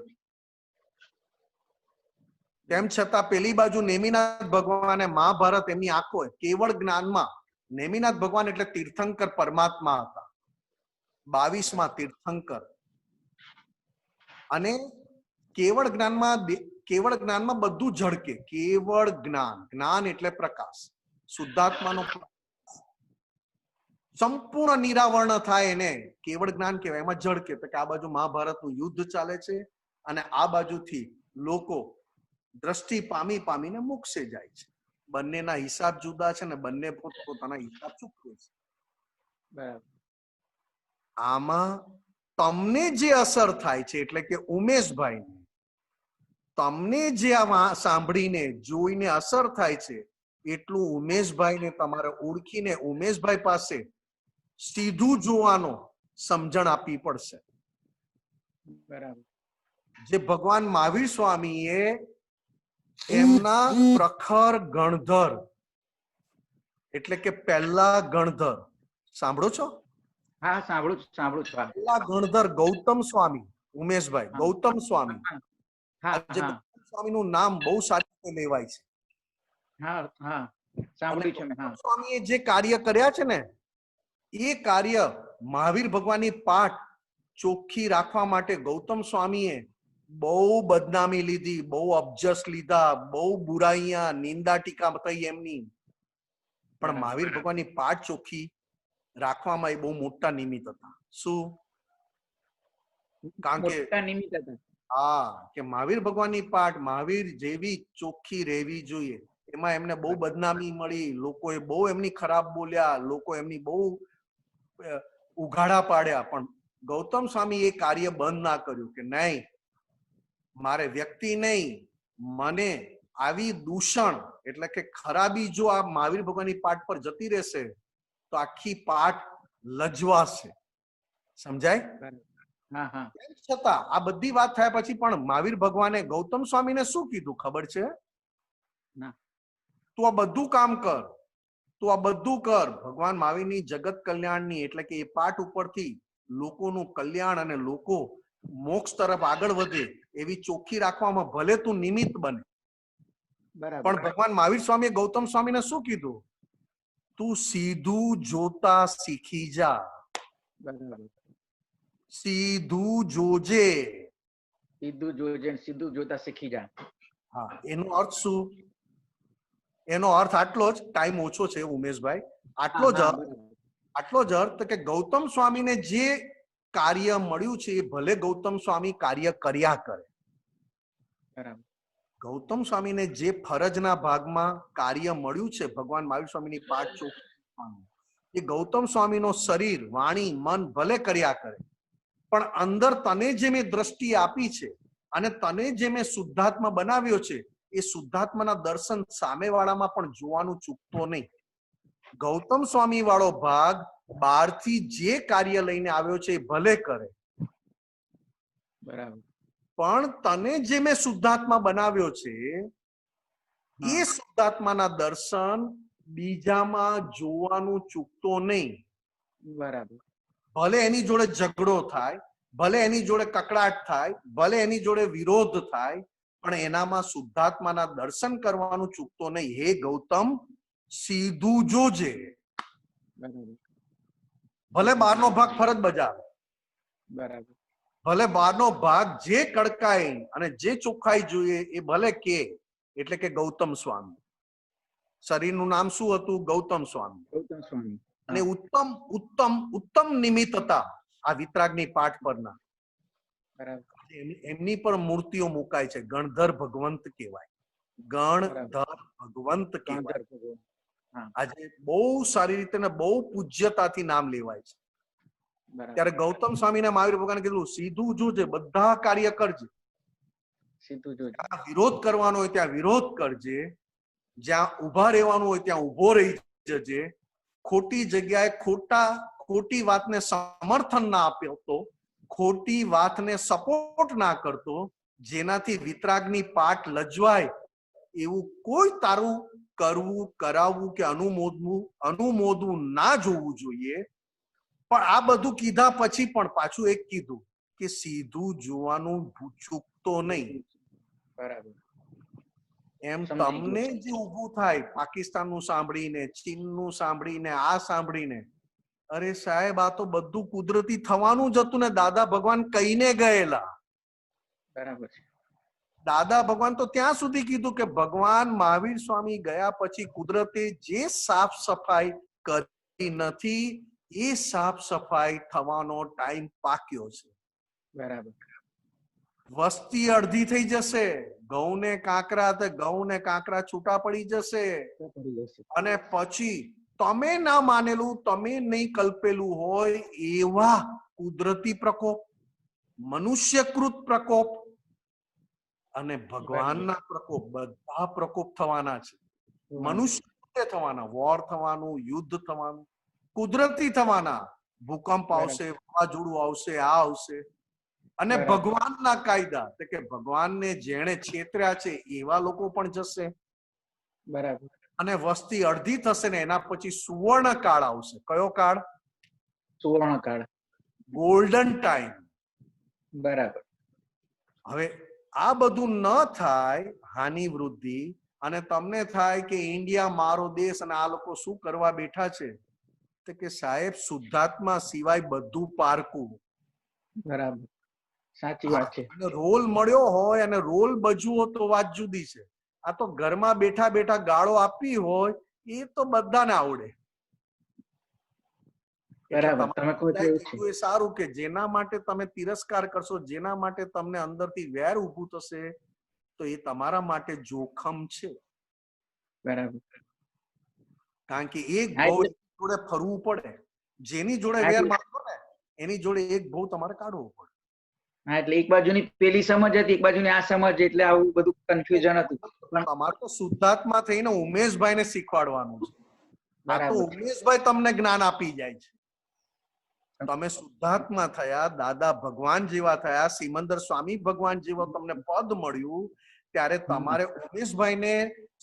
તેમ છતાં પેલી બાજુ નેમિનાથ ભગવાન મહાભારત એમની આંખો કેવળ જ્ઞાનમાં. નેમિનાથ ભગવાન એટલે તીર્થંકર પરમાત્મા હતા, 22માં તીર્થંકર. અને કેવળ જ્ઞાનમાં બધું ઝળકે. કેવળ જ્ઞાન, જ્ઞાન એટલે પ્રકાશ, શુદ્ધાત્માનો સંપૂર્ણ નિરાવરણ થાય એને કેવળ જ્ઞાન કહેવાય. એમાં ઝળકે. તો કે આ બાજુ મહાભારતનું યુદ્ધ ચાલે છે અને આ બાજુથી લોકો દ્રષ્ટિ પામીને મોક્ષે જાય છે. બંનેના હિસાબ જુદા છે ને બંને પોતાના હિસાબ ચૂકવે છે. આમાં તમને જે અસર થાય છે એટલે કે ઉમેશભાઈ, તમને જે આ સાંભળીને જોઈને અસર થાય છે એટલું ઉમેશભાઈને તમારે ઓળખીને ઉમેશભાઈ પાસે સીધું જોવાનો સમજણ આપવી પડશે. બરાબર. જે ભગવાન મહાવીર સ્વામીએ એમના પ્રખર ગણધર એટલે કે પહેલા ગણધર, સાંભળો છો? હા, સાંભળું છું. પહેલા ગણધર ગૌતમ સ્વામી, ઉમેશભાઈ ગૌતમ સ્વામી. સ્વામીનું નામ બહુ સારી રીતે લેવાય છે. સ્વામીએ જે કાર્ય કર્યા છે ને એ કાર્ય મહાવીર ભગવાનની પાઠ ચોખ્ખી રાખવા માટે ગૌતમ સ્વામીએ બહુ બદનામી લીધી, બહુ અબજસ લીધા, બહુ બુરાઈયા નિંદા ટીકા થઈ એમની. પણ મહાવીર ભગવાનની પાઠ ચોખ્ખી રાખવામાં એ બહુ મોટા નિમિત્ત હતા. શું? કારણ કે કે મહાવીર ભગવાનની પાઠ મહાવીર જેવી ચોખ્ખી રહેવી જોઈએ. એમાં એમને બહુ બદનામી મળી, લોકોએ બહુ એમની ખરાબ બોલ્યા, લોકો એમની બહુ ઉઘાડા પાડ્યા. પણ ગૌતમ સ્વામી એ કાર્ય બંધ ના કર્યું કે નહીં, મારે વ્યક્તિ નહીં, મને આવી દૂષણ એટલે કે ખરાબી જો આ મહાવીર ભગવાનની પાઠ પર જતી રહેશે તો આખી પાઠ લજવાશે. સમજાય? તેમ છતાં આ બધી વાત થયા પછી પણ મહાવીર ભગવાને ગૌતમ સ્વામીને શું કીધું ખબર છે? તું આ બધું કામ કર, તું આ બધું કર. ભગવાન મહાવીરની જગત કલ્યાણની એટલે કે એ પાઠ ઉપરથી લોકોનું કલ્યાણ અને લોકો મોક્ષ તરફ આગળ વધે એવી ચોખ્ખી રાખવામાં ભલે તું નિમિત્ત બને. પણ ભગવાન મહાવીર સ્વામીએ ગૌતમ સ્વામીને શું કીધું? તું સીધું જોતા શીખી જા. સીધું જોજે. સીધું જોતા શીખી જા. હા, એનો અર્થ શું? એનો અર્થ આટલો જ, ટાઈમ ઓછો છે ઉમેશભાઈ, આટલો જ અર્થ કે ગૌતમ સ્વામીને જે કાર્ય મળ્યું છે એ ભલે ગૌતમ સ્વામી કાર્ય કર્યા કરે. ગૌતમ સ્વામીને જે ફરજના ભાગમાં કાર્ય મળ્યું છે ભગવાન મહાવીર સ્વામીની પાઠ ચોખ્ખી, એ ગૌતમ સ્વામીનો શરીર, વાણી, મન ભલે કર્યા કરે, પણ અંદર તને જે મેં દ્રષ્ટિ આપી છે અને તને જે મેં શુદ્ધાત્મા બનાવ્યો છે એ શુદ્ધાત્માના દર્શન સામેવાળામાં પણ જોવાનું ચૂકતો નહીં. ગૌતમ સ્વામી વાળો ભાગ બહારથી જે કાર્ય લઈને આવ્યો છે એ ભલે કરે, બરાબર, પણ તને જે મેં શુદ્ધાત્મા બનાવ્યો છે એ શુદ્ધાત્માના દર્શન બીજામાં જોવાનું ચૂકતો નહીં. બરાબર. ભલે એની જોડે ઝઘડો થાય, ભલે એની જોડે કકડાટ થાય, ભલે એની જોડે વિરોધ થાય, પણ એનામાં શુદ્ધાત્માના દર્શન કરવાનું ચૂકતો નહીં. હે ગૌતમ, સીધું જોજે. ભલે બહારનો ભાગ ફરજ બજાવે, બરાબર, ભલે બહારનો ભાગ જે કડકાઈ અને જે ચોખ્ખાઈ જોઈએ એ ભલે કે, એટલે કે ગૌતમ સ્વામી. શરીરનું નામ શું હતું? ગૌતમ સ્વામી. ગૌતમ સ્વામી. અને ઉત્તમ ઉત્તમ ઉત્તમ નિમિત્ત હતા આ વિતરાગની પાઠ પરના. એમની પર મૂર્તિઓ મુકાય છે. ગણધર ભગવંત કહેવાય. ગણધર ભગવંત કહેવાય. આજે બહુ સારી રીતે ને બહુ પૂજ્યતાથી નામ લેવાય છે. ત્યારે ગૌતમ સ્વામીને મહાવીર ભગવાને કીધું, સીધું જોજે, બધા કાર્ય કરજે. સીધું જોજે. વિરોધ કરવાનો હોય ત્યાં વિરોધ કરજે, જ્યાં ઉભા રહેવાનું હોય ત્યાં ઉભો રહી જજે. ખોટી જગ્યાએ ખોટી વાતને સમર્થન ના આપ્યો તો, ખોટી વાતને સપોર્ટ ના કરતો, જેનાથી વિતરાગની પાઠ લજવાય એવું કોઈ તારું કરવું, કરાવવું કે અનુમોદવું ના જોવું જોઈએ. પણ આ બધું કીધા પછી પણ પાછું એક કીધું કે સીધું જોવાનું ચૂકતો નહીં. બરાબર. એમ તમને જે ઊભું થાય પાકિસ્તાનનું સાંભળીને, ચીનનું સાંભળીને, આ સાંભળીને, અરે સાહેબ આ તો બધું કુદરતી થવાનું જ હતું ને. દાદા ભગવાન કહીને ગયેલા. બરાબર છે. દાદા ભગવાન તો ત્યાં સુધી કીધું કે ભગવાન મહાવીર સ્વામી ગયા પછી કુદરતે જે સાફ સફાઈ કરી નથી એ સાફ સફાઈ થવાનો ટાઈમ પાક્યો છે. બરાબર. વસ્તી અડધી થઈ જશે. ઘઉં ને કાંકરા છૂટા પડી જશે. અને પછી તમે ના માનેલું, તમે નહીં કલ્પેલું હોય એવા કુદરતી પ્રકોપ, મનુષ્યકૃત પ્રકોપ અને ભગવાનના પ્રકોપ, બધા પ્રકોપ થવાના છે. મનુષ્ય થવાના, વોર થવાનું, યુદ્ધ થવાનું, કુદરતી થવાના. ભૂકંપ આવશે, વાવાઝોડું આવશે, આ આવશે. અને ભગવાનના કાયદા કે ભગવાનને જેણે છેતર્યા છે એવા લોકો પણ જશે. બરાબર. અને વસ્તી અડધી થશે ને એના પછી સુવર્ણ કાળ આવશે. કયો કાળ? સુવર્ણ કાળ, ગોલ્ડન ટાઈમ. બરાબર. હવે આ બધું ન થાય, હાનિ વૃદ્ધિ, અને તમને થાય કે ઇન્ડિયા મારો દેશ અને આ લોકો શું કરવા બેઠા છે, તો કે સાહેબ શુદ્ધાત્મા સિવાય બધું પારકું. બરાબર, સાચી વાત છે. રોલ મળ્યો હોય અને રોલ બજવો તો વાત જુદી છે. આ તો ઘરમાં બેઠા બેઠા ગાળો આપવી હોય એ તો બધાને આવડે. બરાબર, તમે કહો છો એ સારું કે જેના માટે તમે તિરસ્કાર કરશો, જેના માટે તમને અંદરથી વેર ઊભું થશે, તો એ તમારા માટે જોખમ છે. બરાબર. કારણ કે એક ભાવ જોડે ફરવું પડે. જેની જોડે વેર માંગો ને એની જોડે એક ભાવ તમારે કાઢવો પડે. હા, એટલે એક બાજુની પેલી સમજ હતી, એક બાજુની આ સમજ, એટલે આવું બધું કન્ફ્યુઝન હતું. તમારે તો શુદ્ધાત્મા થઈને ઉમેશભાઈને શીખવાડવાનું છે. આ તો ઉમેશભાઈ તમને જ્ઞાન આપી જાય છે. તમે શુદ્ધાત્મા થયા, દાદા ભગવાન જેવા થયા, સિમંદર સ્વામી ભગવાન જેવો તમને પદ મળ્યું, ત્યારે તમારે ઉમેશભાઈને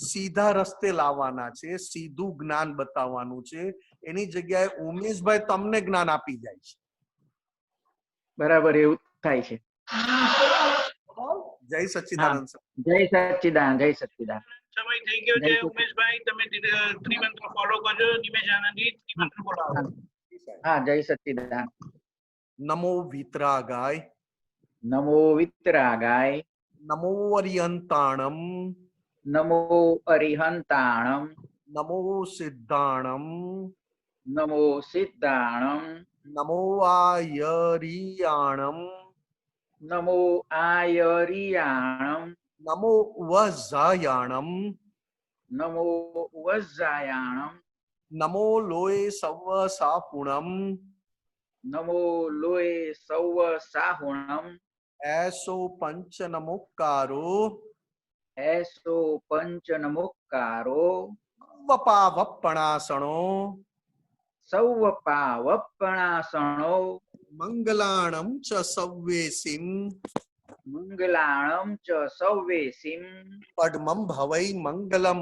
સીધા રસ્તે લાવવાના છે, સીધું જ્ઞાન બતાવવાનું છે. એની જગ્યાએ ઉમેશભાઈ તમને જ્ઞાન આપી જાય છે. બરાબર, એવું થાય છે. જય સચ્ચિદાનંદ. જય સચ્ચિદાનંદ. જય સચ્ચિદાનંદ. સમય થઈ ગયો છે. ઉમેશભાઈ તમે ત્રિમંત્ર ફોલો કરજો. નિમેશ આનંદજી ત્રિમંત્ર બોલાવો. હા, જય સચ્ચિદાનંદ. નમો વિતરાગાય, નમો વિતરાગાય, નમો અરિયંતાણમ, નમો અરિહંતાણમ, નમો સિદ્ધાણમ, નમો સિદ્ધાણમ, નમો આયરિયાણમ, નમો આયરિયાણમ, નમો વઝાયાણમ, નમો વઝાયાણમ, નમો લોય સવ સાપુણમ, નમો લોય સૌ સાહુણમ, એસો પંચ નમોકારો, એસો પંચ નમોકારો, વપાવપણાસણો, સૌવપાવપણાસણો, મંગલાણમ ચ સવ્વેસિમ, મંગલાણમ ચ સૌવેસીમ પડમમ ભવૈ મંગલમ.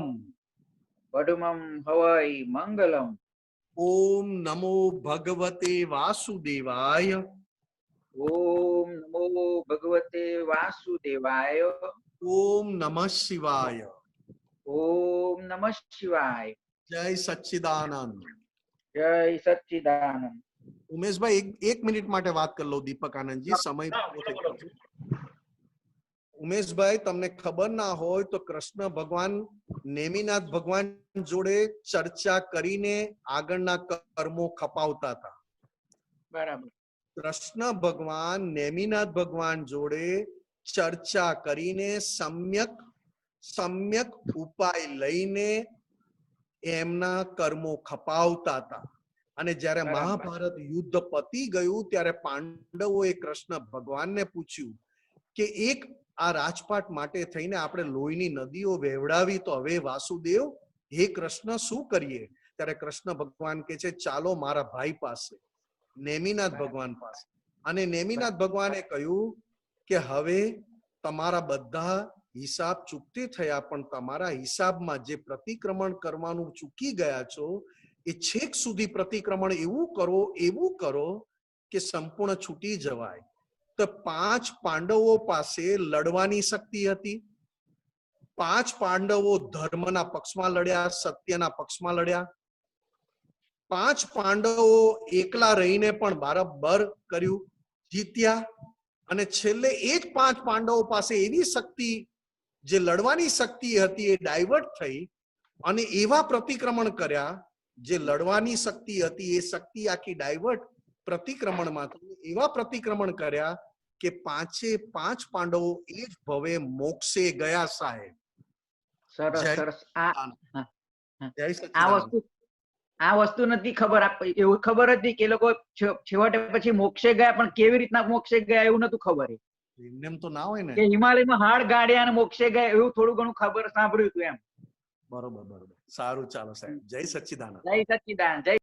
પડમમ હવૈ મંગલમ. ઓમ નમો ભગવતે વાસુદેવાય. ઓમ નમો ભગવતે વાસુદેવાય. ઓમ નમઃ શિવાય. ઓમ નમઃ શિવાય. જય સચ્ચિદાનંદ. જય સચ્ચિદાનંદ. ઉમેશભાઈ એક મિનિટ માટે વાત કરી લો. દીપક આનંદજી, સમય પૂરો થઈ ગયો છે. ઉમેશભાઈ, તમને ખબર ના હોય તો કૃષ્ણ ભગવાન નેમિનાથ ભગવાન જોડે ચર્ચા કરીને આગળના કર્મો ખપાવતા હતા. બરાબર. કૃષ્ણ ભગવાન નેમિનાથ ભગવાન જોડે ચર્ચા કરીને સમ્યક ઉપાય લઈને એમના કર્મો ખપાવતા હતા. અને જ્યારે મહાભારત યુદ્ધ પતી ગયું ત્યારે પાંડવોએ કૃષ્ણ ભગવાનને પૂછ્યું કે એક આ રાજપાટ માટે થઈને આપણે લોહીની નદીઓ વહેવડાવી તો હવે વાસુદેવ હે કૃષ્ણ શું કરીએ? ત્યારે કૃષ્ણ ભગવાન કે છે ચાલો મારા ભાઈ પાસે, નેમિનાથ ભગવાન પાસે. અને નેમિનાથ ભગવાને કહ્યું કે હવે તમારા બધા હિસાબ ચૂકતે થયા, પણ તમારા હિસાબમાં જે પ્રતિક્રમણ કરવાનું ચૂકી ગયા છો એ છેક સુધી પ્રતિક્રમણ એવું કરો કે સંપૂર્ણ છૂટી જવાય. તો 5 પાંડવો પાસે લડવાની શક્તિ હતી. 5 પાંડવો ધર્મના પક્ષમાં લડ્યા, સત્યના પક્ષમાં લડ્યા. 5 પાંડવો એકલા રહીને પણ બરાબર કર્યું, જીત્યા. અને છેલ્લે એ જ 5 પાંડવો પાસે એવી શક્તિ, જે લડવાની શક્તિ હતી, એ ડાયવર્ટ થઈ અને એવા પ્રતિક્રમણ કર્યા, જે લડવાની શક્તિ હતી એ શક્તિ આખી ડાયવર્ટ પ્રતિક્રમણમાં એવા પ્રતિક્રમણ કર્યા કે 5 પાંડવો એ જ ભવે મોક્ષે ગયા. સાહેબ સરસ સરસ. આ વસ્તુ નથી ખબર. એવું ખબર હતી કે લોકો છેવટે પછી મોક્ષે ગયા, પણ કેવી રીતના મોક્ષે ગયા એવું નતું ખબર. એમ તો ના હોય ને કે હિમાલયમાં હાડ ગાડ્યા અને મોક્ષે ગયા એવું થોડું ઘણું ખબર સાંભળ્યું હતું એમ. બરોબર બરોબર. સારું, ચાલો સાહેબ. જય સચ્ચિદાનંદ. જય સચ્ચિદાનંદ. જય